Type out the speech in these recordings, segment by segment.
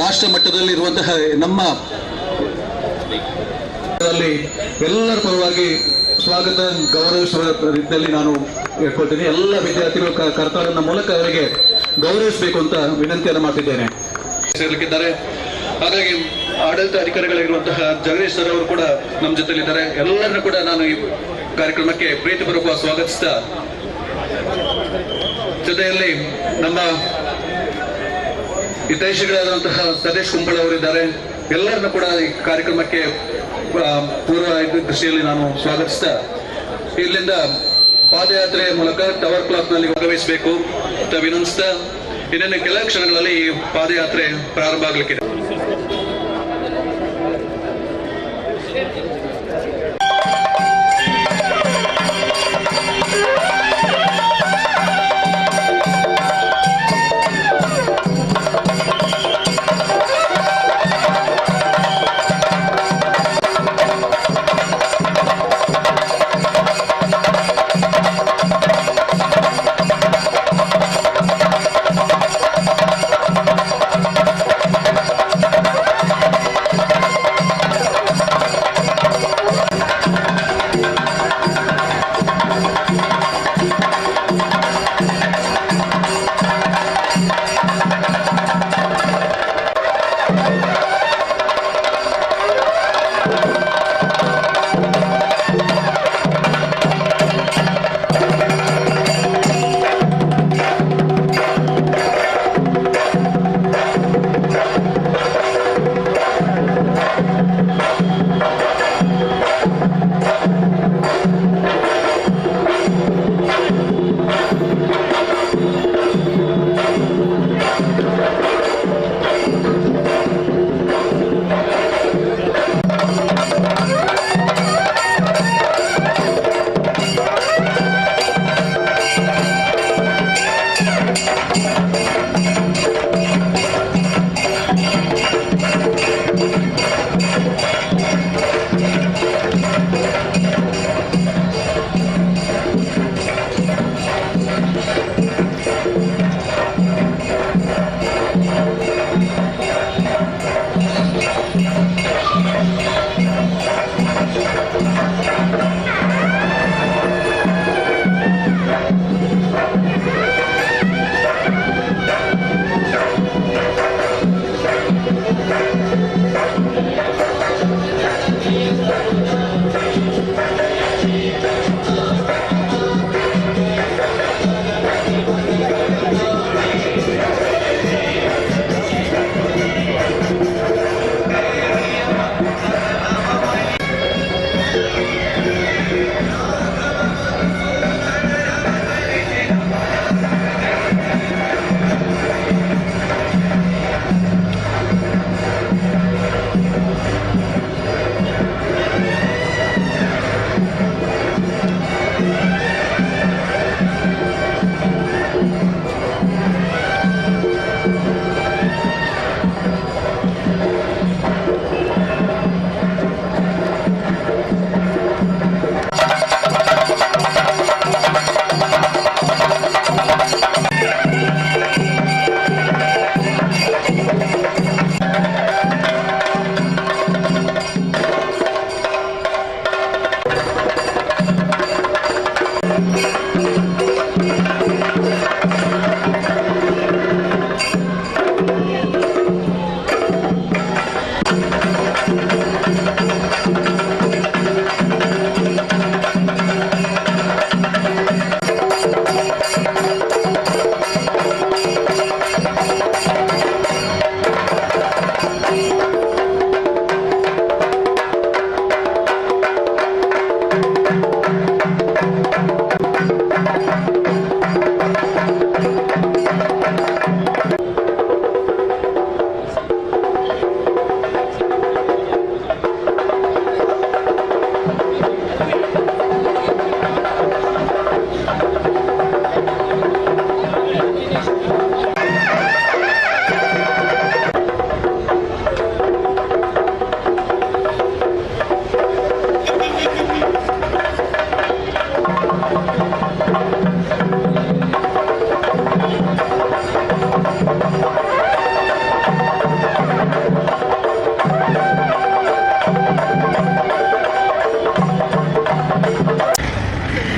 ರಾಷ್ಟ್ರ ಮಟ್ಟದಲ್ಲಿರುವಂತಹ ನಮ್ಮ ಎಲ್ಲರ ಪರವಾಗಿ ಸ್ವಾಗತ ಗೌರವಿಸುವ ರೀತಿಯಲ್ಲಿ ನಾನು ಹೇಳ್ಕೊಳ್ತೀನಿ. ಎಲ್ಲ ವಿದ್ಯಾರ್ಥಿಗಳು ಕರ್ತವ್ಯದ ಮೂಲಕ ಅವರಿಗೆ ಗೌರವಿಸಬೇಕು ಅಂತ ವಿನಂತಿಯನ್ನು ಮಾಡ್ತಿದ್ದೇನೆ. ಸೇರ್ಲಿಕ್ಕಿದ್ದಾರೆ. ಹಾಗಾಗಿ ಆಡಳಿತ ಅಧಿಕಾರಿಗಳಿರುವಂತಹ ಜಗದೀಶ್ ಸರ್ ಅವರು ಕೂಡ ನಮ್ಮ ಜೊತೆಲಿದ್ದಾರೆ. ಎಲ್ಲರನ್ನೂ ಕೂಡ ನಾನು ಈ ಕಾರ್ಯಕ್ರಮಕ್ಕೆ ಪ್ರೀತಿಪೂರ್ವಕ ಸ್ವಾಗತಿಸ್ತಾ, ಜೊತೆಯಲ್ಲಿ ನಮ್ಮ ಹಿತೈಷಿಗಳಾದಂತಹ ಸತೀಶ್ ಕುಂಬಳ ಅವರಿದ್ದಾರೆ. ಎಲ್ಲರನ್ನೂ ಕೂಡ ಈ ಕಾರ್ಯಕ್ರಮಕ್ಕೆ ಪೂರ್ವ ದೃಷ್ಟಿಯಲ್ಲಿ ನಾನು ಸ್ವಾಗತಿಸ್ತಾ, ಇಲ್ಲಿಂದ ಪಾದಯಾತ್ರೆ ಮೂಲಕ ಟವರ್ ಕ್ಲಾಕ್ ನಲ್ಲಿ ಭಾಗವಹಿಸಬೇಕು ಅಂತ ವಿನಂತಿಸ್ತಾ, ಇನ್ನೇನು ಕೆಲ ಕ್ಷಣಗಳಲ್ಲಿ ಈ ಪಾದಯಾತ್ರೆ ಪ್ರಾರಂಭ ಆಗಲಿಕ್ಕಿದೆ.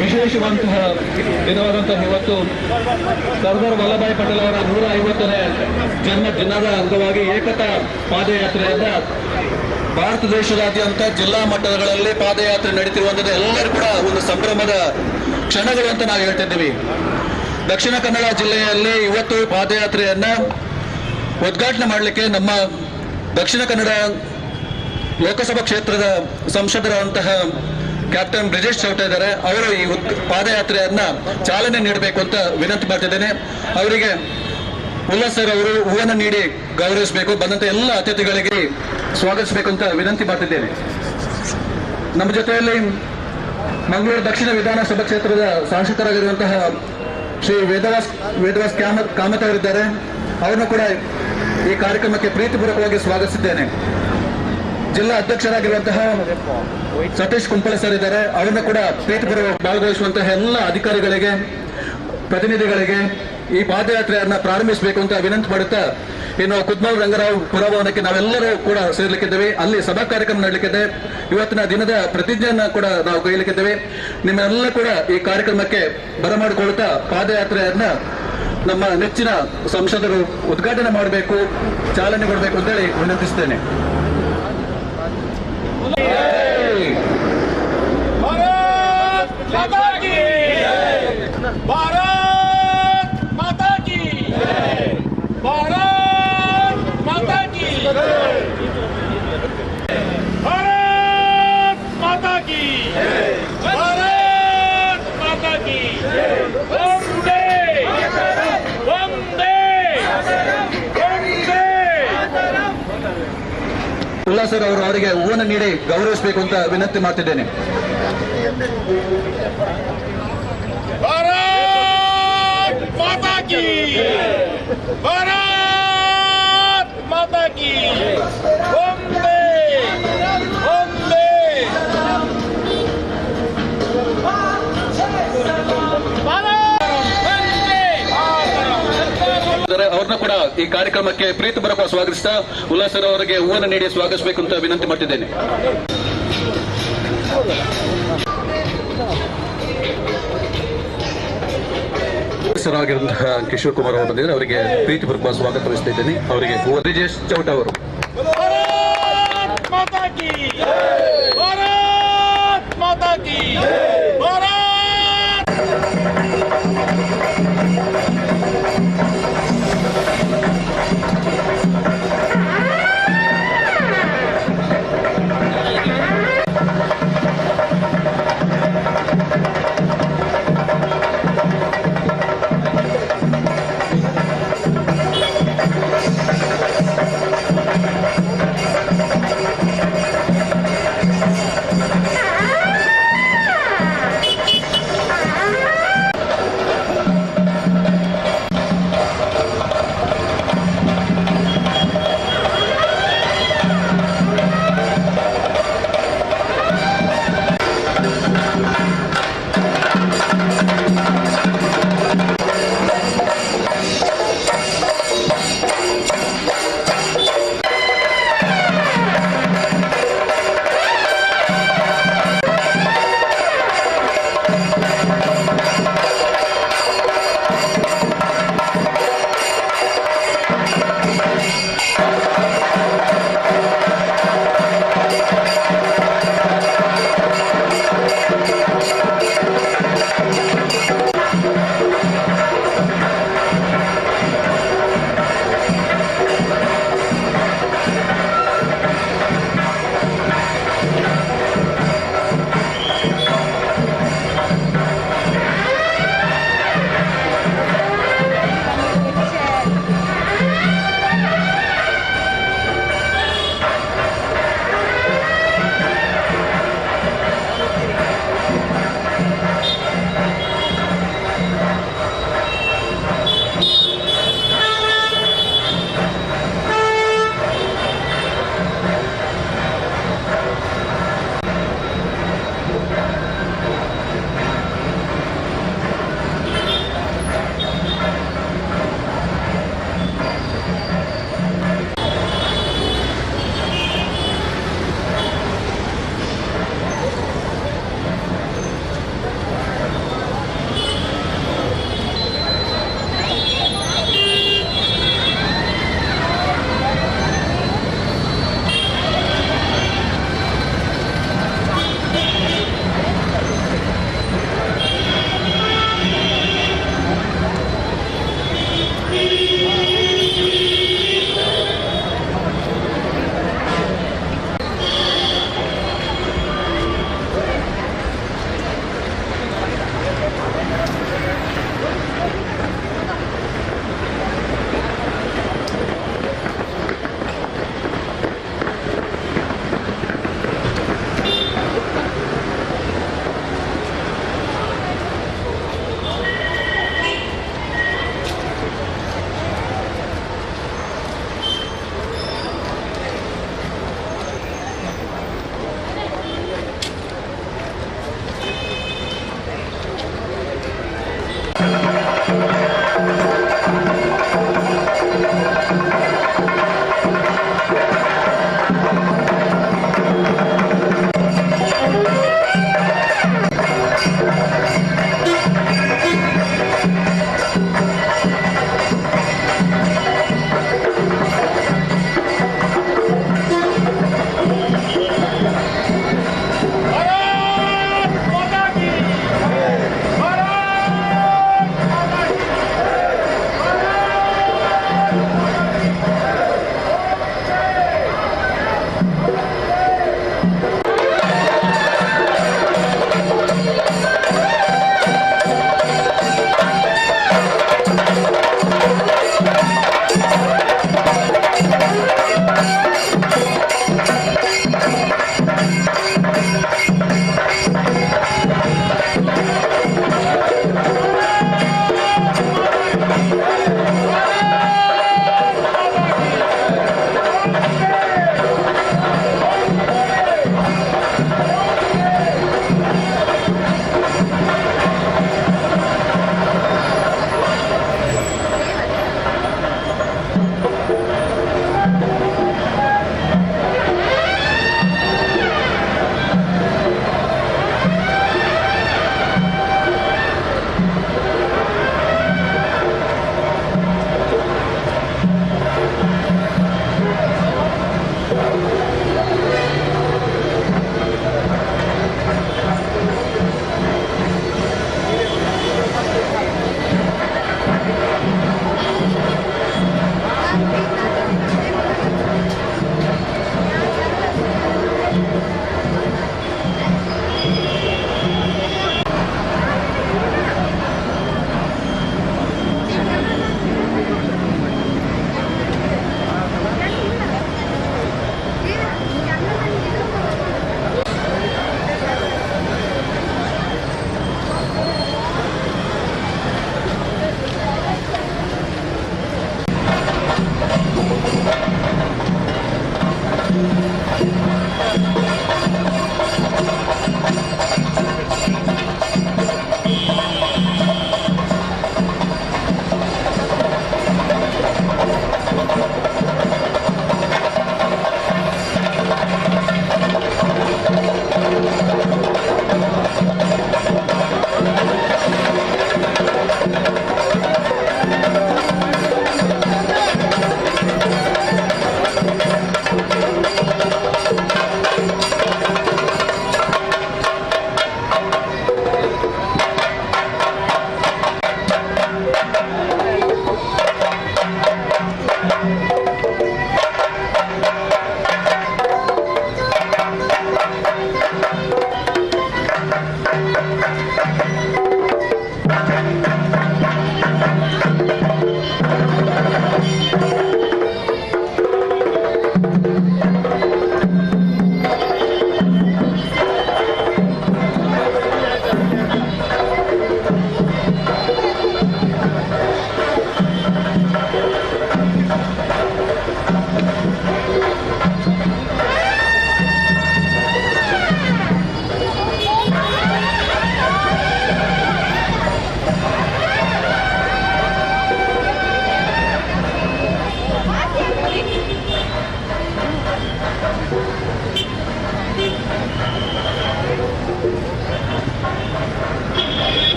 ವಿಶೇಷವಂತಹ ದಿನವಾದಂತಹ ಇವತ್ತು ಸರ್ದಾರ್ ವಲ್ಲಭಾಯ್ ಪಟೇಲ್ ಅವರ 150ನೇ ಜನ್ಮ ದಿನದ ಅಂಗವಾಗಿ ಏಕತಾ ಪಾದಯಾತ್ರೆಯಿಂದ ಭಾರತ ದೇಶದಾದ್ಯಂತ ಜಿಲ್ಲಾ ಮಟ್ಟಗಳಲ್ಲಿ ಪಾದಯಾತ್ರೆ ನಡೀತಿರುವಂಥದ್ದು ಎಲ್ಲರೂ ಕೂಡ ಒಂದು ಸಂಭ್ರಮದ ಕ್ಷಣಗಳು ಅಂತ ನಾವು ಹೇಳ್ತಿದ್ದೀವಿ. ದಕ್ಷಿಣ ಕನ್ನಡ ಜಿಲ್ಲೆಯಲ್ಲಿ ಇವತ್ತು ಪಾದಯಾತ್ರೆಯನ್ನ ಉದ್ಘಾಟನೆ ಮಾಡಲಿಕ್ಕೆ ನಮ್ಮ ದಕ್ಷಿಣ ಕನ್ನಡ ಲೋಕಸಭಾ ಕ್ಷೇತ್ರದ ಸಂಸದರಾದಂತಹ ಕ್ಯಾಪ್ಟನ್ ಬ್ರಿಜೇಶ್ ಚೌಟ ಇದ್ದಾರೆ. ಅವರು ಈ ಪಾದಯಾತ್ರೆಯನ್ನ ಚಾಲನೆ ನೀಡಬೇಕು ಅಂತ ವಿನಂತಿ ಮಾಡ್ತಿದ್ದೇನೆ. ಅವರಿಗೆ ಉಲ್ಲಾಸ್ ಸರ್ ಅವರು ಹೂವನ್ನು ನೀಡಿ ಗೌರವಿಸಬೇಕು. ಬಂದಂತ ಎಲ್ಲ ಅತಿಥಿಗಳಿಗೆ ಸ್ವಾಗತಿಸಬೇಕು ಅಂತ ವಿನಂತಿ ಮಾಡ್ತಿದ್ದೇನೆ. ನಮ್ಮ ಜೊತೆಯಲ್ಲಿ ಮಂಗಳೂರು ದಕ್ಷಿಣ ವಿಧಾನಸಭಾ ಕ್ಷೇತ್ರದ ಶಾಸಕರಾಗಿರುವಂತಹ ಶ್ರೀ ವೇದವಾಸ್ ಕಾಮತ್ ಅವರಿದ್ದಾರೆ. ಅವರನ್ನು ಕೂಡ ಈ ಕಾರ್ಯಕ್ರಮಕ್ಕೆ ಪ್ರೀತಿಪೂರ್ವಕವಾಗಿ ಸ್ವಾಗತಿಸಿದ್ದೇನೆ. ಜಿಲ್ಲಾ ಅಧ್ಯಕ್ಷರಾಗಿರುವಂತಹ ಸತೀಶ್ ಕುಂಪಳೆ ಸರ್ ಇದ್ದಾರೆ. ಅವರನ್ನು ಕೂಡ ಪ್ರೀತಿಪೂರ್ವಕ ಭಾಗವಹಿಸುವಂತಹ ಎಲ್ಲ ಅಧಿಕಾರಿಗಳಿಗೆ, ಪ್ರತಿನಿಧಿಗಳಿಗೆ ಈ ಪಾದಯಾತ್ರೆಯನ್ನ ಪ್ರಾರಂಭಿಸಬೇಕು ಅಂತ ವಿನಂತಿ ಮಾಡುತ್ತಾ, ಇನ್ನು ಕುದ್ಮಲ್ ರಂಗರಾವ್ ಪುರಭವನಕ್ಕೆ ನಾವೆಲ್ಲರೂ ಕೂಡ ಸೇರ್ಲಿಕ್ಕಿದ್ದೇವೆ. ಅಲ್ಲಿ ಸಭಾ ಕಾರ್ಯಕ್ರಮ ನಡೆಯಲಿಕ್ಕಿದೆ. ಇವತ್ತಿನ ದಿನದ ಪ್ರತಿಜ್ಞೆಯನ್ನ ಕೂಡ ನಾವು ಕೈಲಿಕ್ಕಿದ್ದೇವೆ. ನಿಮ್ಮೆಲ್ಲ ಕೂಡ ಈ ಕಾರ್ಯಕ್ರಮಕ್ಕೆ ಬರಮಾಡಿಕೊಳ್ಳುತ್ತಾ ಪಾದಯಾತ್ರೆಯನ್ನ ನಮ್ಮ ನೆಚ್ಚಿನ ಸಂಸದರು ಉದ್ಘಾಟನೆ ಮಾಡಬೇಕು, ಚಾಲನೆ ಕೊಡಬೇಕು ಅಂತೇಳಿ ವಿನಂತಿಸ್ತೇನೆ. ಉಲ್ಲಾಸ್ ಸರ್ ಅವರು ಅವರಿಗೆ ಹೂವನ್ನು ನೀಡಿ ಗೌರವಿಸಬೇಕು ಅಂತ ವಿನಂತಿ ಮಾಡ್ತಿದ್ದೇನೆ. ಭಾರತ್ ಮಾತಾ ಕಿ, ಭಾರತ್ ಮಾತಾ ಕಿ, ವಂದೇ ವಂದೇ. ಅವ್ರನ್ನ ಕೂಡ ಈ ಕಾರ್ಯಕ್ರಮಕ್ಕೆ ಪ್ರೀತಿಪೂರ್ವಕ ಸ್ವಾಗತಿಸ್ತಾ ಉಲ್ಲಾಸರ್ ಅವರಿಗೆ ಹೂವನ್ನು ನೀಡಿ ಸ್ವಾಗತಿಸಬೇಕು ಅಂತ ವಿನಂತಿ ಮಾಡ್ತಿದ್ದೇನೆ. ಸದಸ್ಯರಾಗಿರುವಂತಹ ಕಿಶೋರ್ ಕುಮಾರ್ ಅವರು ಬಂದಿದ್ದಾರೆ. ಅವರಿಗೆ ಪ್ರೀತಿಪೂರ್ವಕ ಸ್ವಾಗತ ವಹಿಸ್ತಿದ್ದೇನೆ. ಅವರಿಗೆ ಬ್ರಿಜೇಶ್ ಚೌಟ ಅವರು. ಭಾರತ್ ಮಾತಾ ಕಿ ಭಾರತ್ ಮಾತಾ ಕಿ ಭಾರತ್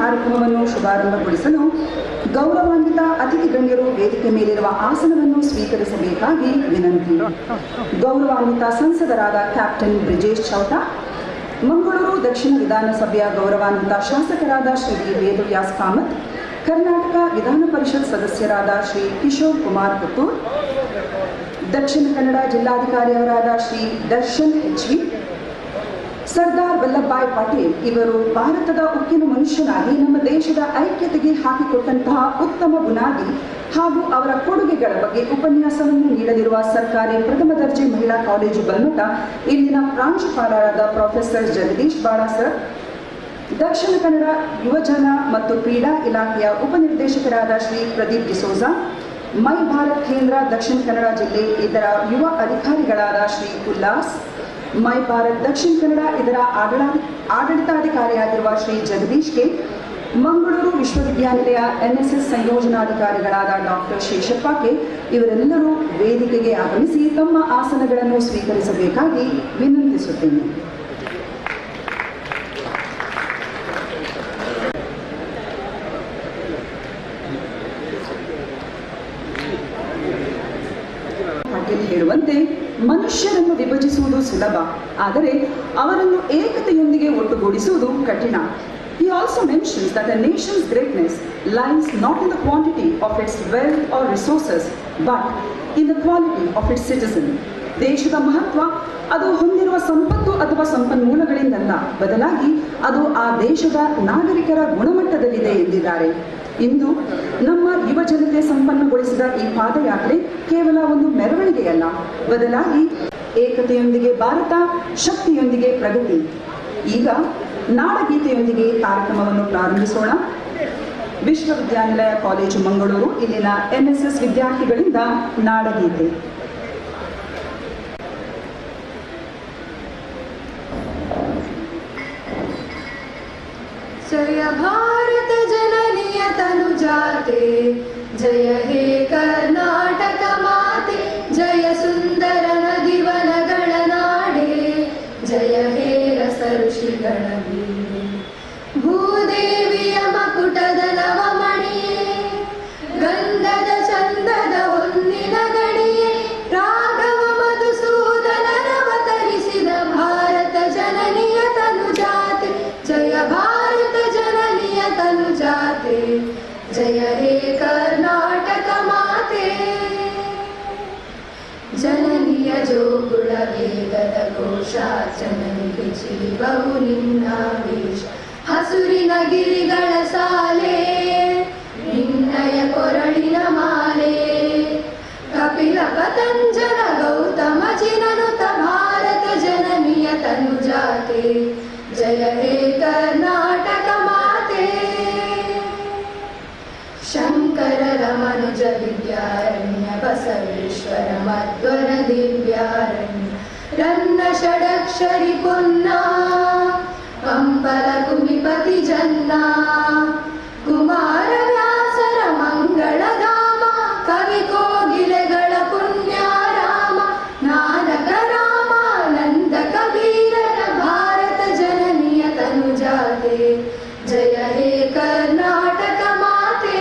ಕಾರ್ಯಕ್ರಮವನ್ನು ಶುಭಾರಂಭಗೊಳಿಸಲು ಗೌರವಾನ್ವಿತ ಅತಿಥಿ ಗಣ್ಯರು ವೇದಿಕೆ ಮೇಲಿರುವ ಆಸನವನ್ನು ಸ್ವೀಕರಿಸಬೇಕಾಗಿ ವಿನಂತಿ. ಗೌರವಾನ್ವಿತ ಸಂಸದರಾದ ಕ್ಯಾಪ್ಟನ್ ಬ್ರಿಜೇಶ್ ಚೌಟಾ, ಮಂಗಳೂರು ದಕ್ಷಿಣ ವಿಧಾನಸಭೆಯ ಗೌರವಾನ್ವಿತ ಶಾಸಕರಾದ ಶ್ರೀ ವೇದವ್ಯಾಸ್ ಕಾಮತ್, ಕರ್ನಾಟಕ ವಿಧಾನ ಪರಿಷತ್ ಸದಸ್ಯರಾದ ಶ್ರೀ ಕಿಶೋರ್ ಕುಮಾರ್ ಪುತ್ತೂರ್, ದಕ್ಷಿಣ ಕನ್ನಡ ಜಿಲ್ಲಾಧಿಕಾರಿಯವರಾದ ಶ್ರೀ ದರ್ಶನ್ HV, ಸರ್ದಾರ್ ವಲ್ಲಭಭಾಯ್ ಪಟೇಲ್ ಇವರು ಭಾರತದ ಉಕ್ಕಿನ ಮನುಷ್ಯನಾಗಿ ನಮ್ಮ ದೇಶದ ಐಕ್ಯತೆಗೆ ಹಾಕಿಕೊಟ್ಟಂತಹ ಉತ್ತಮ ಬುನಾದಿ ಹಾಗೂ ಅವರ ಕೊಡುಗೆಗಳ ಬಗ್ಗೆ ಉಪನ್ಯಾಸವನ್ನು ನೀಡಲಿರುವ ಸರ್ಕಾರಿ ಪ್ರಥಮ ದರ್ಜೆ ಮಹಿಳಾ ಕಾಲೇಜು ಬಲ್ಮಠ ಇಲ್ಲಿನ ಪ್ರಾಂಶುಪಾಲರಾದ ಪ್ರೊಫೆಸರ್ ಜಗದೀಶ್ ಬಾಳ ಸರ್, ದಕ್ಷಿಣ ಕನ್ನಡ ಯುವಜನ ಮತ್ತು ಕ್ರೀಡಾ ಇಲಾಖೆಯ ಉಪನಿರ್ದೇಶಕರಾದ ಶ್ರೀ ಪ್ರದೀಪ್ ಡಿಸೋಜಾ, ಮೈ ಭಾರತ್ ಕೇಂದ್ರ ದಕ್ಷಿಣ ಕನ್ನಡ ಜಿಲ್ಲೆ ಇದರ ಯುವ ಅಧಿಕಾರಿಗಳಾದ ಶ್ರೀ ಉಲ್ಲಾಸ್, ಮೈ ಭಾರತ್ ದಕ್ಷಿಣ ಕನ್ನಡ ಇದರ ಆಡಳಿತಾಧಿಕಾರಿಯಾಗಿರುವ ಶ್ರೀ ಜಗದೀಶ್ ಕೆ, ಮಂಗಳೂರು ವಿಶ್ವವಿದ್ಯಾನಿಲಯ NSS ಸಂಯೋಜನಾಧಿಕಾರಿಗಳಾದ ಡಾಕ್ಟರ್ ಶೇಷಪ್ಪ ಕೆ ಇವರೆಲ್ಲರೂ ವೇದಿಕೆಗೆ ಆಗಮಿಸಿ ತಮ್ಮ ಆಸನಗಳನ್ನು ಸ್ವೀಕರಿಸಬೇಕಾಗಿ ವಿನಂತಿಸುತ್ತೇನೆ. ಪಾಟೀಲ್ ಹೇಳುವಂತೆ ಮನುಷ್ಯರನ್ನು ವಿಭಜಿಸುವುದು ಸುಲಭ, ಆದರೆ ಅವರನ್ನು ಏಕತೆಯೊಂದಿಗೆ ಒಟ್ಟುಗೂಡಿಸುವುದು ಕಠಿಣ. He also mentions that a nation's greatness lies not in the quantity of its wealth or resources, but in the quality of its citizen. ದೇಶದ ಮಹತ್ವ ಅದು ಹೊಂದಿರುವ ಸಂಪತ್ತು ಅಥವಾ ಸಂಪನ್ಮೂಲಗಳಿಂದಲ್ಲ, ಬದಲಾಗಿ ಅದು ಆ ದೇಶದ ನಾಗರಿಕರ ಗುಣಮಟ್ಟದಲ್ಲಿದೆ ಎಂದಿದ್ದಾರೆ. ಇಂದು ನಮ್ಮ ಯುವ ಜನತೆ ಸಂಪನ್ನಗೊಳಿಸಿದ ಈ ಪಾದಯಾತ್ರೆ ಕೇವಲ ಒಂದು ಮೆರವಣಿಗೆಯಲ್ಲ, ಬದಲಾಗಿ ಏಕತೆಯೊಂದಿಗೆ ಭಾರತ, ಶಕ್ತಿಯೊಂದಿಗೆ ಪ್ರಗತಿ. ಈಗ ನಾಡಗೀತೆಯೊಂದಿಗೆ ಕಾರ್ಯಕ್ರಮವನ್ನು ಪ್ರಾರಂಭಿಸೋಣ. ವಿಶ್ವವಿದ್ಯಾನಿಲಯ ಕಾಲೇಜು ಮಂಗಳೂರು ಇಲ್ಲಿನ NSS ವಿದ್ಯಾರ್ಥಿಗಳಿಂದ ನಾಡಗೀತೆ. जय भारत जननीय तनुजाते, जय हे कर्नाटक माते, जय सुंदर नदिवनಗಳ ನಾಡೆ, जय हे रस ಋಷಿಗಳ ವೀಣೆ, ಭೂದೇವಿಯ ಮಕುಟದ ನವಮಣಿಯೇ, ಗಂಧದ ಚಂದದ ಹೊನ್ನಿನ ಗಣಿಯೇ, ರಾಘವ ಮಧುಸೂದನರವತರಿಸಿದ ಭಾರತ ಜನನಿಯ ತನುಜಾತೆ, ಜಯ ಭಾರತ ಜನನಿಯ ತನುಜಾತೆ, ಜಯ ಹೇ ಕರ್ನಾಟಕ ಮಾತೆ. ಜನನಿಯ ಜೋಗುಳ ವೇದದ ಘೋಷ, ಜನನಿಗೆ ಜೀವವು ನಿನ್ನಾವೇಶ, ಹಸುರಿನ ಗಿರಿಗಳ ಸಾಲೆ, ನಿನ್ನಯ ಕೊರಳಿನ ಮಾಲೆ, ಕಪಿಲ ಪತಂಜಲ ಗೌತಮ ಜಿನನುತ ಭಾರತ ಜನನಿಯ ತನುಜಾತೆ, ಜಯ ಹೇ ಕರ್ನಾಟಕ ಮಾತೆ. ಶಂಕರರ ಮನುಜ ವಿದ್ಯಾರಣ್ಯ, ಬಸವೇಶ್ವರ ಮಧ್ವರ ದಿವ್ಯಾರಣ್ಯ, ರನ್ನ ಷಡಕ್ಷರಿ ಪೊನ್ನ, ಪಂಪಲ ಕುಮಿಪತಿ ಜನ್ನ, ಕುಮಾರ ವ್ಯಾಸರ ಮಂಗಳಧಾಮ, ಕವಿ ಕೋಗಿಲೆಗಳ ಪುಣ್ಯಾರಾಮ, ನಾನಕ ರಾಮಾನಂದ ಕಬೀರರ ಭಾರತ ಜನನಿಯ ತನುಜಾತೆ, ಜಯ ಹೇ ಕರ್ನಾಟಕ ಮಾತೆ.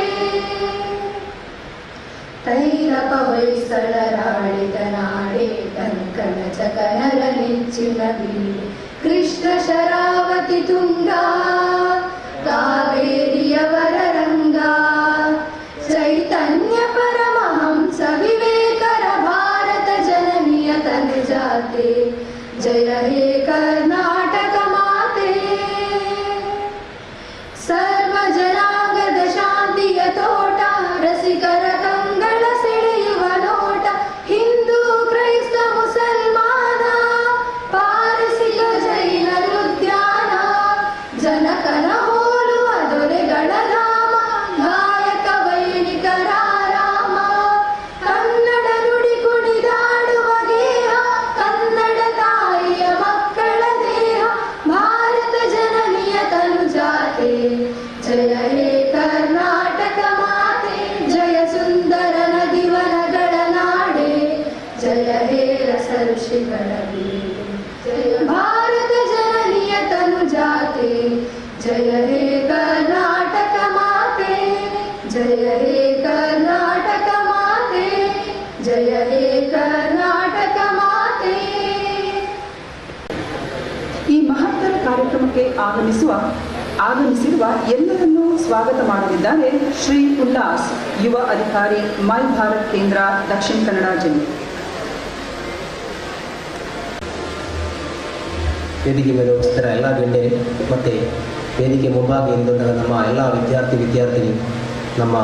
ತೈರಪ ಹೊಯ್ಸಳರಾಳಿದ ನಾಡೆ, ಕಂಕಣ ಚಕನರ ನೆಚ್ಚಿನ ಬೀಡೆ, ಕೃಷ್ಣ ಶರಾವತಿ ತುಂಗ, ಕಾವೇರಿಯವರ ರಂಗ, ಚೈತನ್ಯ ಪರಮಹಂಸ ವಿವೇಕರ ಭಾರತ ಜನನಿಯ ತನುಜಾತೆ, ಜಯ ಹೇ ಕರ್ನಾಟಕ ಮಾತೆ. ಸರ್ವ ಜನಾಂಗದ ಶಾಂತಿಯ ತೋಟ, ರಸಿಕರ ಕಂಗಳ ಸೆಳೆಯುವ ನೋಟ, ಹಿಂದೂ ಕ್ರೈಸ್ತ ಮುಸಲ್ಮಾನ, ಪಾರಸಿಕ ಜೈನರ ಉದ್ಯಾನ, ಜನಕನ ಹೋಲುವ ದೊರೆಗಳ ಧಾಮ, ಗಾಯಕ ವೈಣಿಕರ ರಾಮ, ಕನ್ನಡ ನುಡಿ ಕುಣಿದಾಡುವ ಗೇಹ, ಕನ್ನಡ ತಾಯಿಯ ಮಕ್ಕಳ ದೇಹ, ಭಾರತ ಜನನಿಯ ತನುಜಾತೆ, ಜಯ ಹೇ ಕರ್ನಾಟಕ ಮಾತೆ. ಜಯ ಸುಂದರ ನದಿವನಗಳ ನಾಡೆ, ಜಯ ಹೇ ರಸ ಋಷಿಗಳ ವೀಣೆ, ಜಯ ಭಾರತ ಜನನಿಯ ತನುಜಾತೆ, ಜಯ ಹೇ कर्नाटक माते, जय हे कर्नाटक माते, जय हे कर्नाटक माते. ಈ ಮಹತ್ತರ ಕಾರ್ಯಕ್ರಮಕ್ಕೆ ಆಗಮಿಸಿರುವ ಎಲ್ಲರನ್ನೂ ಸ್ವಾಗತ ಮಾಡಲಿದ್ದಾರೆ ಶ್ರೀ ಉಲ್ಲಾಸ್, ಯುವ ಅಧಿಕಾರಿ, ಮೈ ಭಾರತ್ ಕೇಂದ್ರ, ದಕ್ಷಿಣ ಕನ್ನಡ ಜಿಲ್ಲೆ. ವೇದಿಕೆ ಮೇಲೆ ಉಪಸ್ಥಿತರ ಎಲ್ಲ ಗಣ್ಯರೇ ಮತ್ತು ವೇದಿಕೆ ಮುಂಭಾಗಿಯಿಂದ ನಮ್ಮ ಎಲ್ಲ ವಿದ್ಯಾರ್ಥಿನಿ, ನಮ್ಮ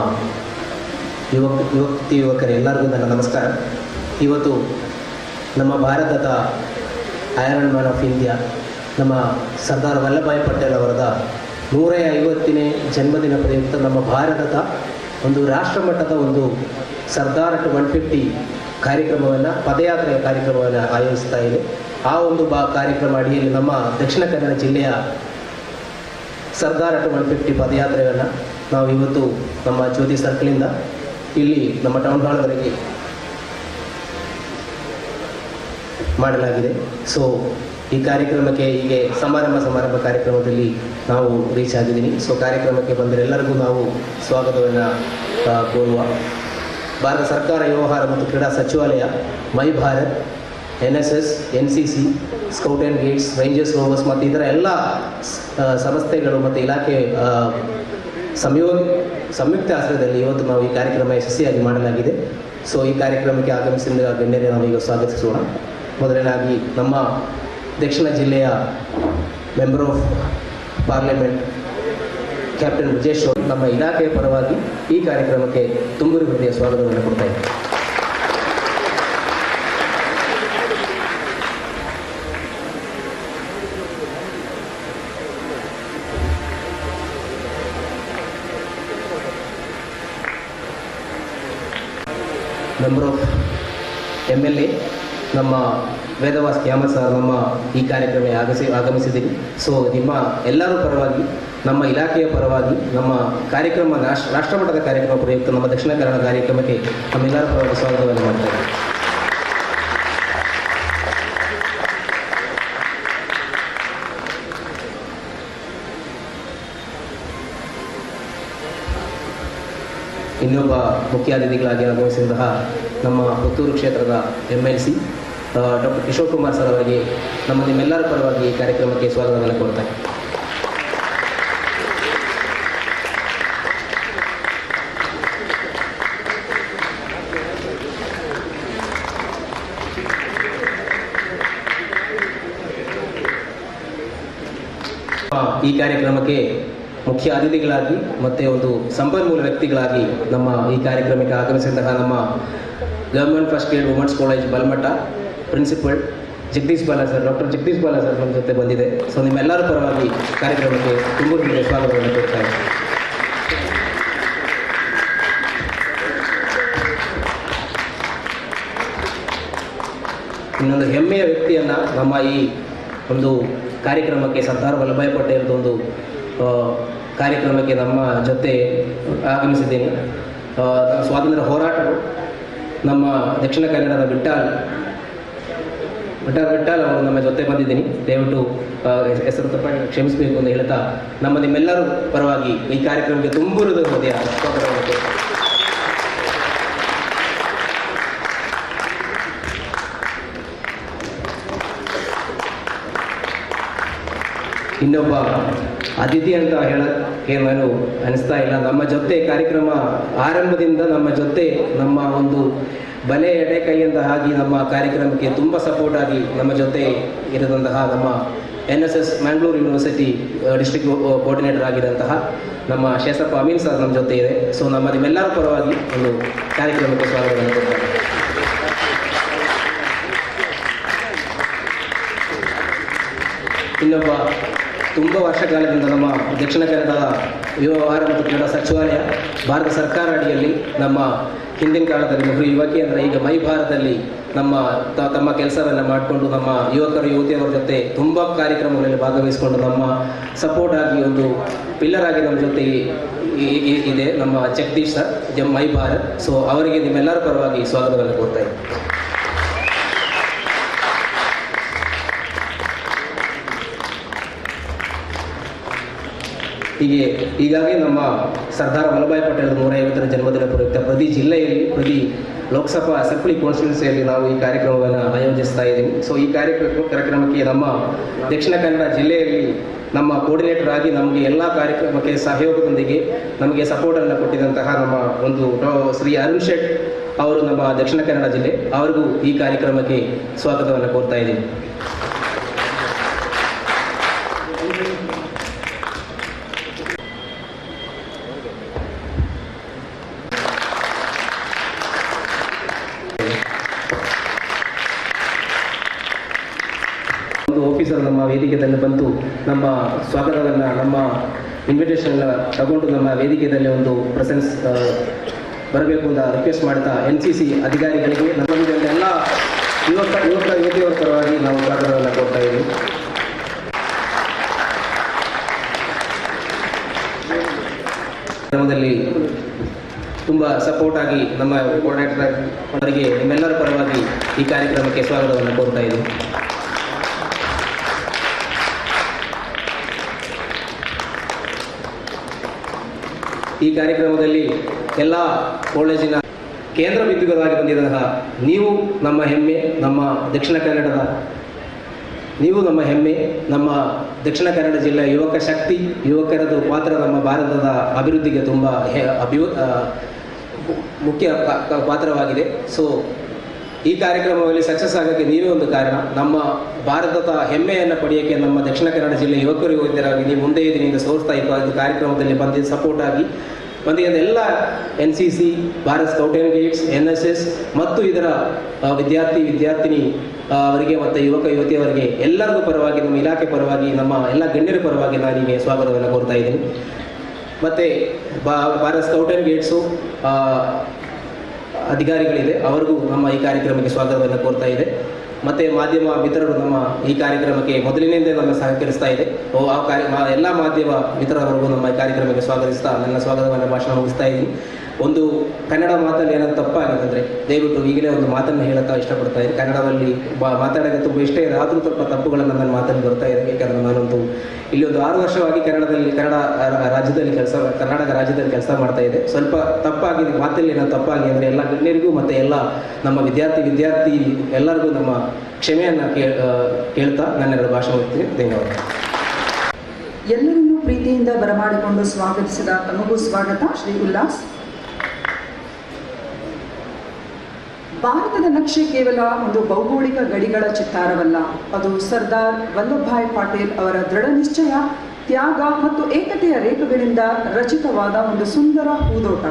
ಯುವಕರು ಎಲ್ಲರಿಗೂ ನನ್ನ ನಮಸ್ಕಾರ. ಇವತ್ತು ನಮ್ಮ ಭಾರತದ ಐರನ್ ಮ್ಯಾನ್ ಆಫ್ ಇಂಡಿಯಾ ನಮ್ಮ ಸರ್ದಾರ್ ವಲ್ಲಭಭಾಯಿ ಪಟೇಲ್ ಅವರದ 150ನೇ ಜನ್ಮದಿನ ಪ್ರಯುಕ್ತ ನಮ್ಮ ಭಾರತದ ಒಂದು ರಾಷ್ಟ್ರಮಟ್ಟದ ಒಂದು ಸರ್ದಾರ್ 150 ಕಾರ್ಯಕ್ರಮವನ್ನು, ಪದಯಾತ್ರೆಯ ಕಾರ್ಯಕ್ರಮವನ್ನು ಆಯೋಜಿಸ್ತಾ ಇದೆ. ಆ ಒಂದು ಕಾರ್ಯಕ್ರಮ ಅಡಿಯಲ್ಲಿ ನಮ್ಮ ದಕ್ಷಿಣ ಕನ್ನಡ ಜಿಲ್ಲೆಯ ಸರ್ದಾರ್ 150 ಪದಯಾತ್ರೆಯನ್ನು ನಾವು ಇವತ್ತು ನಮ್ಮ ಜ್ಯೋತಿ ಸರ್ಕಲಿಂದ ಇಲ್ಲಿ ನಮ್ಮ ಟೌನ್ ಹಾಲ್ವರೆಗೆ ಮಾಡಲಾಗಿದೆ. ಸೊ ಈ ಕಾರ್ಯಕ್ರಮಕ್ಕೆ ಹೀಗೆ ಸಮಾರಂಭ ಕಾರ್ಯಕ್ರಮದಲ್ಲಿ ನಾವು ರೀಚ್ ಆಗಿದ್ದೀನಿ. ಸೊ ಕಾರ್ಯಕ್ರಮಕ್ಕೆ ಬಂದರೆ ಎಲ್ಲರಿಗೂ ನಾವು ಸ್ವಾಗತವನ್ನು ಕೋರುವ ಭಾರತ ಸರ್ಕಾರ ವ್ಯವಹಾರ ಮತ್ತು ಕ್ರೀಡಾ ಸಚಿವಾಲಯ, my Bharat, NSS, NCC, scout and guides, rangers, rovers ಮತ್ತು ಇದರ ಎಲ್ಲ ಸಂಸ್ಥೆಗಳು ಮತ್ತು ಇಲಾಖೆ ಸಂಯುಕ್ತ ಆಶ್ರಯದಲ್ಲಿ ಇವತ್ತು ನಾವು ಈ ಕಾರ್ಯಕ್ರಮ ಯಶಸ್ವಿಯಾಗಿ ಮಾಡಲಾಗಿದೆ. ಸೊ ಈ ಕಾರ್ಯಕ್ರಮಕ್ಕೆ ಆಗಮಿಸಿದ ಗಣ್ಯರೇ ನಾವೀಗ ಸ್ವಾಗತಿಸೋಣ. ಮೊದಲನೇದಾಗಿ ನಮ್ಮ ದಕ್ಷಿಣ ಜಿಲ್ಲೆಯ member of parliament captain Brijesh ಅವರು ನಮ್ಮ ಇಲಾಖೆಯ ಪರವಾಗಿ ಈ ಕಾರ್ಯಕ್ರಮಕ್ಕೆ ತುಂಬುರು ಹೃದಯ ಸ್ವಾಗತವನ್ನು ಕೊಡ್ತಾ ಇದ್ದಾರೆ. ಮೆಂಬರ್ ಆಫ್ MLA ನಮ್ಮ ವೇದವಾಸ್ ಕ್ಯಾಮತ್ ಸರ್ ನಮ್ಮ ಈ ಕಾರ್ಯಕ್ರಮ ಆಗಮಿಸಿದ್ದೀವಿ. ಸೊ ನಿಮ್ಮ ಎಲ್ಲರ ಪರವಾಗಿ, ನಮ್ಮ ಇಲಾಖೆಯ ಪರವಾಗಿ, ನಮ್ಮ ಕಾರ್ಯಕ್ರಮ ರಾಷ್ಟ್ರಮಟ್ಟದ ಕಾರ್ಯಕ್ರಮ ಪ್ರಯುಕ್ತ ನಮ್ಮ ದಕ್ಷಿಣ ಕನ್ನಡ ಕಾರ್ಯಕ್ರಮಕ್ಕೆ ನಮ್ಮೆಲ್ಲರ ಪರವಾಗಿ ಸ್ವಾಗತವನ್ನು ಮಾಡ್ತಾರೆ. ಇನ್ನೊಬ್ಬ ಮುಖ್ಯ ಅತಿಥಿಗಳಾಗಿ ಆಗಮಿಸಿದಂತಹ ನಮ್ಮ ಪುತ್ತೂರು ಕ್ಷೇತ್ರದ MLC doctor Kishore Kumar sir ಅವರಿಗೆ ನಿಮ್ಮೆಲ್ಲರ ಪರವಾಗಿ ಈ ಕಾರ್ಯಕ್ರಮಕ್ಕೆ ಸ್ವಾಗತವನ್ನು ಕೊಡ್ತಾರೆ. ಈ ಕಾರ್ಯಕ್ರಮಕ್ಕೆ ಮುಖ್ಯ ಅತಿಥಿಗಳಾಗಿ ಮತ್ತು ಒಂದು ಸಂಪನ್ಮೂಲ ವ್ಯಕ್ತಿಗಳಾಗಿ ನಮ್ಮ ಈ ಕಾರ್ಯಕ್ರಮಕ್ಕೆ ಆಗಮಿಸಿದಂತಹ ನಮ್ಮ government first grade women's college Balmatta principal doctor Jagadish Bala sir ನಮ್ಮ ಜೊತೆ ಬಂದಿದೆ. ಸೊ ನಿಮ್ಮೆಲ್ಲರ ಪರವಾಗಿ ಕಾರ್ಯಕ್ರಮಕ್ಕೆ ತುಂಬ ಸ್ವಾಗತವನ್ನು ಕೊಡ್ತಾ ಇದ್ದೀನಿ. ಇನ್ನೊಂದು ಹೆಮ್ಮೆಯ ವ್ಯಕ್ತಿಯನ್ನು ನಮ್ಮ ಈ ಒಂದು ಕಾರ್ಯಕ್ರಮಕ್ಕೆ ಸರ್ದಾರ್ ವಲ್ಲಭಭಾಯಿ ಪಟೇಲ್ದ ಒಂದು ಕಾರ್ಯಕ್ರಮಕ್ಕೆ ನಮ್ಮ ಜೊತೆ ಆಗಮಿಸಿದ್ದೇನೆ. ಸ್ವಾತಂತ್ರ್ಯ ಹೋರಾಟರು ನಮ್ಮ ದಕ್ಷಿಣ ಕನ್ನಡದ ವಿಠ್ಠಲ್ ಅವರು ನಮ್ಮ ಜೊತೆ ಬಂದಿದ್ದೀನಿ. ದಯವಿಟ್ಟು ಹೆಸರು ತಪ್ಪಾಗಿ ಕ್ಷಮಿಸಬೇಕು ಅಂತ ಹೇಳ್ತಾ ನಿಮ್ಮೆಲ್ಲರ ಪರವಾಗಿ ಈ ಕಾರ್ಯಕ್ರಮಕ್ಕೆ ತುಂಬುವುದು ಹೃದಯ ಸ್ವಾಗತವನ್ನು. ಇನ್ನೊಬ್ಬ ಅತಿಥಿ ಅಂತ ಹೇಳೋಕ್ಕೆ ನಾನು ಅನಿಸ್ತಾ ಇಲ್ಲ. ನಮ್ಮ ಜೊತೆ ಕಾರ್ಯಕ್ರಮ ಆರಂಭದಿಂದ ನಮ್ಮ ಜೊತೆ ನಮ್ಮ ಒಂದು ಬಲೆ ಎಡೆ ಕೈ ಅಂತ ಆಗಿ ನಮ್ಮ ಕಾರ್ಯಕ್ರಮಕ್ಕೆ ತುಂಬ ಸಪೋರ್ಟ್ ಆಗಿ ನಮ್ಮ ಜೊತೆ ಇರದಂತಹ ನಮ್ಮ NSS Mangalore university district coordinator ಆಗಿದ್ದಂತಹ ನಮ್ಮ ಶೇಷಪ್ಪ ಅಮೀನ್ ಸರ್ ನಮ್ಮ ಜೊತೆ ಇದೆ. ಸೊ ನಿಮ್ಮೆಲ್ಲರ ಪರವಾಗಿ ಒಂದು ಕಾರ್ಯಕ್ರಮಕ್ಕೆ ಸ್ವಾಗತವನ್ನು ಕೊಡ್ತಾರೆ. ಇನ್ನೊಬ್ಬ ತುಂಬ ವರ್ಷಕಾಲದಿಂದ ನಮ್ಮ ದಕ್ಷಿಣ ಕನ್ನಡದ ವ್ಯವಹಾರ ಮತ್ತು ಕ್ರೀಡಾ ಸಚಿವಾಲಯ, ಭಾರತ ಸರ್ಕಾರ ಅಡಿಯಲ್ಲಿ ನಮ್ಮ ಹಿಂದಿನ ಕಾಲದಲ್ಲಿ ನೆಹರು ಯುವ ಕೇಂದ್ರ, ಈಗ ಮೈ ಭಾರತದಲ್ಲಿ ತಮ್ಮ ಕೆಲಸವನ್ನು ಮಾಡಿಕೊಂಡು ನಮ್ಮ ಯುವಕರು ಯುವತಿಯವರ ಜೊತೆ ತುಂಬ ಕಾರ್ಯಕ್ರಮಗಳಲ್ಲಿ ಭಾಗವಹಿಸಿಕೊಂಡು ನಮ್ಮ ಸಪೋರ್ಟ್ ಆಗಿ ಒಂದು ಪಿಲ್ಲರ್ ಆಗಿ ನಮ್ಮ ಜೊತೆ ಇದೆ ನಮ್ಮ ಜಗದೀಶ್ ಸರ್, ಮೈ ಭಾರತ್. ಸೊ ಅವರಿಗೆ ನಿಮ್ಮೆಲ್ಲರ ಪರವಾಗಿ ಸ್ವಾಗತವನ್ನು ಕೊಡ್ತಾ ಇದ್ದೀನಿ. ಹೀಗಾಗಿ ನಮ್ಮ ಸರ್ದಾರ್ ವಲ್ಲಭಾಯ್ ಪಟೇಲ್ 150ರ ಜನ್ಮದಿನ ಪ್ರಯುಕ್ತ ಪ್ರತಿ ಜಿಲ್ಲೆಯಲ್ಲಿ ಪ್ರತಿ ಲೋಕಸಭಾ ಅಸೆಂಬ್ಲಿ ಕಾನ್ಸ್ಟಿಟ್ಯೂನ್ಸಿಯಲ್ಲಿ ನಾವು ಈ ಕಾರ್ಯಕ್ರಮವನ್ನು ಆಯೋಜಿಸ್ತಾ ಇದ್ದೀವಿ. ಸೊ ಈ ಕಾರ್ಯಕ್ರಮಕ್ಕೆ ನಮ್ಮ ದಕ್ಷಿಣ ಕನ್ನಡ ಜಿಲ್ಲೆಯಲ್ಲಿ ನಮ್ಮ ಕೋರ್ಡಿನೇಟರ್ ಆಗಿ ನಮಗೆ ಎಲ್ಲ ಕಾರ್ಯಕ್ರಮಕ್ಕೆ ಸಹಯೋಗದೊಂದಿಗೆ ನಮಗೆ ಸಪೋರ್ಟನ್ನು ಕೊಟ್ಟಿದ್ದಂತಹ ನಮ್ಮ ಒಂದು ಶ್ರೀ ಅರುಣ್ ಶೆಟ್ ಅವರು ನಮ್ಮ ದಕ್ಷಿಣ ಕನ್ನಡ ಜಿಲ್ಲೆ, ಅವರಿಗೂ ಈ ಕಾರ್ಯಕ್ರಮಕ್ಕೆ ಸ್ವಾಗತವನ್ನು ಕೋರ್ತಾ ಇದ್ದೀನಿ. ಒಂದು ಆಫೀಸರ್ ನಮ್ಮ ವೇದಿಕೆಯಲ್ಲಿ ಬಂದು ನಮ್ಮ ಸ್ವಾಗತವನ್ನು ನಮ್ಮ ಇನ್ವಿಟೇಷನ್ ತಗೊಂಡು ನಮ್ಮ ವೇದಿಕೆಯಲ್ಲಿ ಒಂದು ಪ್ರೆಸೆನ್ಸ್ ಬರಬೇಕು ಅಂತ ರಿಕ್ವೆಸ್ಟ್ ಮಾಡ್ತಾ NCC ಅಧಿಕಾರಿಗಳಿಗೆ ನಮ್ಮ ಎಲ್ಲ ಯುವತಿಯವರ ಪರವಾಗಿ ನಾವು ಸ್ವಾಗತವನ್ನು ಕೊಡ್ತಾ ಇದ್ದೀವಿ. ಕ್ರಮದಲ್ಲಿ ತುಂಬ ಸಪೋರ್ಟ್ ಆಗಿ ನಮ್ಮ ಕೋಆರ್ಡಿನೇಟರ್ ಅವರಿಗೆ ನಿಮ್ಮೆಲ್ಲರ ಪರವಾಗಿ ಈ ಕಾರ್ಯಕ್ರಮಕ್ಕೆ ಸ್ವಾಗತವನ್ನು ಕೋರ್ತಾ ಇದ್ದೀವಿ. ಈ ಕಾರ್ಯಕ್ರಮದಲ್ಲಿ ಎಲ್ಲ ಕಾಲೇಜಿನ ಕೇಂದ್ರ ಬಿಂದುಗಳಾಗಿ ಬಂದಿರುವಂತಹ ನೀವು ನಮ್ಮ ಹೆಮ್ಮೆ, ನಮ್ಮ ದಕ್ಷಿಣ ಕನ್ನಡದ ನೀವು ನಮ್ಮ ಹೆಮ್ಮೆ, ನಮ್ಮ ದಕ್ಷಿಣ ಕನ್ನಡ ಜಿಲ್ಲೆಯ ಯುವಕ ಶಕ್ತಿ, ಯುವಕರದು ಪಾತ್ರ ನಮ್ಮ ಭಾರತದ ಅಭಿವೃದ್ಧಿಗೆ ತುಂಬ ಮುಖ್ಯ ಪಾತ್ರವಾಗಿದೆ. ಸೊ ಈ ಕಾರ್ಯಕ್ರಮದಲ್ಲಿ ಸಕ್ಸಸ್ ಆಗೋಕ್ಕೆ ನೀವೇ ಒಂದು ಕಾರಣ. ನಮ್ಮ ಭಾರತದ ಹೆಮ್ಮೆಯನ್ನು ಪಡೆಯೋಕ್ಕೆ ನಮ್ಮ ದಕ್ಷಿಣ ಕನ್ನಡ ಜಿಲ್ಲೆಯ ಯುವಕರು ಯುವತಿಯರಾಗಿ ನೀವು ಮುಂದೆ ಇದರಿಂದ ಸೋರ್ತಾ ಇದ್ದು ಕಾರ್ಯಕ್ರಮದಲ್ಲಿ ಬಂದು ಸಪೋರ್ಟ್ ಆಗಿ ಬಂದಿದ್ದ ಎಲ್ಲ NCC, Bharat scout and guides, NSS ಮತ್ತು ಇದರ ವಿದ್ಯಾರ್ಥಿನಿ ಅವರಿಗೆ ಮತ್ತು ಯುವತಿಯವರಿಗೆ ಎಲ್ಲರಿಗೂ ಪರವಾಗಿ ನಮ್ಮ ಇಲಾಖೆ ಪರವಾಗಿ ನಮ್ಮ ಎಲ್ಲ ಗಣ್ಯರ ಪರವಾಗಿ ನಾನಿಗೆ ಸ್ವಾಗತವನ್ನು ಕೋರ್ತಾ ಇದ್ದೀನಿ. ಮತ್ತು ಭಾರತ್ ಸ್ಕೌಟ್ ಆ್ಯಂಡ್ ಗೈಡ್ಸು ಅಧಿಕಾರಿಗಳಿದೆ, ಅವರಿಗೂ ನಮ್ಮ ಈ ಕಾರ್ಯಕ್ರಮಕ್ಕೆ ಸ್ವಾಗತವನ್ನು ಕೋರ್ತಾ ಇದೆ. ಮತ್ತು ಮಾಧ್ಯಮ ಮಿತ್ರರು ನಮ್ಮ ಈ ಕಾರ್ಯಕ್ರಮಕ್ಕೆ ಮೊದಲಿನಿಂದ ನಮ್ಮ ಸಹಕರಿಸ್ತಾ ಇದೆ. ಎಲ್ಲ ಮಾಧ್ಯಮ ಮಿತ್ರರವರೆಗೂ ನಮ್ಮ ಈ ಕಾರ್ಯಕ್ರಮಕ್ಕೆ ಸ್ವಾಗತಿಸ್ತಾ ನನ್ನ ಸ್ವಾಗತವನ್ನು ಭಾಷಣ ಮುಗಿಸ್ತಾ ಇದ್ದೀನಿ. ಒಂದು ಕನ್ನಡ ಮಾತಲ್ಲಿ ಏನಾದ್ರು ತಪ್ಪಾಗಿತ್ತಂದರೆ ದಯವಿಟ್ಟು ಈಗಲೇ ಒಂದು ಮಾತನ್ನು ಹೇಳೋಕ್ಕೆ ಇಷ್ಟಪಡ್ತಾ ಇದ್ದೀನಿ. ಕನ್ನಡದಲ್ಲಿ ಮಾತಾಡೋಕ್ಕೆ ತುಂಬ ಇಷ್ಟ ಇದೆ, ಆದರೂ ಸ್ವಲ್ಪ ತಪ್ಪುಗಳನ್ನು ನನ್ನ ಮಾತಲ್ಲಿ ಬರ್ತಾ ಇದೆ. ಯಾಕಂದರೆ ನಾನೊಂದು ಇಲ್ಲಿ ಒಂದು 6 ವರ್ಷವಾಗಿ ಕರ್ನಾಟಕ ರಾಜ್ಯದಲ್ಲಿ ಕೆಲಸ ಮಾಡ್ತಾ ಇದೆ. ಸ್ವಲ್ಪ ತಪ್ಪಾಗಿದೆ ಮಾತಲ್ಲಿ ಏನೋ ತಪ್ಪಾಗಿ ಅಂದರೆ ಎಲ್ಲ ಗಣ್ಯರಿಗೂ ಮತ್ತು ಎಲ್ಲ ನಮ್ಮ ವಿದ್ಯಾರ್ಥಿ ಎಲ್ಲರಿಗೂ ನಮ್ಮ ಕ್ಷಮೆಯನ್ನು ಕೇಳ್ತಾ ನನ್ನೆರಡು ಭಾಷಣ ಹೋಗ್ತೀನಿ. ಧನ್ಯವಾದ. ಎಲ್ಲರನ್ನೂ ಪ್ರೀತಿಯಿಂದ ಬರಮಾಡಿಕೊಂಡು ಸ್ವಾಗತಿಸಿದ ತಮಗೂ ಸ್ವಾಗತ. ಶ್ರೀ ಉಲ್ಲಾಸ್. ಭಾರತದ ನಕ್ಷೆ ಕೇವಲ ಒಂದು ಭೌಗೋಳಿಕ ಗಡಿಗಳ ಚಿತ್ತಾರವಲ್ಲ, ಅದು ಸರ್ದಾರ್ ವಲ್ಲಭಭಾಯ್ ಪಟೇಲ್ ಅವರ ದೃಢ ನಿಶ್ಚಯ, ತ್ಯಾಗ ಮತ್ತು ಏಕತೆಯ ರೇಖೆಗಳಿಂದ ರಚಿತವಾದ ಒಂದು ಸುಂದರ ಹೂದೋಟ.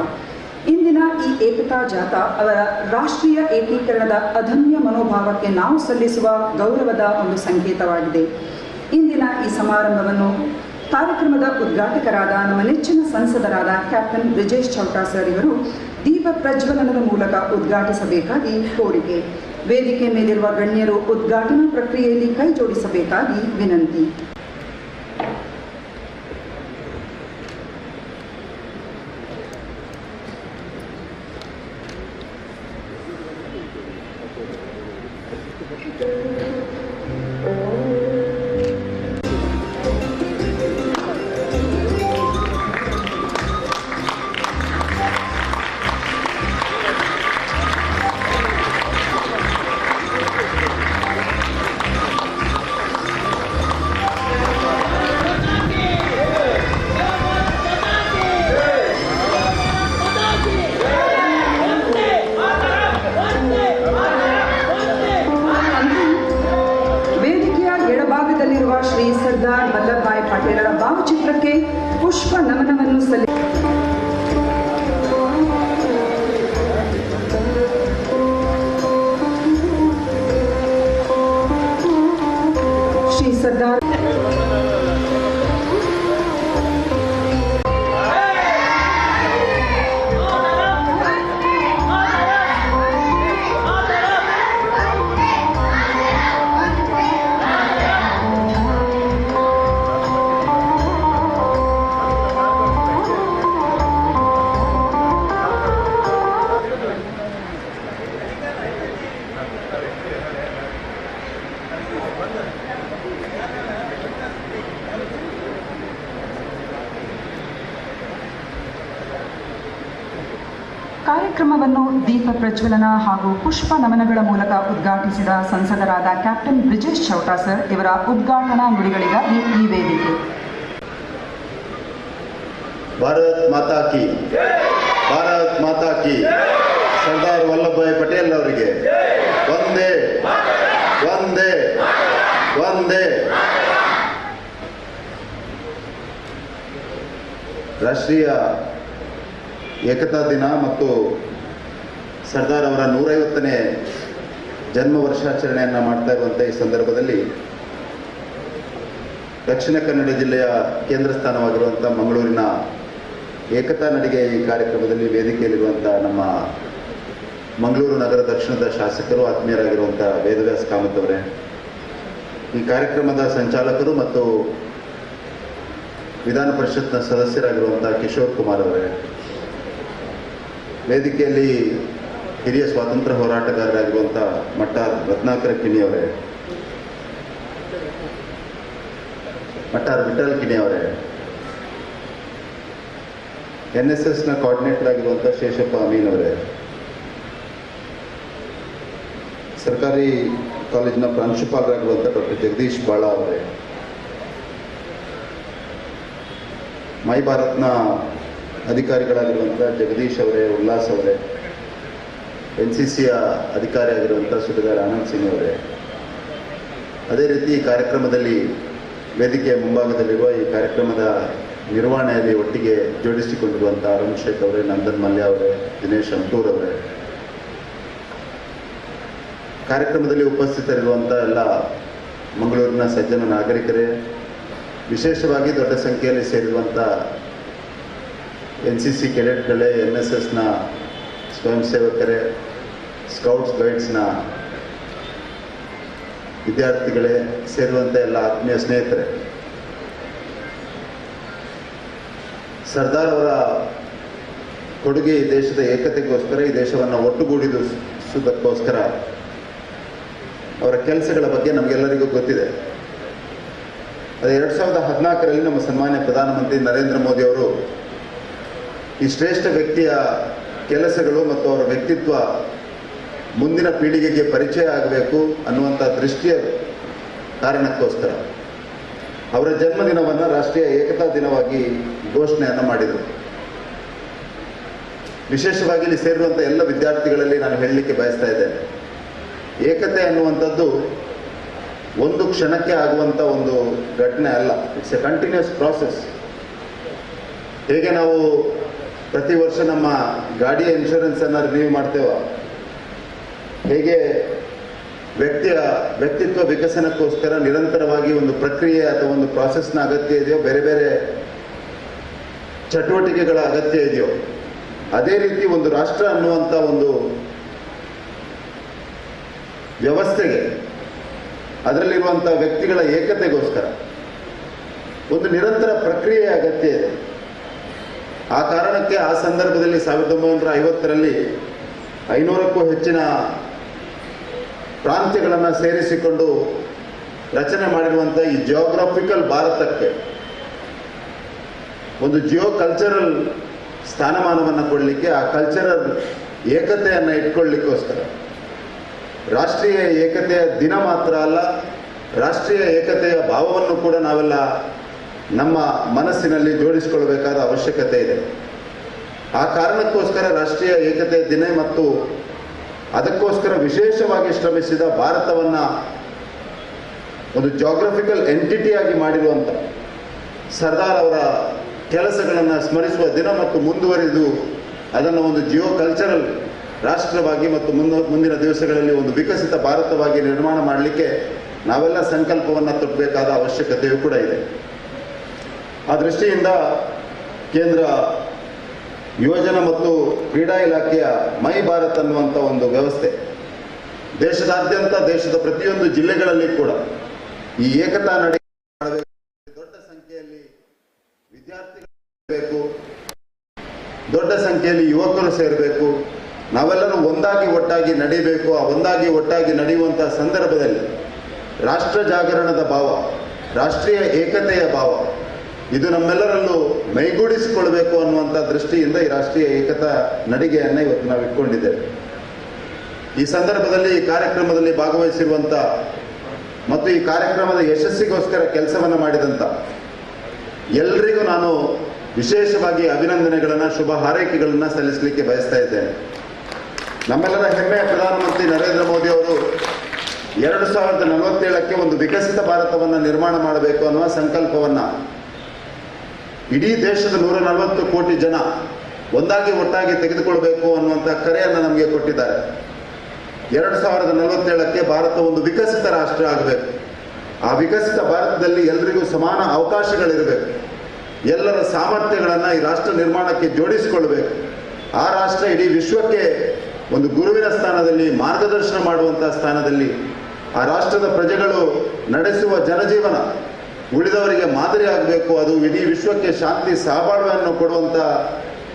ಇಂದಿನ ಈ ಏಕತಾ ಜಾಥಾ ಅವರ ರಾಷ್ಟ್ರೀಯ ಏಕೀಕರಣದ ಅದಮ್ಯ ಮನೋಭಾವಕ್ಕೆ ನಾವು ಸಲ್ಲಿಸುವ ಗೌರವದ ಒಂದು ಸಂಕೇತವಾಗಿದೆ. ಇಂದಿನ ಈ ಸಮಾರಂಭವನ್ನು ಕಾರ್ಯಕ್ರಮದ ಉದ್ಘಾಟಕರಾದ ನಮ್ಮ ನೆಚ್ಚಿನ ಸಂಸದರಾದ ಕ್ಯಾಪ್ಟನ್ ಬ್ರಿಜೇಶ್ ಚೌಟಾ ಸರ್ ಇವರು ದೀಪ ಪ್ರಜ್ವಲನದ ಮೂಲಕ ಉದ್ಘಾಟಿಸಬೇಕಾಗಿ ಕೋರಿಕೆ. ವೇದಿಕೆ ಮೇಲಿರುವ ಗಣ್ಯರು ಉದ್ಘಾಟನಾ ಪ್ರಕ್ರಿಯೆಯಲ್ಲಿ ಕೈ ಜೋಡಿಸಬೇಕಾಗಿ ವಿನಂತಿ. ಶ್ರೀ ಸರ್ದಾರ್ ವಲ್ಲಭಭಾಯ್ ಪಟೇಲರ ಭಾವಚಿತ್ರಕ್ಕೆ ಪುಷ್ಪ ನಮನವನ್ನು ಶ್ರೀ ಸರ್ದಾರ್ ಕಾರ್ಯಕ್ರಮವನ್ನು ದೀಪ ಪ್ರಜ್ವಲನ ಹಾಗೂ ಪುಷ್ಪ ನಮನಗಳ ಮೂಲಕ ಉದ್ಘಾಟಿಸಿದ ಸಂಸದರಾದ ಕ್ಯಾಪ್ಟನ್ ಬ್ರಿಜೇಶ್ ಚೌಟಾ ಸರ್ ಇವರ ಉದ್ಘಾಟನಾ ನುಡಿಗಳಿಗಾಗಿ ಈ ವೇದಿಕೆ. ಭಾರತ್ ಮಾತಾ ಕಿ, ಭಾರತ್ ಮಾತಾ ಕಿ. ಸರ್ದಾರ್ ವಲ್ಲಭಭಾಯ್ ಪಟೇಲ್ ಅವರಿಗೆ ವಂದೇ ವಂದೇ ವಂದೇ. ರಾಷ್ಟ್ರೀಯ ಏಕತಾ ದಿನ ಮತ್ತು ಸರ್ದಾರ್ ಅವರ 150ನೇ ಜನ್ಮ ವರ್ಷಾಚರಣೆಯನ್ನು ಮಾಡ್ತಾ ಇರುವಂಥ ಈ ಸಂದರ್ಭದಲ್ಲಿ ದಕ್ಷಿಣ ಕನ್ನಡ ಜಿಲ್ಲೆಯ ಕೇಂದ್ರ ಸ್ಥಾನವಾಗಿರುವಂಥ ಮಂಗಳೂರಿನ ಏಕತಾ ನಡಿಗೆ ಈ ಕಾರ್ಯಕ್ರಮದಲ್ಲಿ ವೇದಿಕೆಯಲ್ಲಿರುವಂಥ ನಮ್ಮ ಮಂಗಳೂರು ನಗರ ದಕ್ಷಿಣದ ಶಾಸಕರು ಆತ್ಮೀಯರಾಗಿರುವಂಥ ವೇದವ್ಯಾಸ್ ಕಾಮತ್ ಅವರೇ, ಈ ಕಾರ್ಯಕ್ರಮದ ಸಂಚಾಲಕರು ಮತ್ತು ವಿಧಾನ ಪರಿಷತ್ನ ಸದಸ್ಯರಾಗಿರುವಂಥ ಕಿಶೋರ್ ಕುಮಾರ್ ಅವರೇ, ವೇದಿಕೆಯಲ್ಲಿ ಹಿರಿಯ ಸ್ವಾತಂತ್ರ್ಯ ಹೋರಾಟಗಾರರಾಗಿರುವಂಥ ಮಟ್ಟಾರ್ ರತ್ನಾಕರ ಕಿಣಿ ಅವರೇ, ಮಟ್ಟಾರ್ ವಿಠಲ್ ಕಿಣಿ ಅವರೇ, NSSನ ಕೋಆರ್ಡಿನೇಟರ್ ಆಗಿರುವಂಥ ಶೇಷಪ್ಪ ಅಮೀನ್ ಅವರೇ, ಸರ್ಕಾರಿ ಕಾಲೇಜಿನ ಪ್ರಾಂಶುಪಾಲರಾಗಿರುವಂಥ ಡಾಕ್ಟರ್ ಜಗದೀಶ್ ಬಾಳ ಅವರೇ, ಮೈ ಭಾರತ್ನ ಅಧಿಕಾರಿಗಳಾಗಿರುವಂಥ ಜಗದೀಶ್ ಅವರೇ, ಉಲ್ಲಾಸ್ ಅವರೇ, NCCಯ ಅಧಿಕಾರಿ ಆಗಿರುವಂಥ ಸುಬೇದಾರ್ ಆನಂದ್ ಸಿಂಗ್ ಅವರೇ, ಅದೇ ರೀತಿ ಈ ಕಾರ್ಯಕ್ರಮದಲ್ಲಿ ವೇದಿಕೆಯ ಮುಂಭಾಗದಲ್ಲಿರುವ ಈ ಕಾರ್ಯಕ್ರಮದ ನಿರ್ವಹಣೆಯಲ್ಲಿ ಒಟ್ಟಿಗೆ ಜೋಡಿಸಿಕೊಂಡಿರುವಂಥ ಅರುಣ್ ಶೇಖ್ ಅವರೇ, ನಂದನ್ ಮಲ್ಯ ಅವರೇ, ದಿನೇಶ್ ಅಂಟೂರ್ ಅವರೇ, ಕಾರ್ಯಕ್ರಮದಲ್ಲಿ ಉಪಸ್ಥಿತರಿರುವಂಥ ಎಲ್ಲ ಮಂಗಳೂರಿನ ಸಜ್ಜನ ನಾಗರಿಕರೇ, ವಿಶೇಷವಾಗಿ ದೊಡ್ಡ ಸಂಖ್ಯೆಯಲ್ಲಿ ಸೇರಿರುವಂಥ NCC ಕೆಡೆಟ್ಗಳೇ, NSSನ ಸ್ವಯಂ ಸೇವಕರೇ, ಸ್ಕೌಟ್ಸ್ ಗೈಡ್ಸ್ನ ವಿದ್ಯಾರ್ಥಿಗಳೇ, ಸೇರುವಂಥ ಎಲ್ಲ ಆತ್ಮೀಯ ಸ್ನೇಹಿತರೆ, ಸರ್ದಾರ್ ಅವರ ಕೊಡುಗೆ ಈ ದೇಶದ ಏಕತೆಗೋಸ್ಕರ, ಈ ದೇಶವನ್ನು ಒಟ್ಟುಗೂಡಿಸುವುದಕ್ಕೋಸ್ಕರ ಅವರ ಕೆಲಸಗಳ ಬಗ್ಗೆ ನಮಗೆಲ್ಲರಿಗೂ ಗೊತ್ತಿದೆ. ಅದು 2014ರಲ್ಲಿ ನಮ್ಮ ಸನ್ಮಾನ್ಯ ಪ್ರಧಾನಮಂತ್ರಿ ನರೇಂದ್ರ ಮೋದಿ ಅವರು ಈ ಶ್ರೇಷ್ಠ ವ್ಯಕ್ತಿಯ ಕೆಲಸಗಳು ಮತ್ತು ಅವರ ವ್ಯಕ್ತಿತ್ವ ಮುಂದಿನ ಪೀಳಿಗೆಗೆ ಪರಿಚಯ ಆಗಬೇಕು ಅನ್ನುವಂಥ ದೃಷ್ಟಿಯ ಕಾರಣಕ್ಕೋಸ್ಕರ ಅವರ ಜನ್ಮದಿನವನ್ನು ರಾಷ್ಟ್ರೀಯ ಏಕತಾ ದಿನವಾಗಿ ಘೋಷಣೆಯನ್ನು ಮಾಡಿದರು. ವಿಶೇಷವಾಗಿ ಇಲ್ಲಿ ಸೇರಿರುವಂಥ ಎಲ್ಲ ವಿದ್ಯಾರ್ಥಿಗಳಲ್ಲಿ ನಾನು ಹೇಳಲಿಕ್ಕೆ ಬಯಸ್ತಾ ಇದ್ದೇನೆ, ಏಕತೆ ಅನ್ನುವಂಥದ್ದು ಒಂದು ಕ್ಷಣಕ್ಕೆ ಆಗುವಂಥ ಒಂದು ಘಟನೆ ಅಲ್ಲ, ಇಟ್ಸ್ ಎ ಕಂಟಿನ್ಯೂಸ್ ಪ್ರಾಸೆಸ್. ಹೇಗೆ ನಾವು ಪ್ರತಿ ವರ್ಷ ನಮ್ಮ ಗಾಡಿಯ ಇನ್ಶೂರೆನ್ಸನ್ನು ರಿನ್ಯೂ ಮಾಡ್ತೇವ, ಹೇಗೆ ವ್ಯಕ್ತಿತ್ವ ವಿಕಸನಕ್ಕೋಸ್ಕರ ನಿರಂತರವಾಗಿ ಒಂದು ಪ್ರಕ್ರಿಯೆ ಅಥವಾ ಒಂದು ಪ್ರಾಸೆಸ್ನ ಅಗತ್ಯ ಇದೆಯೋ, ಬೇರೆ ಬೇರೆ ಚಟುವಟಿಕೆಗಳ ಅಗತ್ಯ ಇದೆಯೋ, ಅದೇ ರೀತಿ ಒಂದು ರಾಷ್ಟ್ರ ಅನ್ನುವಂಥ ಒಂದು ವ್ಯವಸ್ಥೆಗೆ, ಅದರಲ್ಲಿರುವಂಥ ವ್ಯಕ್ತಿಗಳ ಏಕತೆಗೋಸ್ಕರ ಒಂದು ನಿರಂತರ ಪ್ರಕ್ರಿಯೆಯ ಅಗತ್ಯ ಇದೆ. ಆ ಕಾರಣಕ್ಕೆ ಆ ಸಂದರ್ಭದಲ್ಲಿ 1950ರಲ್ಲಿ 500ಕ್ಕೂ ಹೆಚ್ಚಿನ ಪ್ರಾಂತ್ಯಗಳನ್ನು ಸೇರಿಸಿಕೊಂಡು ರಚನೆ ಮಾಡಿರುವಂಥ ಈ ಜಿಯೋಗ್ರಫಿಕಲ್ ಭಾರತಕ್ಕೆ ಒಂದು ಜಿಯೋ ಕಲ್ಚರಲ್ ಸ್ಥಾನಮಾನವನ್ನು ಕೊಡಲಿಕ್ಕೆ, ಆ ಕಲ್ಚರಲ್ ಏಕತೆಯನ್ನು ಇಟ್ಕೊಳ್ಳಿಕ್ಕೋಸ್ಕರ ರಾಷ್ಟ್ರೀಯ ಏಕತೆಯ ದಿನ ಮಾತ್ರ ಅಲ್ಲ, ರಾಷ್ಟ್ರೀಯ ಏಕತೆಯ ಭಾವವನ್ನು ಕೂಡ ನಾವೆಲ್ಲ ನಮ್ಮ ಮನಸ್ಸಿನಲ್ಲಿ ಜೋಡಿಸಿಕೊಳ್ಳಬೇಕಾದ ಅವಶ್ಯಕತೆ ಇದೆ. ಆ ಕಾರಣಕ್ಕೋಸ್ಕರ ರಾಷ್ಟ್ರೀಯ ಏಕತೆಯ ದಿನ ಮತ್ತು ಅದಕ್ಕೋಸ್ಕರ ವಿಶೇಷವಾಗಿ ಶ್ರಮಿಸಿದ ಭಾರತವನ್ನು ಒಂದು ಜಾಗ್ರಫಿಕಲ್ ಎಂಟಿಟಿಯಾಗಿ ಮಾಡಿರುವಂಥ ಸರ್ದಾರ್ ಅವರ ಕೆಲಸಗಳನ್ನು ಸ್ಮರಿಸುವ ದಿನ ಮತ್ತು ಮುಂದುವರಿದು ಅದನ್ನು ಒಂದು ಜಿಯೋ ಕಲ್ಚರಲ್ ರಾಷ್ಟ್ರವಾಗಿ ಮತ್ತು ಮುಂದಿನ ದಿವಸಗಳಲ್ಲಿ ಒಂದು ವಿಕಸಿತ ಭಾರತವಾಗಿ ನಿರ್ಮಾಣ ಮಾಡಲಿಕ್ಕೆ ನಾವೆಲ್ಲ ಸಂಕಲ್ಪವನ್ನು ತೊಡಬೇಕಾದ ಅವಶ್ಯಕತೆಯೂ ಕೂಡ ಇದೆ. ಆ ದೃಷ್ಟಿಯಿಂದ ಕೇಂದ್ರ ಯುವಜನ ಮತ್ತು ಕ್ರೀಡಾ ಇಲಾಖೆಯ ಮೈ ಭಾರತ್ ಅನ್ನುವಂಥ ಒಂದು ವ್ಯವಸ್ಥೆ ದೇಶದಾದ್ಯಂತ, ದೇಶದ ಪ್ರತಿಯೊಂದು ಜಿಲ್ಲೆಗಳಲ್ಲಿ ಕೂಡ ಈ ಏಕತಾ ನಡೆ ದೊಡ್ಡ ಸಂಖ್ಯೆಯಲ್ಲಿ ವಿದ್ಯಾರ್ಥಿಗಳು ಸೇರಬೇಕು, ದೊಡ್ಡ ಸಂಖ್ಯೆಯಲ್ಲಿ ಯುವಕರು ಸೇರಬೇಕು, ನಾವೆಲ್ಲರೂ ಒಂದಾಗಿ ಒಟ್ಟಾಗಿ ನಡೀಬೇಕು. ಆ ಒಂದಾಗಿ ಒಟ್ಟಾಗಿ ನಡೆಯುವಂಥ ಸಂದರ್ಭದಲ್ಲಿ ರಾಷ್ಟ್ರ ಜಾಗರಣದ ಭಾವ, ರಾಷ್ಟ್ರೀಯ ಏಕತೆಯ ಭಾವ ಇದು ನಮ್ಮೆಲ್ಲರಲ್ಲೂ ಮೈಗೂಡಿಸಿಕೊಳ್ಬೇಕು ಅನ್ನುವಂಥ ದೃಷ್ಟಿಯಿಂದ ಈ ರಾಷ್ಟ್ರೀಯ ಏಕತಾ ನಡಿಗೆಯನ್ನು ಇವತ್ತು ನಾವು ಇಟ್ಕೊಂಡಿದ್ದೇವೆ. ಈ ಸಂದರ್ಭದಲ್ಲಿ ಈ ಕಾರ್ಯಕ್ರಮದಲ್ಲಿ ಭಾಗವಹಿಸಿರುವಂಥ ಮತ್ತು ಈ ಕಾರ್ಯಕ್ರಮದ ಯಶಸ್ಸಿಗೋಸ್ಕರ ಕೆಲಸವನ್ನು ಮಾಡಿದಂಥ ಎಲ್ರಿಗೂ ನಾನು ವಿಶೇಷವಾಗಿ ಅಭಿನಂದನೆಗಳನ್ನು, ಶುಭ ಹಾರೈಕೆಗಳನ್ನು ಸಲ್ಲಿಸಲಿಕ್ಕೆ ಬಯಸ್ತಾ ಇದ್ದೇನೆ. ನಮ್ಮೆಲ್ಲರ ಹೆಮ್ಮೆಯ ಪ್ರಧಾನಮಂತ್ರಿ ನರೇಂದ್ರ ಮೋದಿ ಅವರು 2047ಕ್ಕೆ ಒಂದು ವಿಕಸಿತ ಭಾರತವನ್ನು ನಿರ್ಮಾಣ ಮಾಡಬೇಕು ಅನ್ನುವ ಸಂಕಲ್ಪವನ್ನು ಇಡೀ ದೇಶದ 140 ಕೋಟಿ ಜನ ಒಂದಾಗಿ ಒಟ್ಟಾಗಿ ತೆಗೆದುಕೊಳ್ಬೇಕು ಅನ್ನುವಂಥ ಕರೆಯನ್ನು ನಮಗೆ ಕೊಟ್ಟಿದ್ದಾರೆ. 2047ಕ್ಕೆ ಭಾರತ ಒಂದು ವಿಕಸಿತ ರಾಷ್ಟ್ರ ಆಗಬೇಕು. ಆ ವಿಕಸಿತ ಭಾರತದಲ್ಲಿ ಎಲ್ಲರಿಗೂ ಸಮಾನ ಅವಕಾಶಗಳಿರಬೇಕು. ಎಲ್ಲರ ಸಾಮರ್ಥ್ಯಗಳನ್ನು ಈ ರಾಷ್ಟ್ರ ನಿರ್ಮಾಣಕ್ಕೆ ಜೋಡಿಸಿಕೊಳ್ಬೇಕು. ಆ ರಾಷ್ಟ್ರ ಇಡೀ ವಿಶ್ವಕ್ಕೆ ಒಂದು ಗುರುವಿನ ಸ್ಥಾನದಲ್ಲಿ, ಮಾರ್ಗದರ್ಶನ ಮಾಡುವಂಥ ಸ್ಥಾನದಲ್ಲಿ, ಆ ರಾಷ್ಟ್ರದ ಪ್ರಜೆಗಳು ನಡೆಸುವ ಜನಜೀವನ ಉಳಿದವರಿಗೆ ಮಾದರಿ ಆಗಬೇಕು. ಅದು ಇಡೀ ವಿಶ್ವಕ್ಕೆ ಶಾಂತಿ ಸಹಬಾಳ್ವೆಯನ್ನು ಕೊಡುವಂಥ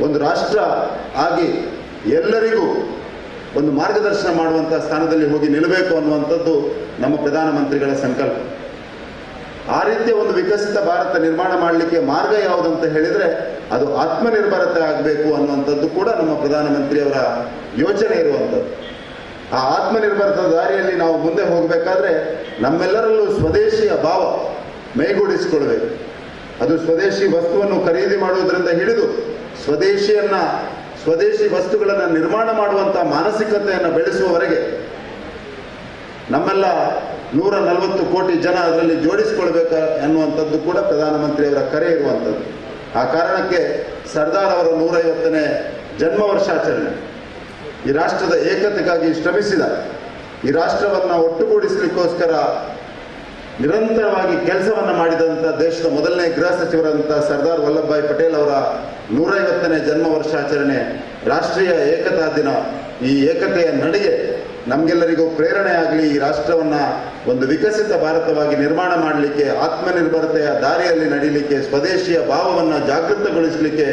ಒಂದು ರಾಷ್ಟ್ರ ಆಗಿ ಎಲ್ಲರಿಗೂ ಒಂದು ಮಾರ್ಗದರ್ಶನ ಮಾಡುವಂಥ ಸ್ಥಾನದಲ್ಲಿ ಹೋಗಿ ನಿಲ್ಲಬೇಕು ಅನ್ನುವಂಥದ್ದು ನಮ್ಮ ಪ್ರಧಾನಮಂತ್ರಿಗಳ ಸಂಕಲ್ಪ. ಆ ರೀತಿಯ ಒಂದು ವಿಕಸಿತ ಭಾರತ ನಿರ್ಮಾಣ ಮಾಡಲಿಕ್ಕೆ ಮಾರ್ಗ ಯಾವುದಂತ ಹೇಳಿದರೆ ಅದು ಆತ್ಮನಿರ್ಭರತೆ ಆಗಬೇಕು ಅನ್ನುವಂಥದ್ದು ಕೂಡ ನಮ್ಮ ಪ್ರಧಾನಮಂತ್ರಿಯವರ ಯೋಚನೆ ಇರುವಂಥದ್ದು. ಆ ಆತ್ಮನಿರ್ಭರತ ದಾರಿಯಲ್ಲಿ ನಾವು ಮುಂದೆ ಹೋಗಬೇಕಾದ್ರೆ ನಮ್ಮೆಲ್ಲರಲ್ಲೂ ಸ್ವದೇಶಿಯ ಭಾವ ಮೈಗೂಡಿಸಿಕೊಳ್ಬೇಕು. ಅದು ಸ್ವದೇಶಿ ವಸ್ತುವನ್ನು ಖರೀದಿ ಮಾಡುವುದರಿಂದ ಹಿಡಿದು ಸ್ವದೇಶಿ ವಸ್ತುಗಳನ್ನು ನಿರ್ಮಾಣ ಮಾಡುವಂಥ ಮಾನಸಿಕತೆಯನ್ನು ಬೆಳೆಸುವವರೆಗೆ ನಮ್ಮೆಲ್ಲ 140 ಕೋಟಿ ಜನ ಅದರಲ್ಲಿ ಜೋಡಿಸಿಕೊಳ್ಬೇಕು ಅನ್ನುವಂಥದ್ದು ಕೂಡ ಪ್ರಧಾನಮಂತ್ರಿಯವರ ಕರೆ ಇರುವಂಥದ್ದು. ಆ ಕಾರಣಕ್ಕೆ ಸರ್ದಾರ್ ಅವರ 150ನೇ ಜನ್ಮ ವರ್ಷಾಚರಣೆ, ಈ ರಾಷ್ಟ್ರದ ಏಕತೆಗಾಗಿ ಶ್ರಮಿಸಿದ, ಈ ರಾಷ್ಟ್ರವನ್ನು ಒಟ್ಟುಗೂಡಿಸಲಿಕ್ಕೋಸ್ಕರ ನಿರಂತರವಾಗಿ ಕೆಲಸವನ್ನು ಮಾಡಿದಂಥ ದೇಶದ ಮೊದಲನೇ ಗೃಹ ಸಚಿವರಂಥ ಸರ್ದಾರ್ ವಲ್ಲಭಭಾಯಿ ಪಟೇಲ್ ಅವರ 150ನೇ ಜನ್ಮ ವರ್ಷಾಚರಣೆ, ರಾಷ್ಟ್ರೀಯ ಏಕತಾ ದಿನ. ಈ ಏಕತೆಯ ನಡಿಗೆ ನಮಗೆಲ್ಲರಿಗೂ ಪ್ರೇರಣೆ ಆಗಲಿ. ಈ ರಾಷ್ಟ್ರವನ್ನು ಒಂದು ವಿಕಸಿತ ಭಾರತವಾಗಿ ನಿರ್ಮಾಣ ಮಾಡಲಿಕ್ಕೆ, ಆತ್ಮನಿರ್ಭರತೆಯ ದಾರಿಯಲ್ಲಿ ನಡೀಲಿಕ್ಕೆ, ಸ್ವದೇಶಿಯ ಭಾವವನ್ನು ಜಾಗೃತಗೊಳಿಸಲಿಕ್ಕೆ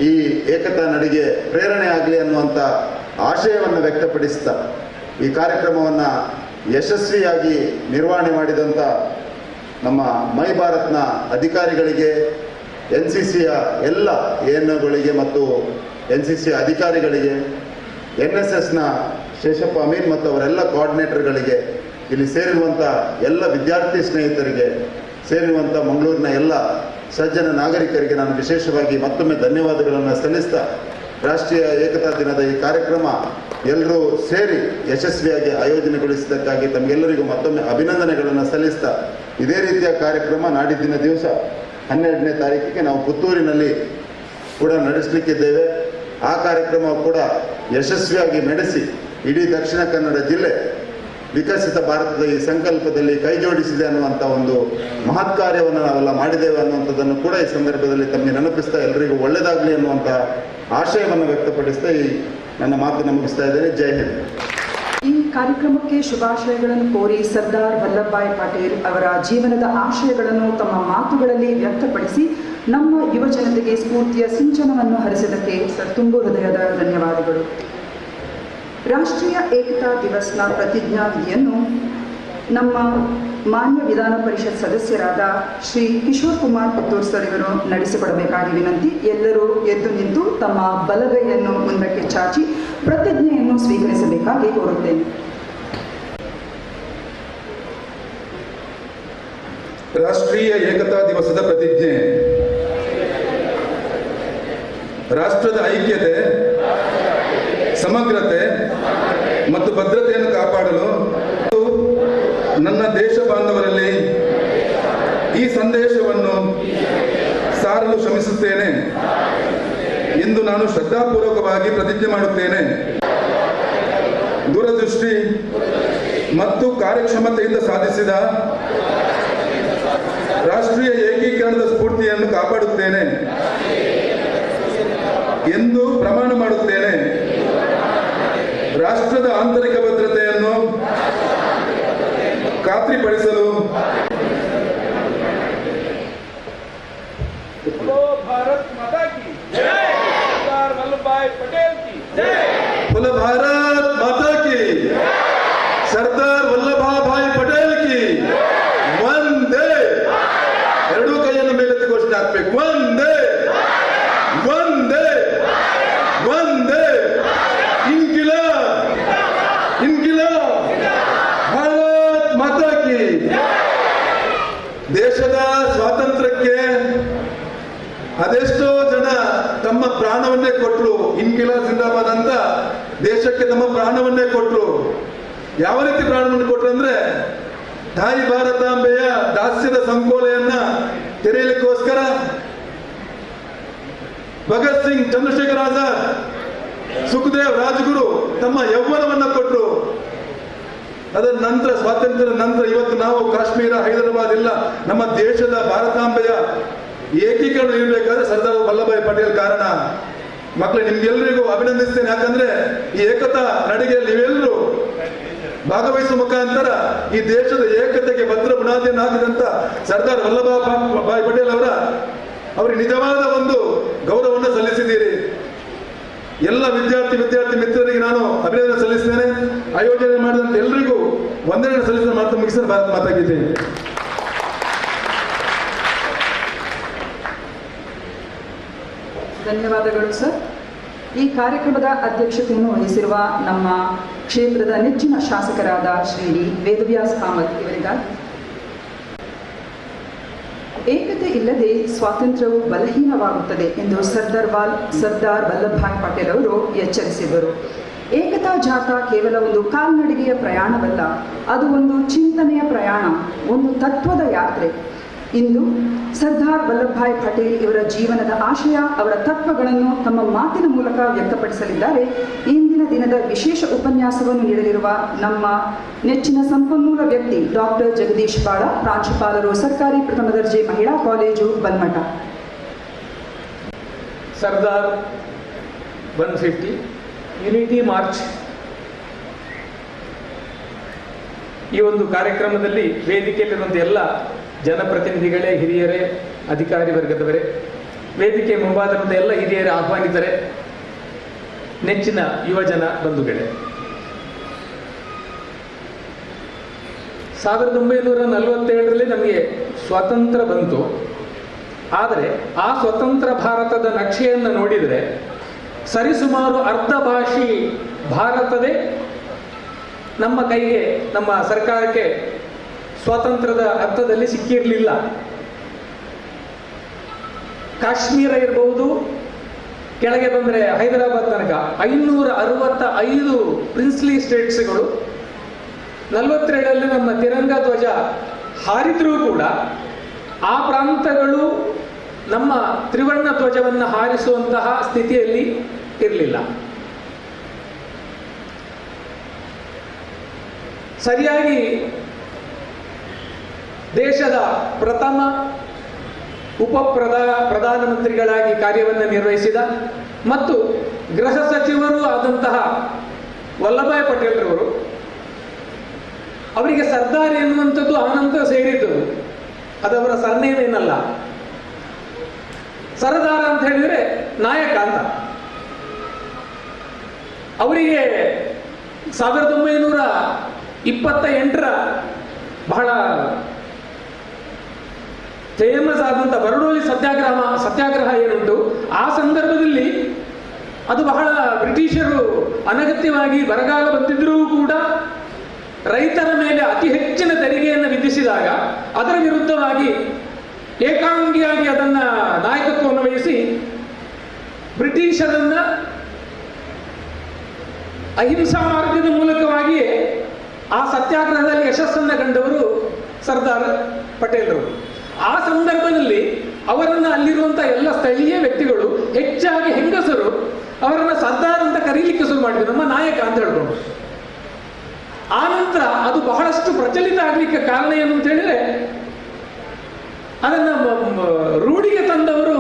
ಈ ಏಕತಾ ನಡಿಗೆ ಪ್ರೇರಣೆ ಆಗಲಿ ಅನ್ನುವಂಥ ಆಶಯವನ್ನು ವ್ಯಕ್ತಪಡಿಸ್ತಾ ಈ ಕಾರ್ಯಕ್ರಮವನ್ನು ಯಶಸ್ವಿಯಾಗಿ ನಿರ್ವಹಣೆ ಮಾಡಿದಂಥ ನಮ್ಮ ಮೈ ಭಾರತ್ನ ಅಧಿಕಾರಿಗಳಿಗೆ, NCCಯ ಎಲ್ಲ ANOಗಳಿಗೆ ಮತ್ತು NCC ಅಧಿಕಾರಿಗಳಿಗೆ, NSSನ ಶೇಷಪ್ಪ ಅಮೀನ್ ಮತ್ತು ಅವರೆಲ್ಲ ಕೋಆರ್ಡಿನೇಟರ್ಗಳಿಗೆ, ಇಲ್ಲಿ ಸೇರಿರುವಂಥ ಎಲ್ಲ ವಿದ್ಯಾರ್ಥಿ ಸ್ನೇಹಿತರಿಗೆ, ಸೇರಿರುವಂಥ ಮಂಗಳೂರಿನ ಎಲ್ಲ ಸಜ್ಜನ ನಾಗರಿಕರಿಗೆ ನಾನು ವಿಶೇಷವಾಗಿ ಮತ್ತೊಮ್ಮೆ ಧನ್ಯವಾದಗಳನ್ನು ಸಲ್ಲಿಸ್ತಾ, ರಾಷ್ಟ್ರೀಯ ಏಕತಾ ದಿನದ ಈ ಕಾರ್ಯಕ್ರಮ ಎಲ್ಲರೂ ಸೇರಿ ಯಶಸ್ವಿಯಾಗಿ ಆಯೋಜನೆಗೊಳಿಸಿದ್ದಕ್ಕಾಗಿ ತಮಗೆಲ್ಲರಿಗೂ ಮತ್ತೊಮ್ಮೆ ಅಭಿನಂದನೆಗಳನ್ನು ಸಲ್ಲಿಸ್ತಾ, ಇದೇ ರೀತಿಯ ಕಾರ್ಯಕ್ರಮ ನಾಡಿದ್ದಿನ ದಿವಸ 12ನೇ ತಾರೀಕಿಗೆ ನಾವು ಪುತ್ತೂರಿನಲ್ಲಿ ಕೂಡ ನಡೆಸಲಿಕ್ಕಿದ್ದೇವೆ. ಆ ಕಾರ್ಯಕ್ರಮ ಕೂಡ ಯಶಸ್ವಿಯಾಗಿ ನಡೆಸಿ ಇಡೀ ದಕ್ಷಿಣ ಕನ್ನಡ ಜಿಲ್ಲೆ ವಿಕಸಿತ ಭಾರತದ ಈ ಸಂಕಲ್ಪದಲ್ಲಿ ಕೈ ಜೋಡಿಸಿದೆ ಅನ್ನುವಂಥ ಒಂದು ಮಹತ್ ಕಾರ್ಯವನ್ನು ನಾವೆಲ್ಲ ಮಾಡಿದ್ದೇವೆ ಅನ್ನುವಂಥದ್ದನ್ನು ಕೂಡ ಈ ಸಂದರ್ಭದಲ್ಲಿ ತಮಗೆ ನೆನಪಿಸ್ತಾ ಎಲ್ಲರಿಗೂ ಒಳ್ಳೆಯದಾಗಲಿ ಅನ್ನುವಂಥ ಆಶಯವನ್ನು ವ್ಯಕ್ತಪಡಿಸ್ತಾ ಈ ನನ್ನ ಮಾತನ್ನು ಮುಗಿಸ್ತಾ ಇದ್ದೇನೆ. ಜೈ ಹಿಂದ್. ಈ ಕಾರ್ಯಕ್ರಮಕ್ಕೆ ಶುಭಾಶಯಗಳನ್ನು ಕೋರಿ ಸರ್ದಾರ್ ವಲ್ಲಭಭಾಯಿ ಪಟೇಲ್ ಅವರ ಜೀವನದ ಆಶಯಗಳನ್ನು ತಮ್ಮ ಮಾತುಗಳಲ್ಲಿ ವ್ಯಕ್ತಪಡಿಸಿ ನಮ್ಮ ಯುವ ಜನತೆಗೆ ಸ್ಫೂರ್ತಿಯ ಸಿಂಚನವನ್ನು ಹರಿಸಿದ್ದಕ್ಕೆ ತುಂಬು ಹೃದಯದ ಧನ್ಯವಾದಗಳು. ರಾಷ್ಟ್ರೀಯ ಏಕತಾ ದಿವಸ್ನ ಪ್ರತಿಜ್ಞಾ ವಿಧಿಯನ್ನು ನಮ್ಮ ಮಾನ್ಯ ವಿಧಾನ ಪರಿಷತ್ ಸದಸ್ಯರಾದ ಶ್ರೀ ಕಿಶೋರ್ ಕುಮಾರ್ ಪುತ್ತೂರ್ ಸರ್ ಇವರು ನಡೆಸಿಕೊಡಬೇಕಾಗಿ ವಿನಂತಿ. ಎಲ್ಲರೂ ಎದ್ದು ನಿಂತು ತಮ್ಮ ಬಲಗೈಯನ್ನು ಮುಂದಕ್ಕೆ ಚಾಚಿ ಪ್ರತಿಜ್ಞೆಯನ್ನು ಸ್ವೀಕರಿಸಬೇಕಾಗಿ ಕೋರುತ್ತೇನೆ. ರಾಷ್ಟ್ರೀಯ ಏಕತಾ ದಿವಸದ ಪ್ರತಿಜ್ಞೆ. ರಾಷ್ಟ್ರದ ಐಕ್ಯತೆ, ಸಮಗ್ರತೆ ಮತ್ತು ಭದ್ರತೆಯನ್ನು ಕಾಪಾಡಲು ನನ್ನ ದೇಶ ಬಾಂಧವರಲ್ಲಿ ಈ ಸಂದೇಶವನ್ನು ಸಾರಲು ಶ್ರಮಿಸುತ್ತೇನೆ ಎಂದು ನಾನು ಶ್ರದ್ಧಾಪೂರ್ವಕವಾಗಿ ಪ್ರತಿಜ್ಞೆ ಮಾಡುತ್ತೇನೆ. ದೂರದೃಷ್ಟಿ ಮತ್ತು ಕಾರ್ಯಕ್ಷಮತೆಯಿಂದ ಸಾಧಿಸಿದ ರಾಷ್ಟ್ರೀಯ ಏಕೀಕರಣದ ಸ್ಫೂರ್ತಿಯನ್ನು ಕಾಪಾಡುತ್ತೇನೆ ಎಂದು ಪ್ರಮಾಣ ಮಾಡುತ್ತೇನೆ. ರಾಷ್ಟ್ರದ ಆಂತರಿಕ ಭದ್ರತೆಯನ್ನು ಖಾತ್ರಿಪಡಿಸಲು भारत माता की जय, सरदार वल्लभभाई पटेल की जय, बोलो भारत माता की, ಸರ್ದಾರ್ ವಲ್ಲಭಭಾಯಿ ಪಟೇಲ್ ಕಿ, ವಂದೇ. ಎರಡೂ ಕೈಯನ್ನು ಮೇಲೆ ಜೀವನ ತಮ್ಮ ಪ್ರಾಣವನ್ನೇ ಕೊಟ್ಟರು. ಇನ್ಕಿಲಾಬ್ ಜಿಂದಾಬಾದ್ ಅಂತ ದೇಶಕ್ಕೆ ತಮ್ಮ ಪ್ರಾಣವನ್ನೇ ಕೊಟ್ಟರು. ಯಾವ ರೀತಿ ಪ್ರಾಣವನ್ನು ಕೊಟ್ಟರು ಅಂದ್ರೆ, ತಾಯಿ ಭಾರತಾಂಬೆಯ ದಾಸ್ಯದ ಸಂಕೋಲೆಯನ್ನ ತೆರೆಯಲಿಕ್ಕೋಸ್ಕರ ಭಗತ್ ಸಿಂಗ್, ಚಂದ್ರಶೇಖರ್ ಆಜಾದ್, ಸುಖದೇವ್, ರಾಜ್ಗುರು ತಮ್ಮ ಯೌವನವನ್ನ ಕೊಟ್ಟರು. ಅದರ ನಂತರ, ಸ್ವಾತಂತ್ರ್ಯದ ನಂತರ ಇವತ್ತು ನಾವು ಕಾಶ್ಮೀರ, ಹೈದರಾಬಾದ್ ಎಲ್ಲ ನಮ್ಮ ದೇಶದ ಭಾರತಾಂಬೆಯ ಏಕೀಕರಣ ಇರಬೇಕಾದ್ರೆ ಸರ್ದಾರ್ ವಲ್ಲಭಾಯ್ ಪಟೇಲ್ ಕಾರಣ. ಮಕ್ಕಳೇ, ನಿಮ್ಗೆಲ್ಲರಿಗೂ ಅಭಿನಂದಿಸ್ತೇನೆ. ಯಾಕಂದ್ರೆ ಈ ಏಕತಾ ನಡಿಗೆಯಲ್ಲಿ ನೀವೆಲ್ಲರೂ ಭಾಗವಹಿಸುವ ಮುಖಾಂತರ ಈ ದೇಶದ ಏಕತೆಗೆ ಭದ್ರ ಬುನಾದಿಯನ್ನು ಹಾಕಿದಂತ ಸರ್ದಾರ್ ವಲ್ಲಭಾಯ್ ಪಟೇಲ್ ಅವರಿಗೆ ನಿಜವಾದ ಒಂದು ಗೌರವವನ್ನು ಸಲ್ಲಿಸಿದ್ದೀರಿ. ಎಲ್ಲ ವಿದ್ಯಾರ್ಥಿ ಮಿತ್ರರಿಗೆ ನಾನು ಅಭಿನಂದನೆ ಸಲ್ಲಿಸ್ತೇನೆ. ಆಯೋಜನೆ ಮಾಡಿದಂತ ಎಲ್ಲರಿಗೂ ವಂದನೆ ಸಲ್ಲಿಸಿದ ಮಾತು ಮುಗಿಸಲು ಮಾತಾಗಿದ್ದೇನೆ. ಧನ್ಯವಾದಗಳು ಸರ್. ಈ ಕಾರ್ಯಕ್ರಮದ ಅಧ್ಯಕ್ಷತೆಯನ್ನು ವಹಿಸಿರುವ ನಮ್ಮ ಕ್ಷೇತ್ರದ ನೆಚ್ಚಿನ ಶಾಸಕರಾದ ಶ್ರೀ ಡಿ ವೇದವ್ಯಾಸ್ ಕಾಮತ್ ಇವರಿಗಾಗಿ. ಏಕತೆ ಇಲ್ಲದೆ ಸ್ವಾತಂತ್ರ್ಯವು ಬಲಹೀನವಾಗುತ್ತದೆ ಎಂದು ಸರ್ದಾರ್ ವಲ್ಲಭಭಾಯ್ ಪಟೇಲ್ ಅವರು ಎಚ್ಚರಿಸಿದರು. ಏಕತಾ ಜಾಥಾ ಕೇವಲ ಒಂದು ಕಾಲ್ನಡಿಗೆಯ ಪ್ರಯಾಣವಲ್ಲ, ಅದು ಒಂದು ಚಿಂತನೆಯ ಪ್ರಯಾಣ, ಒಂದು ತತ್ವದ ಯಾತ್ರೆ. ಇಂದು ಸರ್ದಾರ್ ವಲ್ಲಭಭಾಯ್ ಪಟೇಲ್ ಇವರ ಜೀವನದ ಆಶಯ, ಅವರ ತತ್ವಗಳನ್ನು ತಮ್ಮ ಮಾತಿನ ಮೂಲಕ ವ್ಯಕ್ತಪಡಿಸಲಿದ್ದಾರೆ. ಇಂದಿನ ದಿನದ ವಿಶೇಷ ಉಪನ್ಯಾಸವನ್ನು ನೀಡಲಿರುವ ನಮ್ಮ ನೆಚ್ಚಿನ ಸಂಪನ್ಮೂಲ ವ್ಯಕ್ತಿ ಡಾಕ್ಟರ್ ಜಗದೀಶ್ ಬಾಳ, ಪ್ರಾಂಶುಪಾಲರು, ಸರ್ಕಾರಿ ಪ್ರಥಮ ದರ್ಜೆ ಮಹಿಳಾ college, Balmatta. Sardar 150 unity March ಈ ಒಂದು ಕಾರ್ಯಕ್ರಮದಲ್ಲಿ ವೇದಿಕೆಯಲ್ಲಿರುವಂಥ ಎಲ್ಲ ಜನಪ್ರತಿನಿಧಿಗಳೇ, ಹಿರಿಯರೇ, ಅಧಿಕಾರಿ ವರ್ಗದವರೇ, ವೇದಿಕೆ ಮುಂಭಾಗದ ಎಲ್ಲ ಹಿರಿಯರೇ, ಆಹ್ವಾನಿತರೆ, ನೆಚ್ಚಿನ ಯುವಜನ ಬಂಧುಗಳೇ, 1947ರಲ್ಲಿ ನಮಗೆ ಸ್ವಾತಂತ್ರ್ಯ ಬಂತು. ಆದರೆ ಆ ಸ್ವತಂತ್ರ ಭಾರತದ ನಕ್ಷೆಯನ್ನು ನೋಡಿದರೆ ಸರಿಸುಮಾರು ಅರ್ಧ ಭಾಷಿ ಭಾರತದೇ ನಮ್ಮ ಕೈಗೆ, ನಮ್ಮ ಸರ್ಕಾರಕ್ಕೆ ಸ್ವಾತಂತ್ರ್ಯದ ಅರ್ಥದಲ್ಲಿ ಸಿಕ್ಕಿರಲಿಲ್ಲ. ಕಾಶ್ಮೀರ ಇರಬಹುದು, ಕೆಳಗೆ ಬಂದರೆ ಹೈದರಾಬಾದ್ ತನಕ 565 ಪ್ರಿನ್ಸ್ಲಿ ಸ್ಟೇಟ್ಸ್ಗಳು. 47ರಲ್ಲಿ ನಮ್ಮ ತಿರಂಗ ಧ್ವಜ ಹಾರಿದ್ರೂ ಕೂಡ ಆ ಪ್ರಾಂತಗಳು ನಮ್ಮ ತ್ರಿವರ್ಣ ಧ್ವಜವನ್ನು ಹಾರಿಸುವಂತಹ ಸ್ಥಿತಿಯಲ್ಲಿ ಇರಲಿಲ್ಲ. ಸರಿಯಾಗಿ ದೇಶದ ಪ್ರಥಮ ಪ್ರಧಾನಮಂತ್ರಿಗಳಾಗಿ ಕಾರ್ಯವನ್ನು ನಿರ್ವಹಿಸಿದ ಮತ್ತು ಗೃಹ ಸಚಿವರು ಆದಂತಹ ವಲ್ಲಭಾಯ್ ಪಟೇಲ್ರವರು, ಅವರಿಗೆ ಸರ್ದಾರ್ ಎನ್ನುವಂಥದ್ದು ಆನಂತರ ಸೇರಿದ್ದು, ಅದವರ ಸರ್ನೇಮ್ ಏನಲ್ಲ. ಸರದಾರ ಅಂತ ಹೇಳಿದರೆ ನಾಯಕ ಅಂತ. ಅವರಿಗೆ 1928ರ ಬಹಳ ಫೇಮಸ್ ಆದಂಥ ಬರಡೋಲಿ ಸತ್ಯಾಗ್ರಹ ಏನುಂಟು, ಆ ಸಂದರ್ಭದಲ್ಲಿ ಅದು ಬಹಳ ಬ್ರಿಟಿಷರು ಅನಗತ್ಯವಾಗಿ ಬರಗಾಲ ಬಂದಿದ್ರೂ ಕೂಡ ರೈತರ ಮೇಲೆ ಅತಿ ಹೆಚ್ಚಿನ ತೆರಿಗೆಯನ್ನು ವಿಧಿಸಿದಾಗ ಅದರ ವಿರುದ್ಧವಾಗಿ ಏಕಾಂಗಿಯಾಗಿ ಅದನ್ನ ನಾಯಕತ್ವವನ್ನು ವಹಿಸಿ ಬ್ರಿಟಿಷರನ್ನ ಅಹಿಂಸಾ ಮಾರ್ಗದ ಮೂಲಕವಾಗಿಯೇ ಆ ಸತ್ಯಾಗ್ರಹದಲ್ಲಿ ಯಶಸ್ಸನ್ನು ಕಂಡವರು ಸರ್ದಾರ್ ಪಟೇಲ್ರವರು. ಆ ಸಂದರ್ಭದಲ್ಲಿ ಅವರನ್ನು ಅಲ್ಲಿರುವಂಥ ಎಲ್ಲ ಸ್ಥಳೀಯ ವ್ಯಕ್ತಿಗಳು, ಹೆಚ್ಚಾಗಿ ಹೆಂಗಸರು, ಅವರನ್ನು ಸರ್ದಾರ್ ಅಂತ ಕರೀಲಿಕ್ಕೆ ಶುರು ಮಾಡಿದ್ರು, ನಮ್ಮ ನಾಯಕ ಅಂತ ಹೇಳ್ಕೊಂಡು. ಆ ನಂತರ ಅದು ಬಹಳಷ್ಟು ಪ್ರಚಲಿತ ಆಗಲಿಕ್ಕೆ ಕಾರಣ ಏನು ಅಂತ ಹೇಳಿದ್ರೆ, ಅದನ್ನು ರೂಢಿಗೆ ತಂದವರು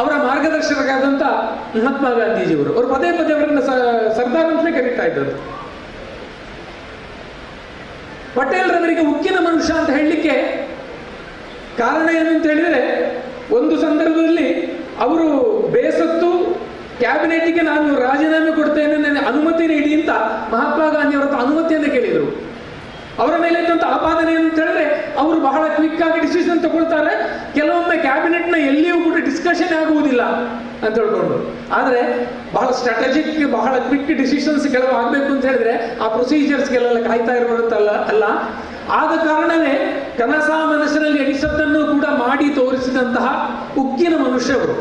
ಅವರ ಮಾರ್ಗದರ್ಶಕರಾದಂಥ ಮಹಾತ್ಮ ಗಾಂಧೀಜಿಯವರು. ಅವರು ಪದೇ ಪದೇ ಅವರನ್ನು ಸರ್ದಾರ್ ಅಂತಲೇ ಕರೀತಾ ಇದ್ದದ್ದು. ಪಟೇಲ್ರವರಿಗೆ ಉಕ್ಕಿನ ಮನುಷ್ಯ ಅಂತ ಹೇಳಲಿಕ್ಕೆ ಕಾರಣ ಏನು ಅಂತ ಹೇಳಿದರೆ, ಒಂದು ಸಂದರ್ಭದಲ್ಲಿ ಅವರು ಬೇಸತ್ತು ಕ್ಯಾಬಿನೆಟ್ಗೆ ನಾನು ರಾಜೀನಾಮೆ ಕೊಡ್ತೇನೆ, ನನ್ನ ಅನುಮತಿ ನೀಡಿ ಅಂತ ಮಹಾತ್ಮ ಗಾಂಧಿ ಅವರ ಅನುಮತಿಯನ್ನು ಕೇಳಿದರು. ಅವರ ಮೇಲೆ ಇದ್ದಂಥ ಆಪಾದನೆ ಅಂತ ಹೇಳಿದ್ರೆ, ಅವರು ಬಹಳ ಕ್ವಿಕ್ ಆಗಿ ಡಿಸಿಷನ್ ತಗೊಳ್ತಾರೆ, ಕೆಲವೊಮ್ಮೆ ಕ್ಯಾಬಿನೆಟ್ನ ಎಲ್ಲಿಯೂ ಕೂಡ ಡಿಸ್ಕಷನ್ ಆಗುವುದಿಲ್ಲ ಅಂತ ಹೇಳ್ಕೊಂಡು. ಆದರೆ ಬಹಳ ಸ್ಟ್ರಾಟಜಿಕ್, ಬಹಳ ಕ್ವಿಕ್ ಡಿಸಿಷನ್ಸ್ ಕೆಲವು ಆಗಬೇಕು ಅಂತ ಹೇಳಿದ್ರೆ ಆ ಪ್ರೊಸೀಜರ್ಸ್ಗೆಲ್ಲ ಕಾಯ್ತಾ ಇರುವಂತಲ್ಲ ಅಲ್ಲ. ಆದ ಕಾರಣವೇ ಕನಸ ಮನಸ್ಸಿನಲ್ಲಿ ಎಣಿಸದ್ದನ್ನು ಕೂಡ ಮಾಡಿ ತೋರಿಸಿದಂತಹ ಉಕ್ಕಿನ ಮನುಷ್ಯರು.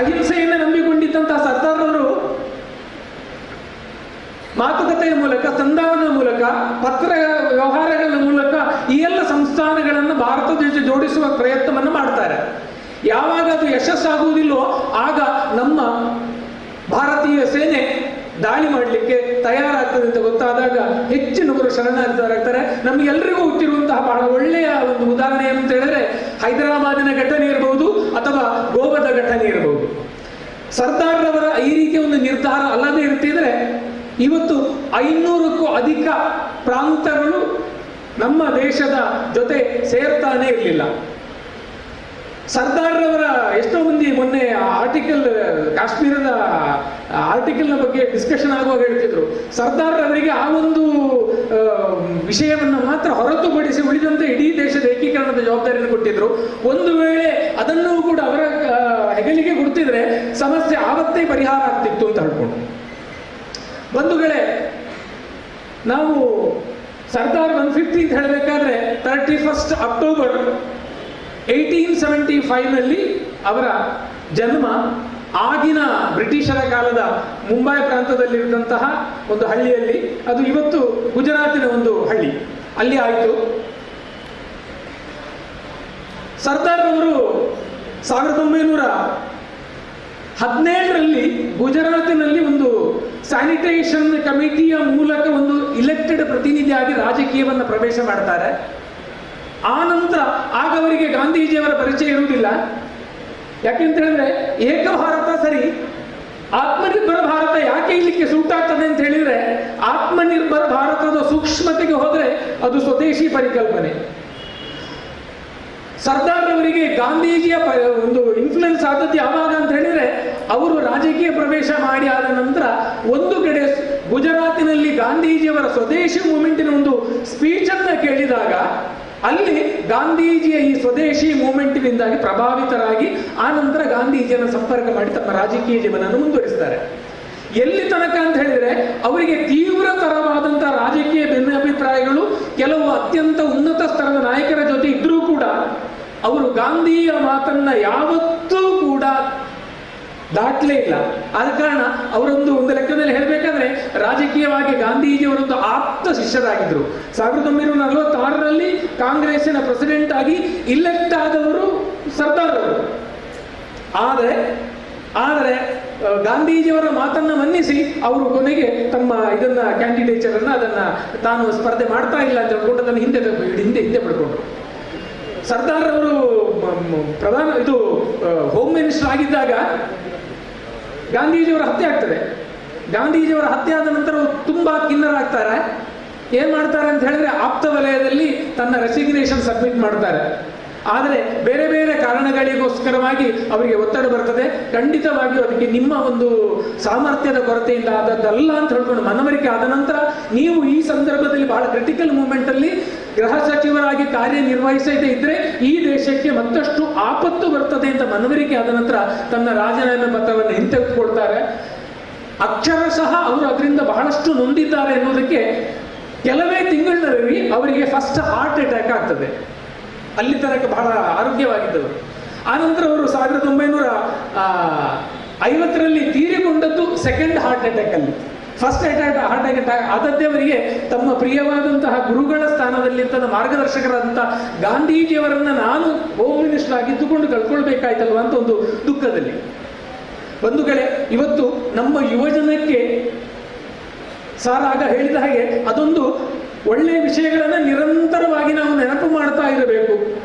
ಅಹಿಂಸೆಯನ್ನು ನಂಬಿಕೊಂಡಿದ್ದಂತಹ ಸರ್ದಾರವರು ಮಾತುಕತೆಯ ಮೂಲಕ, ಸಂಧಾನದ ಮೂಲಕ, ಪತ್ರ ವ್ಯವಹಾರಗಳ ಮೂಲಕ ಈ ಎಲ್ಲ ಸಂಸ್ಥಾನಗಳನ್ನು ಭಾರತದ ಜೊತೆ ಜೋಡಿಸುವ ಪ್ರಯತ್ನವನ್ನು ಮಾಡ್ತಾರೆ. ಯಾವಾಗ ಅದು ಯಶಸ್ಸಾಗುವುದಿಲ್ಲೋ ಆಗ ನಮ್ಮ ಭಾರತೀಯ ಸೇನೆ ದಾಳಿ ಮಾಡಲಿಕ್ಕೆ ತಯಾರಾಗ್ತದೆ ಅಂತ ಗೊತ್ತಾದಾಗ ಹೆಚ್ಚಿನವರು ಶರಣಾಗ್ತಾರೆ. ನಮಗೆಲ್ಲರಿಗೂ ಹುಟ್ಟಿರುವಂತಹ ಬಹಳ ಒಳ್ಳೆಯ ಒಂದು ಉದಾಹರಣೆ ಏನು ಅಂತ ಹೇಳಿದ್ರೆ ಹೈದರಾಬಾದಿನ ಘಟನೆ ಇರಬಹುದು ಅಥವಾ ಗೋವಾದ ಘಟನೆ ಇರಬಹುದು. ಸರ್ದಾರ್ರವರ ಈ ರೀತಿಯ ಒಂದು ನಿರ್ಧಾರ ಅಲ್ಲದೆ ಇರ್ತಿದ್ರೆ ಇವತ್ತು 500ಕ್ಕೂ ಅಧಿಕ ಪ್ರಾಂತಗಳು ನಮ್ಮ ದೇಶದ ಜೊತೆ ಸೇರ್ತಾನೆ ಇರಲಿಲ್ಲ. ಸರ್ದಾರ್ರವರ ಎಷ್ಟೋ ಮಂದಿ ಮೊನ್ನೆ ಆರ್ಟಿಕಲ್, ಕಾಶ್ಮೀರದ ಆರ್ಟಿಕಲ್ನ ಬಗ್ಗೆ ಡಿಸ್ಕಷನ್ ಆಗುವಾಗ ಹೇಳ್ತಿದ್ರು, ಸರ್ದಾರ್ರವರಿಗೆ ಆ ಒಂದು ವಿಷಯವನ್ನು ಮಾತ್ರ ಹೊರತುಪಡಿಸಿ ಉಳಿದಂತೆ ಇಡೀ ದೇಶದ ಏಕೀಕರಣದ ಜವಾಬ್ದಾರಿಯನ್ನು ಕೊಟ್ಟಿದ್ರು. ಒಂದು ವೇಳೆ ಅದನ್ನು ಕೂಡ ಅವರ ಹೆಗಲಿಗೆ ಕೊಡ್ತಿದ್ರೆ ಸಮಸ್ಯೆ ಆವತ್ತೇ ಪರಿಹಾರ ಆಗ್ತಿತ್ತು ಅಂತ ಹೇಳ್ಕೊಂಡು. ಬಂಧುಗಳೇ, ನಾವು ಸರ್ದಾರ್ 150 ಅಂತ ಹೇಳಬೇಕಾದ್ರೆ 31 ಅಕ್ಟೋಬರ್ 1875 ಅವರ ಜನ್ಮ ಆಗಿನ ಬ್ರಿಟಿಷರ ಕಾಲದ ಮುಂಬೈ ಪ್ರಾಂತದಲ್ಲಿರುವಂತಹ ಒಂದು ಹಳ್ಳಿಯಲ್ಲಿ, ಅದು ಇವತ್ತು ಗುಜರಾತಿನ ಒಂದು ಹಳ್ಳಿ, ಅಲ್ಲಿ ಆಯಿತು. ಸರ್ದಾರ್ ಅವರು 1917ರಲ್ಲಿ ಗುಜರಾತಿನಲ್ಲಿ ಒಂದು ಸ್ಯಾನಿಟೇಷನ್ ಕಮಿಟಿಯ ಮೂಲಕ ಒಂದು ಇಲೆಕ್ಟೆಡ್ ಪ್ರತಿನಿಧಿಯಾಗಿ ರಾಜಕೀಯವನ್ನು ಪ್ರವೇಶ ಮಾಡ್ತಾರೆ. ಆ ನಂತರ ಆಗ ಅವರಿಗೆ ಗಾಂಧೀಜಿಯವರ ಪರಿಚಯ ಇರುವುದಿಲ್ಲ. ಯಾಕೆಂತ ಹೇಳಿದ್ರೆ ಏಕ ಭಾರತ ಸರಿ, ಆತ್ಮನಿರ್ಭರ ಭಾರತ ಯಾಕೆ ಇಲ್ಲಿಕ್ಕೆ ಸೂಟ್ ಆಗ್ತದೆ ಅಂತ ಹೇಳಿದ್ರೆ, ಆತ್ಮನಿರ್ಭರ ಭಾರತದ ಸೂಕ್ಷ್ಮತೆಗೆ ಹೋದ್ರೆ ಅದು ಸ್ವದೇಶಿ ಪರಿಕಲ್ಪನೆ. ಸರ್ದಾರ್ ಅವರಿಗೆ ಗಾಂಧೀಜಿಯ ಒಂದು ಇನ್ಫ್ಲುಯೆನ್ಸ್ ಆದದ್ದು ಯಾವಾಗ ಅಂತ ಹೇಳಿದ್ರೆ, ಅವರು ರಾಜಕೀಯ ಪ್ರವೇಶ ಮಾಡಿ ಆದ ನಂತರ ಒಂದು ಕಡೆ ಗುಜರಾತಿನಲ್ಲಿ ಗಾಂಧೀಜಿಯವರ ಸ್ವದೇಶಿ ಮೂವ್ಮೆಂಟಿನ ಒಂದು ಸ್ಪೀಚ್ ಅನ್ನ ಕೇಳಿದಾಗ ಅಲ್ಲಿ ಗಾಂಧೀಜಿಯ ಈ ಸ್ವದೇಶಿ ಮೂವ್ಮೆಂಟಿನಿಂದಾಗಿ ಪ್ರಭಾವಿತರಾಗಿ ಆ ನಂತರ ಗಾಂಧೀಜಿಯನ್ನು ಸಂಪರ್ಕ ಮಾಡಿ ತಮ್ಮ ರಾಜಕೀಯ ಜೀವನವನ್ನು ಮುಂದುವರಿಸ್ತಾರೆ. ಎಲ್ಲಿ ತನಕ ಅಂತ ಹೇಳಿದ್ರೆ ಅವರಿಗೆ ತೀವ್ರತರವಾದಂತಹ ರಾಜಕೀಯ ಭಿನ್ನಾಭಿಪ್ರಾಯಗಳು ಕೆಲವು ಅತ್ಯಂತ ಉನ್ನತ ಸ್ತರದ ನಾಯಕರ ಜೊತೆ ಇದ್ರೂ ಕೂಡ ಅವರು ಗಾಂಧಿಯ ಮಾತನ್ನ ಯಾವತ್ತೂ ಕೂಡ ದಾಟ್ಲೇ ಇಲ್ಲ. ಆದ ಕಾರಣ ಅವರೊಂದು ಲೆಕ್ಕದಲ್ಲಿ ಹೇಳಬೇಕಾದ್ರೆ ರಾಜಕೀಯವಾಗಿ ಗಾಂಧೀಜಿಯವರೊಂದು ಆಪ್ತ ಶಿಷ್ಯರಾಗಿದ್ದರು. 1946ರಲ್ಲಿ ಕಾಂಗ್ರೆಸ್ಸಿನ ಪ್ರೆಸಿಡೆಂಟ್ ಆಗಿ ಇಲೆಕ್ಟ್ ಆದವರು ಸರ್ದಾರ್ ಅವರು. ಆದರೆ ಗಾಂಧೀಜಿಯವರ ಮಾತನ್ನ ಮನ್ನಿಸಿ ಅವರು ಕೊನೆಗೆ ತಮ್ಮ ಇದನ್ನ ಕ್ಯಾಂಡಿಡೇಚರ್ ಅನ್ನ ಅದನ್ನ ತಾನು ಸ್ಪರ್ಧೆ ಮಾಡ್ತಾ ಇಲ್ಲ ಅಂತ ಹೇಳ್ಕೊಂಡು ಅದನ್ನು ಹಿಂದೆ ಪಡ್ಕೊಂಡ್ರು. ಸರ್ದಾರ್ ಅವರು ಹೋಮ್ ಮಿನಿಸ್ಟರ್ ಆಗಿದ್ದಾಗ ಗಾಂಧೀಜಿಯವರ ಹತ್ಯೆ ಆಗ್ತದೆ. ಗಾಂಧೀಜಿಯವರ ಹತ್ಯೆ ಆದ ನಂತರ ತುಂಬಾ ಖಿನ್ನರಾಗ್ತಾರೆ. ಏನ್ ಮಾಡ್ತಾರೆ ಅಂತ ಹೇಳಿದ್ರೆ ಆಪ್ತ ವಲಯದಲ್ಲಿ ತನ್ನ ರೆಸಿಗ್ನೇಷನ್ ಸಬ್ಮಿಟ್ ಮಾಡ್ತಾರೆ. ಆದರೆ ಬೇರೆ ಬೇರೆ ಕಾರಣಗಳಿಗೋಸ್ಕರವಾಗಿ ಅವರಿಗೆ ಒತ್ತಡ ಬರ್ತದೆ. ಖಂಡಿತವಾಗಿಯೂ ಅದಕ್ಕೆ ನಿಮ್ಮ ಒಂದು ಸಾಮರ್ಥ್ಯದ ಕೊರತೆಯಿಂದ ಆದದ್ದಲ್ಲ ಅಂತ ಹೇಳ್ಕೊಂಡು ಮನವರಿಕೆ ಆದ ನಂತರ ನೀವು ಈ ಸಂದರ್ಭದಲ್ಲಿ ಬಹಳ ಕ್ರಿಟಿಕಲ್ ಮೂಮೆಂಟ್ ಅಲ್ಲಿ ಗೃಹ ಸಚಿವರಾಗಿ ಕಾರ್ಯನಿರ್ವಹಿಸದೇ ಇದ್ರೆ ಈ ದೇಶಕ್ಕೆ ಮತ್ತಷ್ಟು ಆಪತ್ತು ಬರ್ತದೆ ಅಂತ ಮನವರಿಕೆ ಆದ ನಂತರ ತನ್ನ ರಾಜೀನಾಮೆ ಪತ್ರವನ್ನು ಹಿಂತೆಗೆದುಕೊಳ್ತಾರೆ. ಅಕ್ಷರಶಃ ಅವರು ಅದರಿಂದ ಬಹಳಷ್ಟು ನೊಂದಿದ್ದಾರೆ ಎನ್ನುವುದಕ್ಕೆ ಕೆಲವೇ ತಿಂಗಳಲ್ಲಿ ಅವರಿಗೆ ಫಸ್ಟ್ ಹಾರ್ಟ್ ಅಟ್ಯಾಕ್ ಆಗ್ತದೆ. ಅಲ್ಲಿ ತನಕ ಬಹಳ ಆರೋಗ್ಯವಾಗಿದ್ದವರು. ಆನಂತರ ಅವರು 1950ರಲ್ಲಿ ತೀರಿಕೊಂಡದ್ದು ಸೆಕೆಂಡ್ ಹಾರ್ಟ್ ಅಟ್ಯಾಕ್ ಅಲ್ಲಿ. ಫಸ್ಟ್ ಹಾರ್ಟ್ ಅಟ್ಯಾಕ್ ಆದದ್ದೇ ಅವರಿಗೆ ತಮ್ಮ ಪ್ರಿಯವಾದಂತಹ ಗುರುಗಳ ಸ್ಥಾನದಲ್ಲಿ ಮಾರ್ಗದರ್ಶಕರಾದಂತಹ ಗಾಂಧೀಜಿಯವರನ್ನ ನಾನು ಹೋಮ್ ಮಿನಿಸ್ಟರ್ ಆಗಿದ್ದುಕೊಂಡು ಕಳ್ಕೊಳ್ಬೇಕಾಯ್ತಲ್ವ ಅಂತ ಒಂದು ದುಃಖದಲ್ಲಿ. ಬಂಧುಗಳೇ, ಇವತ್ತು ನಮ್ಮ ಯುವಜನಕ್ಕೆ ಸಾರ್ ಆಗ ಹೇಳಿದ ಹಾಗೆ ಅದೊಂದು ಒಳ್ಳೆಯ ವಿಷಯಗಳನ್ನ ನಿರಂತರವಾಗಿ ನಾವು ನೆನಪು ಮಾಡ್ತಾ ಇರಬೇಕು.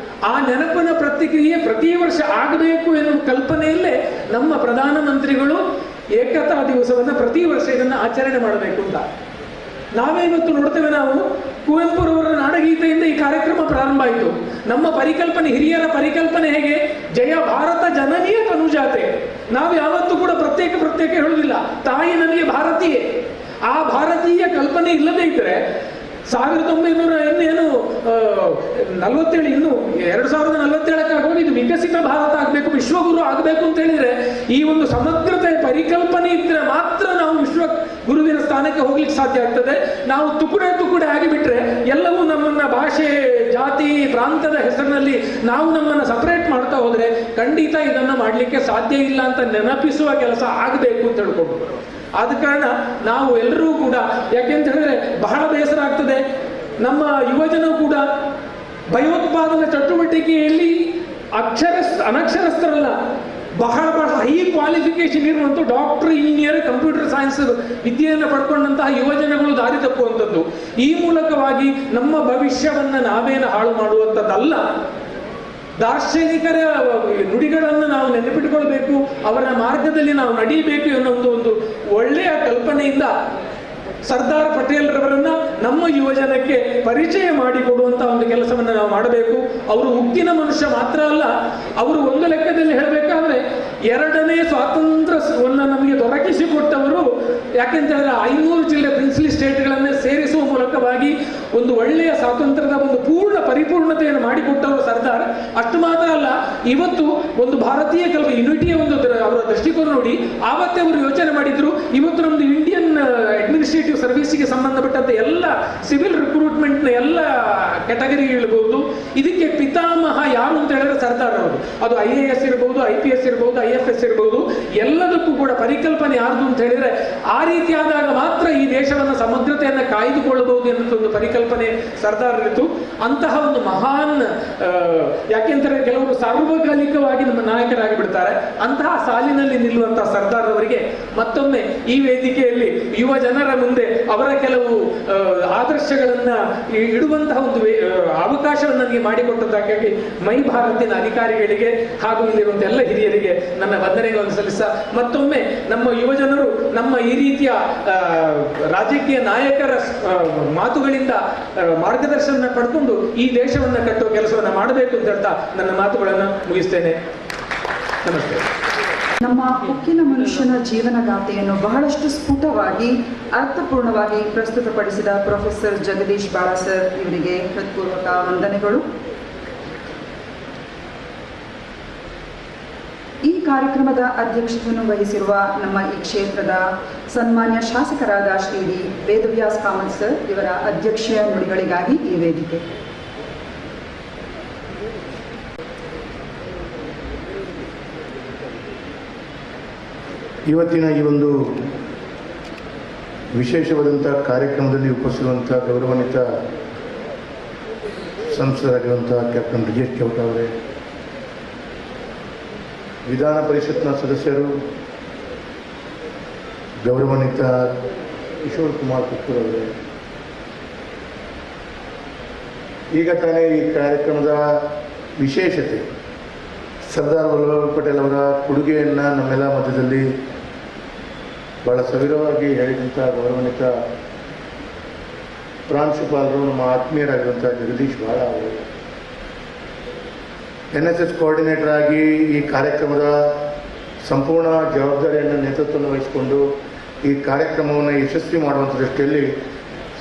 ಆ ನೆನಪಿನ ಪ್ರತಿಕ್ರಿಯೆ ಪ್ರತಿ ವರ್ಷ ಆಗಬೇಕು ಎನ್ನುವ ಕಲ್ಪನೆಯಲ್ಲೇ ನಮ್ಮ ಪ್ರಧಾನಮಂತ್ರಿಗಳು ಏಕತಾ ದಿವಸವನ್ನ ಪ್ರತಿ ವರ್ಷ ಇದನ್ನ ಆಚರಣೆ ಮಾಡಬೇಕು ಅಂತ. ನಾವೇ ಇವತ್ತು ನೋಡ್ತೇವೆ, ನಾವು ಕುವೆಂಪುರವರ ನಾಡಗೀತೆಯಿಂದ ಈ ಕಾರ್ಯಕ್ರಮ ಪ್ರಾರಂಭ ಆಯಿತು. ನಮ್ಮ ಪರಿಕಲ್ಪನೆ, ಹಿರಿಯರ ಪರಿಕಲ್ಪನೆ ಹೇಗೆ? ಜಯ ಭಾರತ ಜನನೀಯ ತನುಜಾತೆ. ನಾವು ಯಾವತ್ತೂ ಕೂಡ ಪ್ರತ್ಯೇಕ ಹೇಳುವುದಿಲ್ಲ. ತಾಯಿ ನನಗೆ ಭಾರತೀಯೇ. ಆ ಭಾರತೀಯ ಕಲ್ಪನೆ ಇಲ್ಲದೇ ಇದ್ರೆ 47 ಇನ್ನು 2047 ಇದು ವಿಕಸಿತ ಭಾರತ ಆಗಬೇಕು, ವಿಶ್ವಗುರು ಆಗಬೇಕು ಅಂತ ಹೇಳಿದ್ರೆ ಈ ಒಂದು ಸಮಗ್ರತೆ ಪರಿಕಲ್ಪನೆ ಇದ್ರೆ ಮಾತ್ರ ನಾವು ವಿಶ್ವ ಗುರುವಿನ ಸ್ಥಾನಕ್ಕೆ ಹೋಗ್ಲಿಕ್ಕೆ ಸಾಧ್ಯ ಆಗ್ತದೆ. ನಾವು ತುಕುಡೆ ಆಗಿಬಿಟ್ರೆ ಎಲ್ಲವೂ ನಮ್ಮನ್ನ ಭಾಷೆ, ಜಾತಿ, ಪ್ರಾಂತದ ಹೆಸರಿನಲ್ಲಿ ನಾವು ನಮ್ಮನ್ನ ಸಪರೇಟ್ ಮಾಡ್ತಾ ಹೋದ್ರೆ ಖಂಡಿತ ಇದನ್ನ ಮಾಡ್ಲಿಕ್ಕೆ ಸಾಧ್ಯ ಇಲ್ಲ ಅಂತ ನೆನಪಿಸುವ ಕೆಲಸ ಆಗಬೇಕು ಅಂತ ಹೇಳ್ಕೊಂಡು, ಆದ ಕಾರಣ ನಾವು ಎಲ್ಲರೂ ಕೂಡ, ಯಾಕೆಂತ ಹೇಳಿದ್ರೆ ಬಹಳ ಬೇಸರ ಆಗ್ತದೆ, ನಮ್ಮ ಯುವಜನ ಕೂಡ ಭಯೋತ್ಪಾದನಾ ಚಟುವಟಿಕೆಯಲ್ಲಿ ಅನಕ್ಷರಸ್ಥರಲ್ಲ, ಬಹಳ ಹೈ ಕ್ವಾಲಿಫಿಕೇಶನ್ ಇರುವಂಥ ಡಾಕ್ಟರ್, ಇಂಜಿನಿಯರ್, ಕಂಪ್ಯೂಟರ್ ಸೈನ್ಸ್ ವಿದ್ಯೆಯನ್ನು ಪಡ್ಕೊಂಡಂತಹ ಯುವಜನಗಳು ದಾರಿ ತಪ್ಪುವಂಥದ್ದು. ಈ ಮೂಲಕವಾಗಿ ನಮ್ಮ ಭವಿಷ್ಯವನ್ನ ನಾವೇನು ಹಾಳು ಮಾಡುವಂಥದ್ದಲ್ಲ. ದಾರ್ಶನಿಕರ ನುಡಿಗಳನ್ನು ನಾವು ನೆನಪಿಟ್ಟುಕೊಳ್ಬೇಕು, ಅವರ ಮಾರ್ಗದಲ್ಲಿ ನಾವು ನಡೀಬೇಕು ಅನ್ನೋ ಒಂದು ಒಳ್ಳೆಯ ಕಲ್ಪನೆಯಿಂದ ಸರ್ದಾರ್ ಪಟೇಲ್ ರವರನ್ನ ನಮ್ಮ ಯುವಜನಕ್ಕೆ ಪರಿಚಯ ಮಾಡಿಕೊಡುವಂತ ಒಂದು ಕೆಲಸವನ್ನು ನಾವು ಮಾಡಬೇಕು. ಅವರು ಉಕ್ಕಿನ ಮನುಷ್ಯ ಮಾತ್ರ ಅಲ್ಲ, ಅವರು ಒಂದು ಲೆಕ್ಕದಲ್ಲಿ ಹೇಳಬೇಕಾದ್ರೆ 2ನೇ ಸ್ವಾತಂತ್ರ್ಯವನ್ನು ನಮಗೆ ದೊರಕಿಸಿಕೊಟ್ಟವರು. ಯಾಕೆಂತ ಹೇಳಿದ್ರೆ 500 ಜಿಲ್ಲೆ ಪ್ರಿನ್ಸ್ಲಿ ಸ್ಟೇಟ್ಗಳನ್ನೇ ಸೇರಿಸುವ ಮೂಲಕವಾಗಿ ಒಂದು ಒಳ್ಳೆಯ ಸ್ವಾತಂತ್ರ್ಯದ ಒಂದು ಪರಿಪೂರ್ಣತೆಯನ್ನು ಮಾಡಿಕೊಟ್ಟವರು ಸರ್ದಾರ್. ಅಷ್ಟು ಮಾತ್ರ ಅಲ್ಲ, ಇವತ್ತು ಒಂದು ಭಾರತೀಯ ಯುನಿಟಿಯ ಒಂದು ಅವರ ದೃಷ್ಟಿಕೋನ ನೋಡಿ ಆವತ್ತೇ ಅವರು ಯೋಚನೆ ಮಾಡಿದ್ರು. ಇವತ್ತು ನಮ್ದು ಇಂಡಿಯನ್ ಅಡ್ಮಿನಿಸ್ಟ್ರೇಟಿವ್ ಸರ್ವಿಸ್ಗೆ ಸಂಬಂಧಪಟ್ಟಂತೆ ಎಲ್ಲ ಸಿವಿಲ್ ರಿಕ್ರೂಟ್ಮೆಂಟ್ನ ಎಲ್ಲ ಕ್ಯಾಟಗರಿ ಇರಬಹುದು, ಇದಕ್ಕೆ ಪಿತಾಮಹ ಯಾರು ಅಂತ ಹೇಳಿದ್ರೆ ಸರ್ದಾರ್ ಅವರು. ಅದು IAS ಇರಬಹುದು, IPS ಇರಬಹುದು, IFS ಇರಬಹುದು, ಎಲ್ಲದಕ್ಕೂ ಕೂಡ ಪರಿಕಲ್ಪನೆ ಯಾರ್ದು ಅಂತ ಹೇಳಿದ್ರೆ ಆ ರೀತಿ ಆದಾಗ ಮಾತ್ರ ಈ ದೇಶವನ್ನ ಸಮಗ್ರತೆಯನ್ನ ಕಾಯ್ದುಕೊಳ್ಳಬಹುದು ಎನ್ನುವಂಥ ಒಂದು ಪರಿಕಲ್ಪನೆ ಸರ್ದಾರ್ ಇತ್ತು. ಅಂತಹ ಒಂದು ಮಹಾನ್, ಯಾಕೆಂದರೆ ಕೆಲವರು ಸಾರ್ವಕಾಲಿಕವಾಗಿ ನಮ್ಮ ನಾಯಕರಾಗಿ ಬಿಡ್ತಾರೆ, ಅಂತಹ ಸಾಲಿನಲ್ಲಿ ನಿಲ್ಲುವಂತಹ ಸರ್ದಾರ್ ಅವರಿಗೆ ಮತ್ತೊಮ್ಮೆ ಈ ವೇದಿಕೆಯಲ್ಲಿ ಯುವ ಜನರ ಮುಂದೆ ಅವರ ಕೆಲವು ಆದರ್ಶಗಳನ್ನ ಇಡುವಂತಹ ಒಂದು ಅವಕಾಶವನ್ನು ನನಗೆ ಮಾಡಿಕೊಟ್ಟದ್ದಕ್ಕಾಗಿ ಮೈ ಭಾರತಿನ ಅಧಿಕಾರಿಗಳಿಗೆ ಹಾಗೂ ಇಲ್ಲಿರುವಂತ ಎಲ್ಲ ಹಿರಿಯರಿಗೆ ನನ್ನ ವಂದನೆಗಳನ್ನು ಸಲ್ಲಿಸ, ಮತ್ತೊಮ್ಮೆ ನಮ್ಮ ಯುವಜನರು ನಮ್ಮ ಈ ರೀತಿಯ ರಾಜಕೀಯ ನಾಯಕರ ಮಾತುಗಳಿಂದ ಮಾರ್ಗದರ್ಶನ ಪಡ್ಕೊಂಡು ಈ ದೇಶವನ್ನು ಕಟ್ಟುವ ಕೆಲಸವನ್ನು ಮಾಡಬೇಕು ಅಂತ ಹೇಳ್ತಾ ನನ್ನ ಮಾತುಗಳನ್ನು ಮುಗಿಸ್ತೇನೆ. ನಮಸ್ತೆ. ನಮ್ಮ ಉಕ್ಕಿನ ಮನುಷ್ಯನ ಜೀವನಗಾಥೆಯನ್ನು ಬಹಳಷ್ಟು ಸ್ಫುಟವಾಗಿ ಅರ್ಥಪೂರ್ಣವಾಗಿ ಪ್ರಸ್ತುತಪಡಿಸಿದ ಪ್ರೊಫೆಸರ್ ಜಗದೀಶ್ ಬಾಳ ಸರ್ ಇವರಿಗೆ ಹೃತ್ಪೂರ್ವಕ ವಂದನೆಗಳು. ಈ ಕಾರ್ಯಕ್ರಮದ ಅಧ್ಯಕ್ಷತೆಯನ್ನು ವಹಿಸಿರುವ ನಮ್ಮ ಈ ಕ್ಷೇತ್ರದ ಸನ್ಮಾನ್ಯ ಶಾಸಕರಾದ ಶ್ರೀ ಡಿ ವೇದವ್ಯಾಸ್ ಕಾಮತ್ ಸರ್ ಇವರ ಅಧ್ಯಕ್ಷೀಯ ನುಡಿಗಳಿಗಾಗಿ ಈ ವೇದಿಕೆ. ಇವತ್ತಿನ ಈ ಒಂದು ವಿಶೇಷವಾದಂಥ ಕಾರ್ಯಕ್ರಮದಲ್ಲಿ ಉಪಸ್ಥಿರುವಂಥ ಗೌರವಾನ್ವಿತ ಸಂಸದರಾಗಿರುವಂಥ ಕ್ಯಾಪ್ಟನ್ ಬ್ರಿಜೇಶ್ ಚೌಟ ಅವರೇ, ವಿಧಾನ ಪರಿಷತ್ನ ಸದಸ್ಯರು ಗೌರವಾನ್ವಿತ ಕಿಶೋರ್ ಕುಮಾರ್ ಪುತ್ತೂರ್ ಅವರೇ, ಈಗ ತಾನೇ ಈ ಕಾರ್ಯಕ್ರಮದ ವಿಶೇಷತೆ ಸರ್ದಾರ್ ವಲ್ಲಭಭಾಯ್ ಪಟೇಲ್ ಅವರ ಕೊಡುಗೆಯನ್ನು ನಮ್ಮೆಲ್ಲ ಮಧ್ಯದಲ್ಲಿ ಬಹಳ ಸವಿರವಾಗಿ ಹೇಳಿದಂಥ ಗೌರವಾನ್ವಿತ ಪ್ರಾಂಶುಪಾಲರು, ನಮ್ಮ ಆತ್ಮೀಯರಾಗಿರುವಂಥ ಜಗದೀಶ್ ಬಾಳ ಅವರು, NSS ಕೋಆರ್ಡಿನೇಟರ್ ಆಗಿ ಈ ಕಾರ್ಯಕ್ರಮದ ಸಂಪೂರ್ಣ ಜವಾಬ್ದಾರಿಯನ್ನು ನೇತೃತ್ವವನ್ನು ವಹಿಸಿಕೊಂಡು ಈ ಕಾರ್ಯಕ್ರಮವನ್ನು ಯಶಸ್ವಿ ಮಾಡುವಂಥ ದೃಷ್ಟಿಯಲ್ಲಿ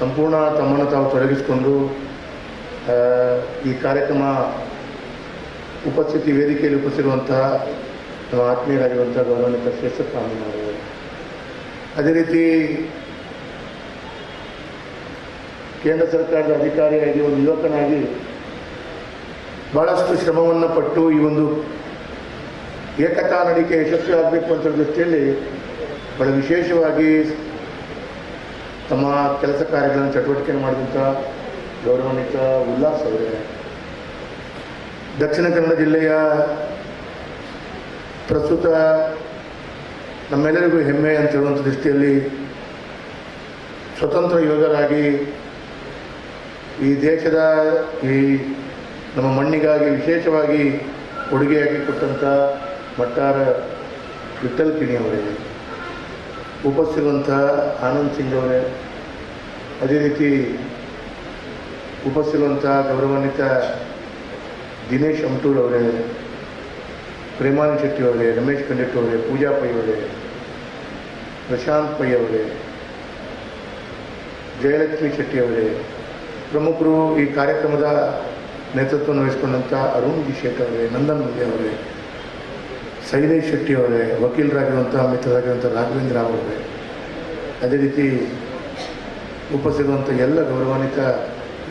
ಸಂಪೂರ್ಣ ತಮ್ಮನ್ನು ತಾವು ತೊಡಗಿಸಿಕೊಂಡು ಈ ಕಾರ್ಯಕ್ರಮ ಉಪಸ್ಥಿತಿ ವೇದಿಕೆಯಲ್ಲಿ ಉಪಸ್ಥಿರುವಂತಹ ನಮ್ಮ ಆತ್ಮೀಯರಾಗಿರುವಂಥ ಗೌರವಾನ್ವಿತ ಶ್ರೇಷ್ಠಸ್ವಾಮಿಯವರು, ಅದೇ ರೀತಿ ಕೇಂದ್ರ ಸರ್ಕಾರದ ಅಧಿಕಾರಿಯಾಗಿ ಒಂದು ಯುವಕನಾಗಿ ಭಾಳಷ್ಟು ಶ್ರಮವನ್ನು ಪಟ್ಟು ಈ ಒಂದು ಏಕತಾ ನಡಿಕೆ ಯಶಸ್ವಿ ಆಗಬೇಕು ಅಂತ ದೃಷ್ಟಿಯಲ್ಲಿ ಬಹಳ ವಿಶೇಷವಾಗಿ ತಮ್ಮ ಕೆಲಸ ಕಾರ್ಯಗಳನ್ನು ಚಟುವಟಿಕೆಯನ್ನು ಮಾಡಿದಂಥ ಗೌರವಾನ್ವಿತ ಉಲ್ಲಾಸ್ ಅವರೇ, ದಕ್ಷಿಣ ಕನ್ನಡ ಜಿಲ್ಲೆಯ ಪ್ರಸ್ತುತ ನಮ್ಮೆಲ್ಲರಿಗೂ ಹೆಮ್ಮೆ ಅಂತ ಹೇಳುವಂಥ ದೃಷ್ಟಿಯಲ್ಲಿ ಸ್ವತಂತ್ರ ಯೋಧರಾಗಿ ಈ ದೇಶದ ಈ ನಮ್ಮ ಮಣ್ಣಿಗಾಗಿ ವಿಶೇಷವಾಗಿ ಕೊಡುಗೆಯಾಗಿ ಕೊಟ್ಟಂಥ ಮಟ್ಟಾರ ವಿಠಲ್ ಕಿಣಿ ಅವರೇ, ಉಪಸ್ಥಿರುವಂಥ ಆನಂದ್ ಸಿಂಗ್ ಅವರೇ, ಅದೇ ರೀತಿ ಉಪಸ್ಥಿರುವಂಥ ಗೌರವಾನ್ವಿತ ದಿನೇಶ್ ಅಮಟೂರ್ ಅವರೇ, ಪ್ರೇಮಾನಂದ್ ಶೆಟ್ಟಿ ಅವರೇ, ರಮೇಶ್ ಕಂಡಿಟ್ಟು ಅವರೇ, ಪೂಜಾ ಪೈ ಅವರೇ, ಪ್ರಶಾಂತ್ ಪೈ ಅವರೇ, ಜಯಲಕ್ಷ್ಮಿ ಶೆಟ್ಟಿ ಅವರೇ, ಪ್ರಮುಖರು ಈ ಕಾರ್ಯಕ್ರಮದ ನೇತೃತ್ವವನ್ನು ವಹಿಸಿಕೊಂಡಂಥ ಅರುಣ್ ಜಿ ಶೇಖರ್ ಅವರೇ, ನಂದನ್ ಮುಂದೆ ಅವರೇ, ಶೈಲೇಶ್ ಶೆಟ್ಟಿ ಅವರೇ, ವಕೀಲರಾಗಿರುವಂಥ ಮಿತ್ರರಾಗಿರುವಂಥ ರಾಘವೇಂದ್ರ ಅವರೇ, ಅದೇ ರೀತಿ ಉಪಸ್ಥಿತಿರುವಂಥ ಎಲ್ಲ ಗೌರವಾನ್ವಿತ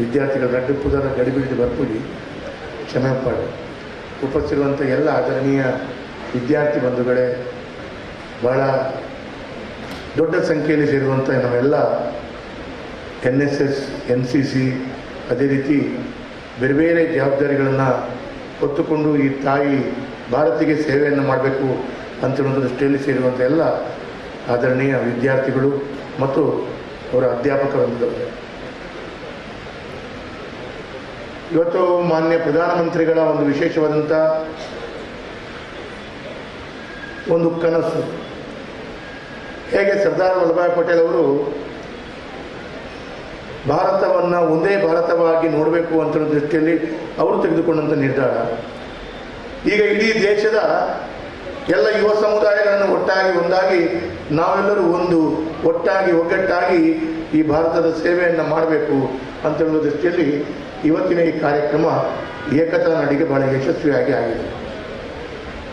ವಿದ್ಯಾರ್ಥಿಗಳು, ರಡ್ಡಿಪ್ಪುದರ ಗಡಿಬಿಡಿ ಬರ್ಪುಡಿ ಕ್ಷಮೆಪಾಡು, ಉಪಸ್ಥಿತಿರುವಂಥ ಎಲ್ಲ ಆದರಣೀಯ ವಿದ್ಯಾರ್ಥಿ ಬಂಧುಗಳೇ, ಭಾಳ ದೊಡ್ಡ ಸಂಖ್ಯೆಯಲ್ಲಿ ಸೇರುವಂಥ ನಮ್ಮೆಲ್ಲ NSS, NCC, ಅದೇ ರೀತಿ ಬೇರೆ ಬೇರೆ ಜವಾಬ್ದಾರಿಗಳನ್ನು ಹೊತ್ತುಕೊಂಡು ಈ ತಾಯಿ ಭಾರತಿಗೆ ಸೇವೆಯನ್ನು ಮಾಡಬೇಕು ಅಂತೇಳೋ ದೃಷ್ಟಿಯಲ್ಲಿ ಸೇರುವಂಥ ಎಲ್ಲ ಆದರಣೀಯ ವಿದ್ಯಾರ್ಥಿಗಳು ಮತ್ತು ಅವರ ಅಧ್ಯಾಪಕ ವೃಂದದವರು, ಇವತ್ತು ಮಾನ್ಯ ಪ್ರಧಾನಮಂತ್ರಿಗಳ ಒಂದು ವಿಶೇಷವಾದಂಥ ಒಂದು ಕನಸು, ಹೇಗೆ ಸರ್ದಾರ್ ವಲ್ಲಭಾಯ್ ಪಟೇಲ್ ಅವರು ಭಾರತವನ್ನು ಒಂದೇ ಭಾರತವಾಗಿ ನೋಡಬೇಕು ಅಂತ ದೃಷ್ಟಿಯಲ್ಲಿ ಅವರು ತೆಗೆದುಕೊಂಡಂಥ ನಿರ್ಧಾರ, ಈಗ ಇಡೀ ದೇಶದ ಎಲ್ಲ ಯುವ ಸಮುದಾಯಗಳನ್ನು ಒಟ್ಟಾಗಿ ಒಂದಾಗಿ ನಾವೆಲ್ಲರೂ ಒಂದು ಒಟ್ಟಾಗಿ ಒಗ್ಗಟ್ಟಾಗಿ ಈ ಭಾರತದ ಸೇವೆಯನ್ನು ಮಾಡಬೇಕು ಅಂತ ಹೇಳುವ ದೃಷ್ಟಿಯಲ್ಲಿ ಇವತ್ತಿನ ಈ ಕಾರ್ಯಕ್ರಮ ಏಕತಾ ನಡಿಗೆ ಬಹಳ ಯಶಸ್ವಿಯಾಗಿ ಆಗಿದೆ.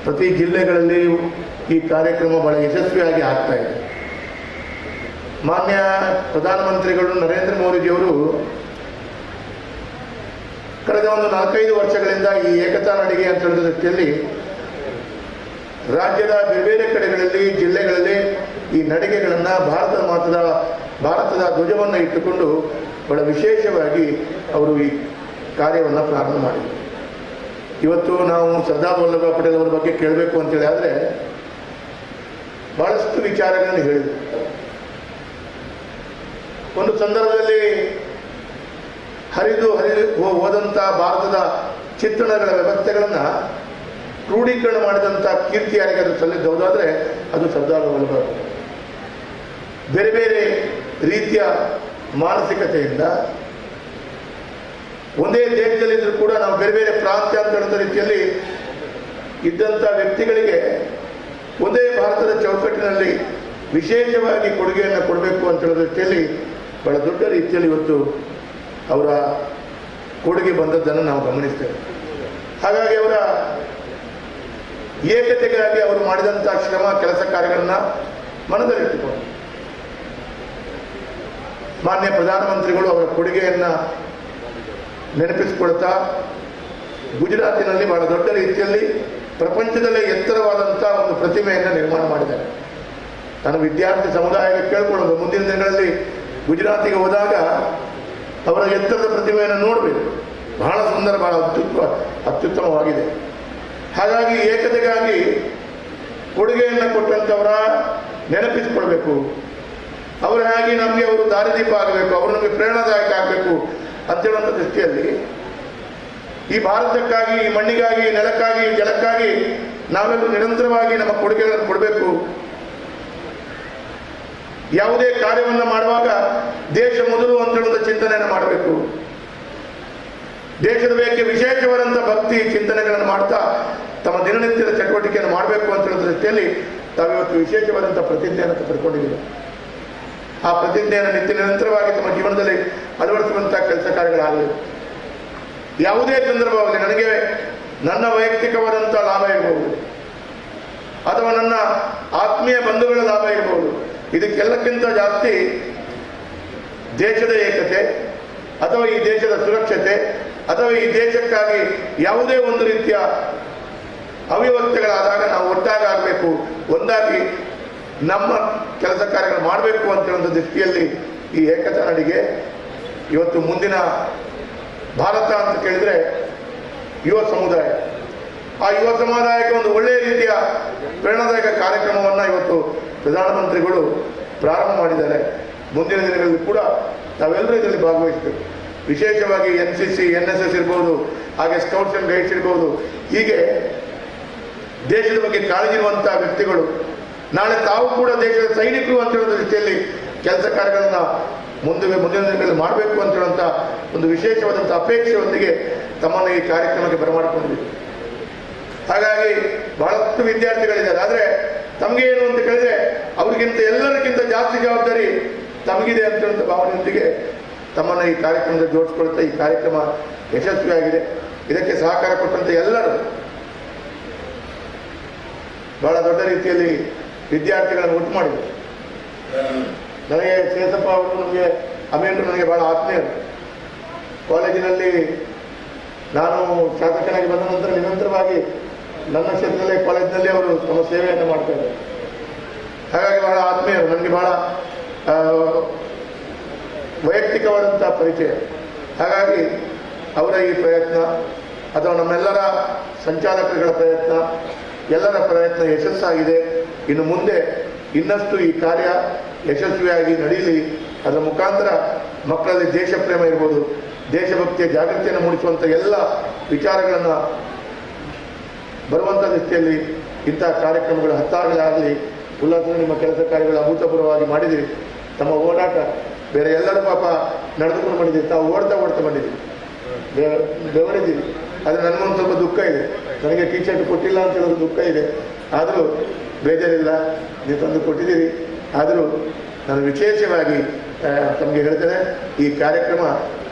ಪ್ರತಿ ಜಿಲ್ಲೆಗಳಲ್ಲಿ ಈ ಕಾರ್ಯಕ್ರಮ ಬಹಳ ಯಶಸ್ವಿಯಾಗಿ ಆಗ್ತಾ ಇದೆ. ಮಾನ್ಯ ಪ್ರಧಾನಮಂತ್ರಿಗಳು ನರೇಂದ್ರ ಮೋದಿಜಿಯವರು ಕಳೆದ ಒಂದು 4-5 ವರ್ಷಗಳಿಂದ ಈ ಏಕತಾ ನಡಿಗೆ ಅಂತ ಹೇಳಿದ ದೃಷ್ಟಿಯಲ್ಲಿ ರಾಜ್ಯದ ಬೇರೆ ಬೇರೆ ಕಡೆಗಳಲ್ಲಿ ಜಿಲ್ಲೆಗಳಲ್ಲಿ ಈ ನಡಿಗೆಗಳನ್ನು ಭಾರತದ ಧ್ವಜವನ್ನು ಇಟ್ಟುಕೊಂಡು ಬಹಳ ವಿಶೇಷವಾಗಿ ಅವರು ಈ ಕಾರ್ಯವನ್ನು ಪ್ರಾರಂಭ ಮಾಡಿದರು. ಇವತ್ತು ನಾವು ಸರ್ದಾರ್ ವಲ್ಲಭಾಯ್ ಪಟೇಲ್ ಅವರ ಬಗ್ಗೆ ಕೇಳಬೇಕು ಅಂತೇಳಿ ಆದರೆ ಬಹಳಷ್ಟು ವಿಚಾರಗಳನ್ನು ಹೇಳಿದರು. ಒಂದು ಸಂದರ್ಭದಲ್ಲಿ ಹರಿದು ಹೋದಂಥ ಭಾರತದ ಚಿತ್ರಣಗಳ ವ್ಯವಸ್ಥೆಗಳನ್ನು ಕ್ರೋಢೀಕರಣ ಮಾಡಿದಂಥ ಕೀರ್ತಿ ಯಾರಿಗೆ ಅದು ಸಲ್ಲಿಸಬಹುದಾದರೆ ಅದು ಸರ್ದಾರ್ ವಲ್ಲಭಾಯ್ ಪಟೇಲ್. ಬೇರೆ ಬೇರೆ ರೀತಿಯ ಮಾನಸಿಕತೆಯಿಂದ ಒಂದೇ ದೇಶದಲ್ಲಿದ್ದರೂ ಕೂಡ ನಾವು ಬೇರೆ ಬೇರೆ ಪ್ರಾಂತ್ಯಾಂತರದ ರೀತಿಯಲ್ಲಿ ಇದ್ದಂಥ ವ್ಯಕ್ತಿಗಳಿಗೆ ಒಂದೇ ಭಾರತದ ಚೌಕಟ್ಟಿನಲ್ಲಿ ವಿಶೇಷವಾಗಿ ಕೊಡುಗೆಯನ್ನು ಕೊಡಬೇಕು ಅಂತ ಹೇಳೋ ರೀತಿಯಲ್ಲಿ ಬಹಳ ದೊಡ್ಡ ರೀತಿಯಲ್ಲಿ ಇವತ್ತು ಅವರ ಕೊಡುಗೆ ಬಂದದ್ದನ್ನು ನಾವು ಗಮನಿಸ್ತೇವೆ. ಹಾಗಾಗಿ ಅವರ ಏಕತೆಗಾಗಿ ಅವರು ಮಾಡಿದಂಥ ಶ್ರಮ ಕೆಲಸ ಕಾರ್ಯಗಳನ್ನು ಮನದಲ್ಲಿಟ್ಟುಕೊಂಡು ಮಾನ್ಯ ಪ್ರಧಾನಮಂತ್ರಿಗಳು ಅವರ ಕೊಡುಗೆಯನ್ನು ನೆನಪಿಸಿಕೊಳ್ತಾ ಗುಜರಾತಿನಲ್ಲಿ ಬಹಳ ದೊಡ್ಡ ರೀತಿಯಲ್ಲಿ ಪ್ರಪಂಚದಲ್ಲೇ ಎತ್ತರವಾದಂಥ ಒಂದು ಪ್ರತಿಮೆಯನ್ನು ನಿರ್ಮಾಣ ಮಾಡಿದ್ದಾರೆ. ನಾನು ವಿದ್ಯಾರ್ಥಿ ಸಮುದಾಯಕ್ಕೆ ಕೇಳ್ಕೊಳ್ಳೋದು, ಮುಂದಿನ ದಿನಗಳಲ್ಲಿ ಗುಜರಾತಿಗೆ ಹೋದಾಗ ಅವರ ಎತ್ತರದ ಪ್ರತಿಮೆಯನ್ನು ನೋಡಬೇಕು. ಬಹಳ ಸುಂದರ, ಬಹಳ ಅತ್ಯುತ್ತಮವಾಗಿದೆ. ಹಾಗಾಗಿ ಏಕತೆಗಾಗಿ ಕೊಡುಗೆಯನ್ನು ಕೊಟ್ಟಂಥವರ ನೆನಪಿಸಿಕೊಳ್ಬೇಕು. ಅವರು ಹಾಗೆ ನಮಗೆ ಅವರು ದಾರಿದೀಪ ಆಗಬೇಕು, ಅವರು ನಮಗೆ ಪ್ರೇರಣಾದಾಯಕ ಆಗಬೇಕು ಅಂತೇಳುವಂಥ ದೃಷ್ಟಿಯಲ್ಲಿ ಈ ಭಾರತಕ್ಕಾಗಿ, ಈ ಮಣ್ಣಿಗಾಗಿ, ನೆಲಕ್ಕಾಗಿ, ಜಲಕ್ಕಾಗಿ ನಾವೆಲ್ಲರೂ ನಿರಂತರವಾಗಿ ನಮ್ಮ ಕೊಡುಗೆಗಳನ್ನು ಕೊಡಬೇಕು. ಯಾವುದೇ ಕಾರ್ಯವನ್ನು ಮಾಡುವಾಗ ದೇಶ ಮೊದಲು ಅಂತ ಹೇಳುವ ಚಿಂತನೆಯನ್ನು ಮಾಡಬೇಕು. ದೇಶದ ಬಗ್ಗೆ ವಿಶೇಷವಾದಂಥ ಭಕ್ತಿ ಚಿಂತನೆಗಳನ್ನು ಮಾಡ್ತಾ ತಮ್ಮ ದಿನನಿತ್ಯದ ಚಟುವಟಿಕೆಯನ್ನು ಮಾಡಬೇಕು ಅಂತ ಹೇಳುವ ದೃಷ್ಟಿಯಲ್ಲಿ ತಾವಿವತ್ತು ವಿಶೇಷವಾದಂಥ ಪ್ರತಿಜ್ಞೆಯನ್ನು ತೆಗೆದುಕೊಂಡಿದ್ದೀವಿ. ಆ ಪ್ರತಿಜ್ಞೆಯನ್ನು ನಿರಂತರವಾಗಿ ತಮ್ಮ ಜೀವನದಲ್ಲಿ ಅಳವಡಿಸುವಂಥ ಕೆಲಸ ಕಾರ್ಯಗಳಾಗಬೇಕು. ಯಾವುದೇ ಸಂದರ್ಭವಾಗಿ ನನಗೆ ನನ್ನ ವೈಯಕ್ತಿಕವಾದಂಥ ಲಾಭ ಇರಬಹುದು ಅಥವಾ ನನ್ನ ಆತ್ಮೀಯ ಬಂಧುಗಳ ಲಾಭ ಇರಬಹುದು, ಇದಕ್ಕೆಲ್ಲಕ್ಕಿಂತ ಜಾಸ್ತಿ ದೇಶದ ಏಕತೆ ಅಥವಾ ಈ ದೇಶದ ಸುರಕ್ಷತೆ ಅಥವಾ ಈ ದೇಶಕ್ಕಾಗಿ ಯಾವುದೇ ಒಂದು ರೀತಿಯ ಅವ್ಯವಸ್ಥೆಗಳಾದಾಗ ನಾವು ಒಟ್ಟಾಗಬೇಕು, ಒಂದಾಗಿ ನಮ್ಮ ಕೆಲಸ ಕಾರ್ಯಗಳು ಮಾಡಬೇಕು ಅಂತ ಹೇಳುವಂಥ ದೃಷ್ಟಿಯಲ್ಲಿ ಈ ಏಕತಾ ನಡಿಗೆ ಇವತ್ತು ಮುಂದಿನ ಭಾರತ ಅಂತ ಕೇಳಿದರೆ ಯುವ ಸಮುದಾಯ, ಆ ಯುವ ಸಮುದಾಯಕ್ಕೆ ಒಂದು ಒಳ್ಳೆಯ ರೀತಿಯ ಪ್ರೇರಣಾದಾಯಕ ಕಾರ್ಯಕ್ರಮವನ್ನು ಇವತ್ತು ಪ್ರಧಾನಮಂತ್ರಿಗಳು ಪ್ರಾರಂಭ ಮಾಡಿದ್ದಾರೆ. ಮುಂದಿನ ದಿನಗಳಲ್ಲಿ ಕೂಡ ನಾವೆಲ್ಲರೂ ಇದರಲ್ಲಿ ಭಾಗವಹಿಸಬೇಕು. ವಿಶೇಷವಾಗಿ NCC, NSS ಇರ್ಬೋದು, ಹಾಗೆ ಸ್ಕೌಟ್ಸ್ ಆ್ಯಂಡ್ ಗೈಡ್ಸ್ ಇರ್ಬೋದು. ಹೀಗೆ ದೇಶದ ಬಗ್ಗೆ ಕಾಳಜಿ ಇರುವಂಥ ವ್ಯಕ್ತಿಗಳು ನಾಳೆ ತಾವು ಕೂಡ ದೇಶದ ಸೈನಿಕರು ಅಂತ ಹೇಳೋ ರೀತಿಯಲ್ಲಿ ಕೆಲಸ ಕಾರ್ಯಗಳನ್ನು ಮುಂದಿನ ದಿನಗಳಲ್ಲಿ ಮಾಡಬೇಕು ಅಂತ ಹೇಳುವಂಥ ಒಂದು ವಿಶೇಷವಾದಂಥ ಅಪೇಕ್ಷೆಯೊಂದಿಗೆ ತಮ್ಮನ್ನು ಈ ಕಾರ್ಯಕ್ರಮಕ್ಕೆ ಬರಮಾಡಿಕೊಂಡಿದ್ದೀವಿ. ಹಾಗಾಗಿ ಬಹಳಷ್ಟು ವಿದ್ಯಾರ್ಥಿಗಳಿದ್ದಾರೆ. ಆದರೆ ತಮಗೇನು ಅಂತ ಕೇಳಿದ್ರೆ ಅವ್ರಿಗಿಂತ ಎಲ್ಲರಿಗಿಂತ ಜಾಸ್ತಿ ಜವಾಬ್ದಾರಿ ತಮಗಿದೆ ಅಂತ ಭಾವನೆಯೊಂದಿಗೆ ತಮ್ಮನ್ನು ಈ ಕಾರ್ಯಕ್ರಮದಲ್ಲಿ ಜೋಡಿಸ್ಕೊಳ್ತಾ ಈ ಕಾರ್ಯಕ್ರಮ ಯಶಸ್ವಿಯಾಗಿದೆ. ಇದಕ್ಕೆ ಸಹಕಾರ ಕೊಟ್ಟಂತ ಎಲ್ಲರೂ ಬಹಳ ದೊಡ್ಡ ರೀತಿಯಲ್ಲಿ ವಿದ್ಯಾರ್ಥಿಗಳನ್ನು ಒಟ್ಟು ಮಾಡಿದರು. ನನಗೆ ಚೇತಪ್ಪ ಅವರು, ನನಗೆ ಅಮೀನ್ರು ನನಗೆ ಬಹಳ ಆತ್ಮೀಯರು. ಕಾಲೇಜಿನಲ್ಲಿ ನಾನು ಶಾಸಕನಾಗಿ ಬಂದ ನಂತರ ನಿರಂತರವಾಗಿ ನನ್ನ ಕ್ಷೇತ್ರದಲ್ಲೇ ಕಾಲೇಜಿನಲ್ಲಿ ಅವರು ತಮ್ಮ ಸೇವೆಯನ್ನು ಮಾಡ್ತಾ ಇದ್ದಾರೆ. ಹಾಗಾಗಿ ಬಹಳ ಆತ್ಮೀಯರು, ನನಗೆ ಬಹಳ ವೈಯಕ್ತಿಕವಾದಂಥ ಪರಿಚಯ. ಹಾಗಾಗಿ ಅವರ ಈ ಪ್ರಯತ್ನ ಅಥವಾ ನಮ್ಮೆಲ್ಲರ ಸಂಚಾಲಕರುಗಳ ಪ್ರಯತ್ನ, ಎಲ್ಲರ ಪ್ರಯತ್ನ ಯಶಸ್ಸಾಗಿದೆ. ಇನ್ನು ಮುಂದೆ ಇನ್ನಷ್ಟು ಈ ಕಾರ್ಯ ಯಶಸ್ವಿಯಾಗಿ ನಡೆಯಲಿ. ಅದರ ಮುಖಾಂತರ ಮಕ್ಕಳಲ್ಲಿ ದೇಶ ಪ್ರೇಮ ಇರ್ಬೋದು, ದೇಶಭಕ್ತಿಯ ಜಾಗೃತಿಯನ್ನು ಮೂಡಿಸುವಂಥ ಎಲ್ಲ ವಿಚಾರಗಳನ್ನು ಬರುವಂಥ ದೃಷ್ಟಿಯಲ್ಲಿ ಇಂಥ ಕಾರ್ಯಕ್ರಮಗಳು ಹತ್ತಾಗಲಿ. ಉಲ್ಲಾಸ ನಿಮ್ಮ ಕೆಲಸ ಕಾರ್ಯಗಳು ಅಭೂತಪೂರ್ವವಾಗಿ ಮಾಡಿದ್ದೀರಿ. ತಮ್ಮ ಓಡಾಟ ಬೇರೆ ಎಲ್ಲರೂ ಪಾಪ ನಡೆದುಕೊಂಡು ಬಂದಿದ್ದೀರಿ, ತಾವು ಓಡ್ತಾ ಬಂದಿದ್ದೀರಿ, ಬೆವರಿದ್ದೀರಿ. ಆದರೆ ನನಗೊಂದು ಸ್ವಲ್ಪ ದುಃಖ ಇದೆ. ನನಗೆ ಟಿ ಶರ್ಟ್ ಕೊಟ್ಟಿಲ್ಲ ಅಂತ ಹೇಳೋದು ದುಃಖ ಇದೆ. ಆದರೂ ಬೇಜಾರಿಲ್ಲ, ನೀವು ತಂದು ಕೊಟ್ಟಿದ್ದೀರಿ. ಆದರೂ ನಾನು ವಿಶೇಷವಾಗಿ ತಮಗೆ ಹೇಳ್ತೇನೆ, ಈ ಕಾರ್ಯಕ್ರಮ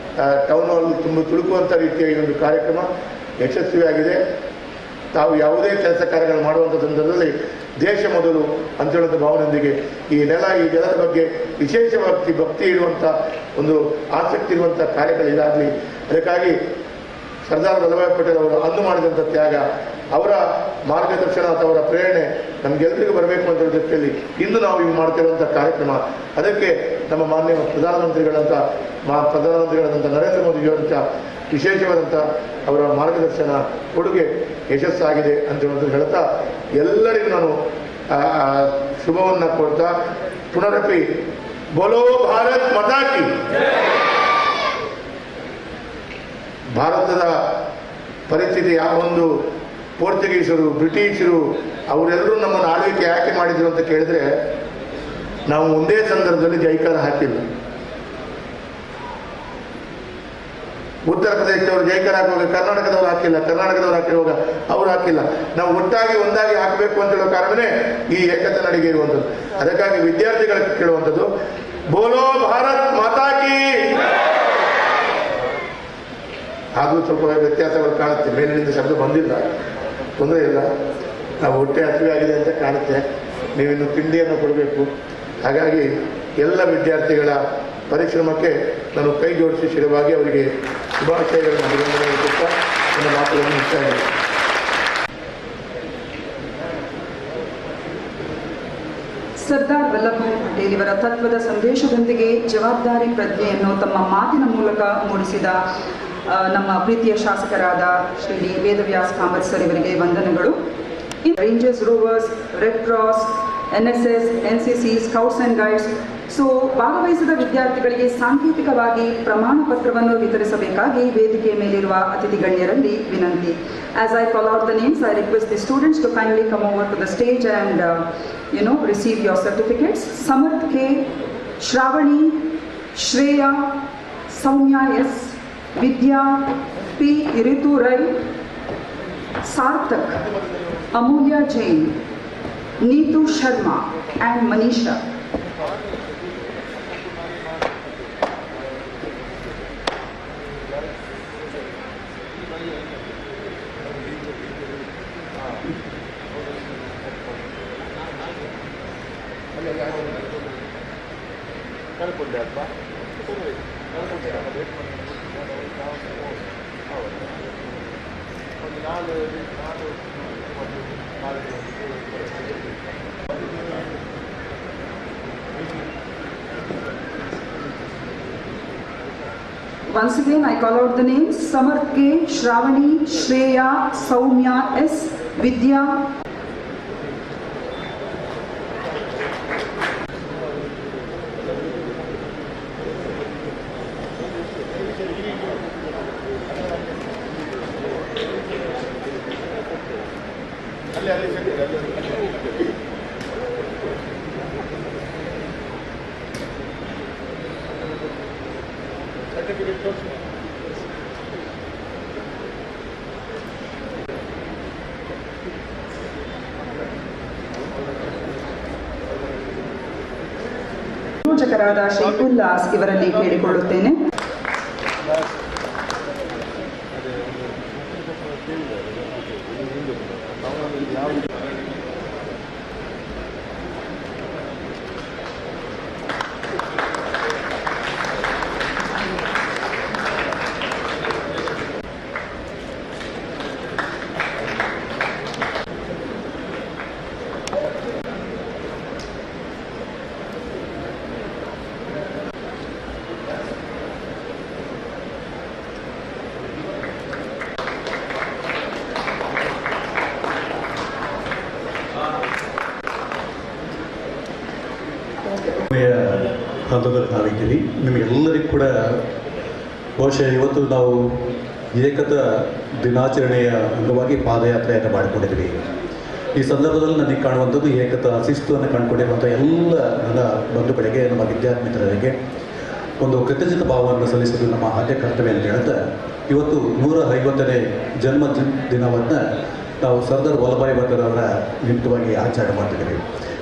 ಟೌನ್ ಹಾಲ್ ತುಂಬ ತುಳುಕುವಂಥ ರೀತಿಯ ಈ ಒಂದು ಕಾರ್ಯಕ್ರಮ ಯಶಸ್ವಿಯಾಗಿದೆ. ತಾವು ಯಾವುದೇ ಕೆಲಸ ಕಾರ್ಯಗಳು ಮಾಡುವಂಥ ಸಂದರ್ಭದಲ್ಲಿ ದೇಶ ಮೊದಲು ಅಂತ ಹೇಳುವಂಥ ಭಾವನೆಯೊಂದಿಗೆ ಈ ನೆಲ, ಈ ಜಲದ ಬಗ್ಗೆ ವಿಶೇಷವಾಗಿ ಭಕ್ತಿ ಇರುವಂಥ ಒಂದು ಆಸಕ್ತಿ ಇರುವಂಥ ಕಾರ್ಯಗಳಿದಾಗಲಿ. ಅದಕ್ಕಾಗಿ ಸರ್ದಾರ್ ವಲ್ಲಭಾಯ್ ಪಟೇಲ್ ಅವರು ಅಂದು ಮಾಡಿದಂಥ ತ್ಯಾಗ, ಅವರ ಮಾರ್ಗದರ್ಶನ ಅಥವಾ ಅವರ ಪ್ರೇರಣೆ ನಮಗೆಲ್ಲರಿಗೂ ಬರಬೇಕು ಅಂತ ಹೇಳೋ ದೃಷ್ಟಿಯಲ್ಲಿ ಇಂದು ನಾವು ಈಗ ಮಾಡ್ತಿರುವಂಥ ಕಾರ್ಯಕ್ರಮ, ಅದಕ್ಕೆ ನಮ್ಮ ಮಾನ್ಯ ಪ್ರಧಾನಮಂತ್ರಿಗಳಂಥ ನರೇಂದ್ರ ಮೋದಿಯವರಂಥ ವಿಶೇಷವಾದಂಥ ಅವರ ಮಾರ್ಗದರ್ಶನ ಕೊಡುಗೆ ಯಶಸ್ಸಾಗಿದೆ ಅಂತ ಹೇಳ್ತಾ ಎಲ್ಲರಿಗೂ ನಾನು ಶುಭವನ್ನು ಕೊಡ್ತಾ ಪುನರಪಿ ಬೋಲೋ ಭಾರತ್ ಮಾತಾ ಕಿ. ಭಾರತದ ಪರಿಸ್ಥಿತಿ ಯಾವೊಂದು ಪೋರ್ಚುಗೀಸರು, ಬ್ರಿಟಿಷರು ಅವರೆಲ್ಲರೂ ನಮ್ಮನ್ನು ಆಳ್ವಿಕೆ ಯಾಕೆ ಮಾಡಿದರು ಅಂತ ಕೇಳಿದ್ರೆ, ನಾವು ಒಂದೇ ಸಂದರ್ಭದಲ್ಲಿ ಜೈಕಾರ ಹಾಕಿಲ್ಲ. ಉತ್ತರ ಪ್ರದೇಶದವರು ಜೈಕಾರ ಹಾಕುವಾಗ ಕರ್ನಾಟಕದವ್ರು ಹಾಕಿಲ್ಲ, ಕರ್ನಾಟಕದವ್ರು ಹಾಕಿರುವಾಗ ಅವ್ರು ಹಾಕಿಲ್ಲ. ನಾವು ಒಟ್ಟಾಗಿ ಒಂದಾಗಿ ಹಾಕಬೇಕು ಅಂತ ಹೇಳೋ ಕಾರಣವೇ ಈ ಏಕತೆ ನಡಿಗೆ ಇರುವಂಥದ್ದು. ಅದಕ್ಕಾಗಿ ವಿದ್ಯಾರ್ಥಿಗಳಿಗೆ ಕೇಳುವಂಥದ್ದು, ಬೋಲೋ ಭಾರತ್ ಮಾತಾ ಕಿ. ಹಾಗೂ ಸ್ವಲ್ಪ ವ್ಯತ್ಯಾಸಗಳು ಕಾಣುತ್ತೆ, ಮೇಲಿನಿಂದ ಶಬ್ದ ಬಂದಿಲ್ಲ, ತೊಂದರೆ ಇಲ್ಲ. ನಾವು ಹೊಟ್ಟೆ ಹಸಿವಾಗಿದೆ ಅಂತ ಕಾಣುತ್ತೆ, ನೀವಿನ್ನು ತಿಂಡಿಯನ್ನು ಕೊಡಬೇಕು. ಹಾಗಾಗಿ ಎಲ್ಲ ವಿದ್ಯಾರ್ಥಿಗಳ ಪರಿಶ್ರಮಕ್ಕೆ ನಾನು ಕೈ ಜೋಡಿಸಿ ಶಿರವಾಗಿ ಅವರಿಗೆ ಶುಭಾಶಯಗಳನ್ನು ಅಭಿನಂದನೆ ಕೊಡ್ತಾ ನನ್ನ ಮಾತುಗಳನ್ನು ಮುಕ್ತಾ ಇದ್ದೇನೆ. ಸರ್ದಾರ್ ವಲ್ಲಭಭಾಯ್ ಪಟೇಲ್ ಇವರ ತತ್ವದ ಸಂದೇಶದೊಂದಿಗೆ ಜವಾಬ್ದಾರಿ ಪ್ರಜ್ಞೆಯನ್ನು ತಮ್ಮ ಮಾತಿನ ಮೂಲಕ ಮೂಡಿಸಿದ ನಮ್ಮ ಪ್ರೀತಿಯ ಶಾಸಕರಾದ ಶ್ರೀ ಡಿ ವೇದವ್ಯಾಸ್ ಕಾಮತ್ ಸರ್ ಇವರಿಗೆ ವಂದನೆಗಳು. Rangers, rovers, red cross, NSS, NCC, scouts and guides ಭಾಗವಹಿಸಿದ ವಿದ್ಯಾರ್ಥಿಗಳಿಗೆ ಸಾಂಕೇತಿಕವಾಗಿ ಪ್ರಮಾಣ ಪತ್ರವನ್ನು ವಿತರಿಸಬೇಕಾಗಿ ವೇದಿಕೆ ಮೇಲಿರುವ ಅತಿಥಿ ಗಣ್ಯರಲ್ಲಿ ವಿನಂತಿ. As I call out the names, I request the students to kindly come over to the stage and receive your certificates. Samarth K, Shravani, Shreya, Soumya S, Vidya P, Ritu Rai, Sarthak, Amulya Jain, Neetu Sharma and Manisha. Once again, I call out the names: Samarth K, Shravani, Shreya, Soumya S, Vidya. ಸಂಯೋಜಕರಾದ Shri Ullas ಇವರಲ್ಲಿ ಕೇಳಿಕೊಳ್ಳುತ್ತೇನೆ. ಹಂತದಲ್ಲಿ ನಾವಿದ್ದೀವಿ. ನಿಮಗೆಲ್ಲರಿಗೂ ಕೂಡ ಬಹುಶಃ ಇವತ್ತು ನಾವು ಏಕತಾ ದಿನಾಚರಣೆಯ ಅಂಗವಾಗಿ ಪಾದಯಾತ್ರೆಯನ್ನು ಮಾಡಿಕೊಂಡಿದ್ದೀವಿ. ಈ ಸಂದರ್ಭದಲ್ಲಿ ನನಗೆ ಕಾಣುವಂಥದ್ದು ಏಕತಾ ಶಿಸ್ತನ್ನು ಕಂಡುಕೊಂಡಿರುವಂಥ ಎಲ್ಲ ನನ್ನ ಬಂಧುಗಳಿಗೆ, ನಮ್ಮ ವಿದ್ಯಾರ್ಥಿ ಮಿತ್ರರಿಗೆ ಒಂದು ಕೃತಜ್ಞತಾ ಭಾವವನ್ನು ಸಲ್ಲಿಸೋದು ನಮ್ಮ ಆದ್ಯ ಕರ್ತವ್ಯ ಅಂತ ಹೇಳ್ತಾ, ಇವತ್ತು 150ನೇ ಜನ್ಮ ದಿನವನ್ನು ನಾವು ಸರ್ದಾರ್ ವಲ್ಲಭಾಯ್ ಪಟೇಲ್ ಅವರ ನಿಮಿತ್ತವಾಗಿ ಆಚರಣೆ ಮಾಡ್ತಿದ್ದೀವಿ.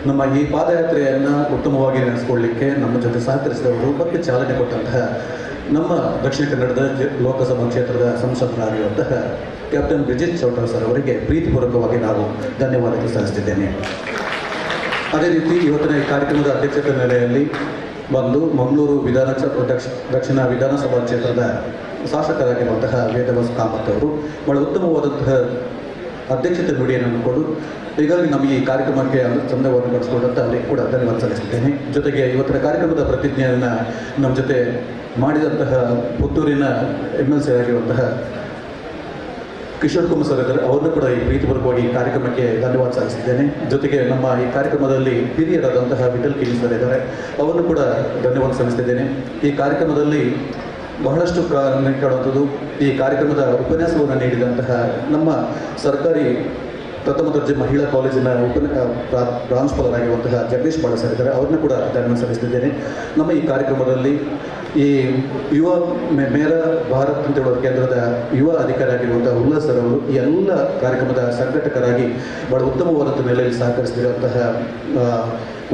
ನಮ್ಮ ಈ ಪಾದಯಾತ್ರೆಯನ್ನು ಉತ್ತಮವಾಗಿ ನಡೆಸಿಕೊಳ್ಳಲಿಕ್ಕೆ ನಮ್ಮ ಜೊತೆ ಸಹಕರಿಸಿದವರು ಮತ್ತು ಚಾಲನೆ ಕೊಟ್ಟಂತಹ ನಮ್ಮ ದಕ್ಷಿಣ ಕನ್ನಡದ ಲೋಕಸಭಾ ಕ್ಷೇತ್ರದ ಸಂಸದರಾಗಿರುವಂತಹ ಕ್ಯಾಪ್ಟನ್ ಬ್ರಿಜೇಶ್ ಚೌಟ ಸರ್ ಅವರಿಗೆ ಪ್ರೀತಿಪೂರ್ವಕವಾಗಿ ನಾವು ಧನ್ಯವಾದ ಸಲ್ಲಿಸುತ್ತಿದ್ದೇನೆ. ಅದೇ ರೀತಿ ಇವತ್ತಿನ ಈ ಕಾರ್ಯಕ್ರಮದ ಅಧ್ಯಕ್ಷತೆ ನೆಲೆಯಲ್ಲಿ ಬಂದು ಮಂಗಳೂರು ದಕ್ಷಿಣ ವಿಧಾನಸಭಾ ಕ್ಷೇತ್ರದ ಶಾಸಕರಾಗಿರುವಂತಹ ವೇದವಾಸ್ ಕಾಮತ್ ಅವರು ಬಹಳ ಉತ್ತಮವಾದಂತಹ ಅಧ್ಯಕ್ಷತೆ ನುಡಿಯನ್ನು ಕೊಡು ಹೀಗಾಗಿ ನಮಗೆ ಈ ಕಾರ್ಯಕ್ರಮಕ್ಕೆ ಚಂದವನ್ನು ಪಡಿಸಿಕೊಂಡಂತ ಅವರಿಗೆ ಕೂಡ ಧನ್ಯವಾದ ಸಲ್ಲಿಸುತ್ತೇನೆ. ಜೊತೆಗೆ ಇವತ್ತಿನ ಕಾರ್ಯಕ್ರಮದ ಪ್ರತಿಜ್ಞೆಯನ್ನು ನಮ್ಮ ಜೊತೆ ಮಾಡಿದಂತಹ ಪುತ್ತೂರಿನ MLC ಆಗಿರುವಂತಹ ಕಿಶೋರ್ ಕುಮಾರ್ ಸರ್ ಇದ್ದಾರೆ, ಅವ್ರನ್ನೂ ಕೂಡ ಈ ಪ್ರೀತಿಪೂರ್ವಕವಾಗಿ ಈ ಕಾರ್ಯಕ್ರಮಕ್ಕೆ ಧನ್ಯವಾದ ಸಲ್ಲಿಸಿದ್ದೇನೆ. ಜೊತೆಗೆ ನಮ್ಮ ಈ ಕಾರ್ಯಕ್ರಮದಲ್ಲಿ ಹಿರಿಯರಾದಂತಹ ವಿಠಲ್ ಕಿಲಿ ಸರ್ ಇದ್ದಾರೆ, ಅವರನ್ನು ಕೂಡ ಧನ್ಯವಾದ ಸಲ್ಲಿಸಿದ್ದೇನೆ. ಈ ಕಾರ್ಯಕ್ರಮದಲ್ಲಿ ಬಹಳಷ್ಟು ಕಾಣುವಂಥದ್ದು ಈ ಕಾರ್ಯಕ್ರಮದ ಉಪನ್ಯಾಸವನ್ನು ನೀಡಿದಂತಹ ನಮ್ಮ ಸರ್ಕಾರಿ ಪ್ರಥಮ ದರ್ಜೆ ಮಹಿಳಾ ಕಾಲೇಜಿನ ಪ್ರಾಂಶುಪಾಲರಾಗಿರುವಂತಹ ಜಗದೀಶ್ ಬಾಳ ಸರ್ ಇದ್ದಾರೆ, ಅವ್ರನ್ನ ಕೂಡ ಧನ್ಯವಾದ ಸಲ್ಲಿಸಿದ್ದೇನೆ. ನಮ್ಮ ಈ ಕಾರ್ಯಕ್ರಮದಲ್ಲಿ ಈ ಯುವ ಮೇರಾ ಭಾರತ್ ಅಂತ ಹೇಳುವ ಕೇಂದ್ರದ ಯುವ ಅಧಿಕಾರಿ ಆಗಿರುವಂತಹ ಉಲ್ಲಾಸ್ ಸರ್ ಅವರು ಈ ಎಲ್ಲ ಕಾರ್ಯಕ್ರಮದ ಸಂಘಟಕರಾಗಿ ಬಹಳ ಉತ್ತಮವಾದಂಥ ನೆಲೆಯಲ್ಲಿ ಸಹಕರಿಸಿರುವಂತಹ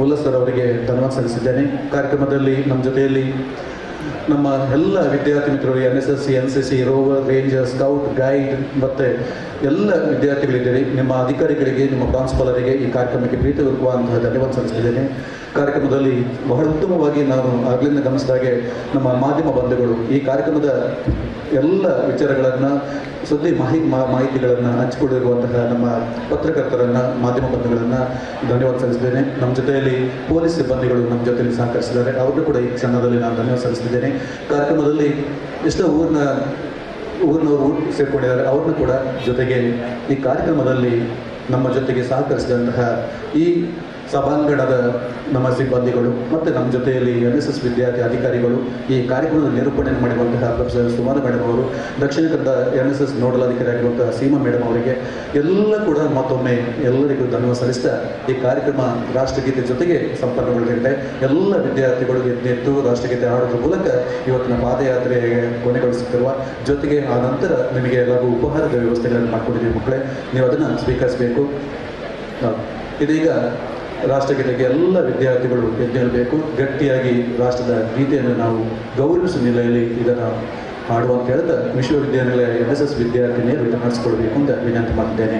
ಉಲ್ಲಾಸ್ ಸರ್ ಅವರಿಗೆ ಧನ್ಯವಾದ ಸಲ್ಲಿಸಿದ್ದೇನೆ. ಕಾರ್ಯಕ್ರಮದಲ್ಲಿ ನಮ್ಮ ಜೊತೆಯಲ್ಲಿ ನಮ್ಮ ಎಲ್ಲ ವಿದ್ಯಾರ್ಥಿ ಮಿತ್ರರು NSS, NCC, rover, ranger, scout, guide ಮತ್ತು ಎಲ್ಲ ವಿದ್ಯಾರ್ಥಿಗಳಿದ್ದೀರಿ. ನಿಮ್ಮ ಅಧಿಕಾರಿಗಳಿಗೆ, ನಿಮ್ಮ ಪ್ರಾಂಶುಪಾಲರಿಗೆ ಈ ಕಾರ್ಯಕ್ರಮಕ್ಕೆ ಪ್ರೀತಿಪೂರ್ವಕವಾದಂತಹ ಧನ್ಯವಾದ ಸಲ್ಲಿಸಿದ್ದೇನೆ. ಕಾರ್ಯಕ್ರಮದಲ್ಲಿ ಬಹಳ ಉತ್ತಮವಾಗಿ ನಾನು ಆಗಲಿಂದ ಗಮನಿಸಿದಾಗೆ ನಮ್ಮ ಮಾಧ್ಯಮ ಬಂಧುಗಳು ಈ ಕಾರ್ಯಕ್ರಮದ ಎಲ್ಲ ವಿಚಾರಗಳನ್ನು ಸುದ್ದಿ ಮಾಹಿತಿಗಳನ್ನು ಹಂಚಿಕೊಂಡಿರುವಂತಹ ನಮ್ಮ ಪತ್ರಕರ್ತರನ್ನು, ಮಾಧ್ಯಮ ಬಂಧುಗಳನ್ನು ಧನ್ಯವಾದ ಸಲ್ಲಿಸಿದ್ದೇನೆ. ನಮ್ಮ ಜೊತೆಯಲ್ಲಿ ಪೊಲೀಸ್ ಸಿಬ್ಬಂದಿಗಳು ನಮ್ಮ ಜೊತೆಯಲ್ಲಿ ಸಹಕರಿಸಿದ್ದಾರೆ, ಅವ್ರಿಗೂ ಕೂಡ ಈ ಕ್ಷಣದಲ್ಲಿ ನಾನು ಧನ್ಯವಾದ ಸಲ್ಲಿಸಿದ್ದೇನೆ. ಕಾರ್ಯಕ್ರಮದಲ್ಲಿ ಎಷ್ಟೋ ಊರಿನವರು ಸೇರಿಕೊಂಡಿದ್ದಾರೆ, ಅವ್ರನ್ನೂ ಕೂಡ ಜೊತೆಗೆ ಈ ಕಾರ್ಯಕ್ರಮದಲ್ಲಿ ನಮ್ಮ ಜೊತೆಗೆ ಸಹಕರಿಸಿದಂತಹ ಈ ಸಭಾಂಗಣದ ನಮ್ಮ ಸಿಬ್ಬಂದಿಗಳು ಮತ್ತು ನಮ್ಮ ಜೊತೆಯಲ್ಲಿ NSS ವಿದ್ಯಾರ್ಥಿ ಅಧಿಕಾರಿಗಳು, ಈ ಕಾರ್ಯಕ್ರಮದ ನಿರೂಪಣೆಯನ್ನು ಮಾಡಿರುವಂತಹ ಪ್ರೊಫೆಸರ್ ಸುಮಾನ ಮೇಡಮ್ ಅವರು, ದಕ್ಷಿಣ ಕನ್ನಡ NSS ನೋಡಲ್ ಅಧಿಕಾರಿ ಆಗಿರುವಂತಹ ಸೀಮಾ ಮೇಡಮ್ ಅವರಿಗೆ ಎಲ್ಲ ಕೂಡ ಮತ್ತೊಮ್ಮೆ ಎಲ್ಲರಿಗೂ ಧನ್ಯವಾದ ಸಲ್ಲಿಸ್ತಾ ಈ ಕಾರ್ಯಕ್ರಮ ರಾಷ್ಟ್ರಗೀತೆ ಜೊತೆಗೆ ಸಂಪನ್ನಗೊಳ್ಳಲಿದೆ. ಎಲ್ಲ ವಿದ್ಯಾರ್ಥಿಗಳು ಎದ್ದು ರಾಷ್ಟ್ರಗೀತೆ ಹಾಡೋದ್ರ ಮೂಲಕ ಇವತ್ತಿನ ಪಾದಯಾತ್ರೆಗೆ ಕೊನೆಗೊಳಿಸುತ್ತಿರುವ ಜೊತೆಗೆ ಆ ನಂತರ ನಿಮಗೆ ಎಲ್ಲರಿಗೂ ಉಪಹಾರದ ವ್ಯವಸ್ಥೆಗಳನ್ನು ಮಾಡಿಕೊಂಡಿದ್ದೀವಿ. ಮಕ್ಕಳೇ, ನೀವು ಅದನ್ನು ಸ್ವೀಕರಿಸಬೇಕು. ಇದೀಗ ರಾಷ್ಟ್ರಗೀತೆಗೆ ಎಲ್ಲ ವಿದ್ಯಾರ್ಥಿಗಳು ಎದ್ದೇಳಬೇಕು, ಗಟ್ಟಿಯಾಗಿ ರಾಷ್ಟ್ರದ ಗೀತೆಯನ್ನು ನಾವು ಗೌರವಿಸುವ ನೆಲೆಯಲ್ಲಿ ಇದನ್ನು ಹಾಡುವ ಅಂತ ಹೇಳ್ತಾ ವಿಶ್ವವಿದ್ಯಾನಿಲಯ NSS ವಿದ್ಯಾರ್ಥಿನಿಯರು ಇದನ್ನು ನಡೆಸಿಕೊಳ್ಬೇಕು ಅಂತ ವಿನಂತಿ ಮಾಡಿದ್ದೇನೆ.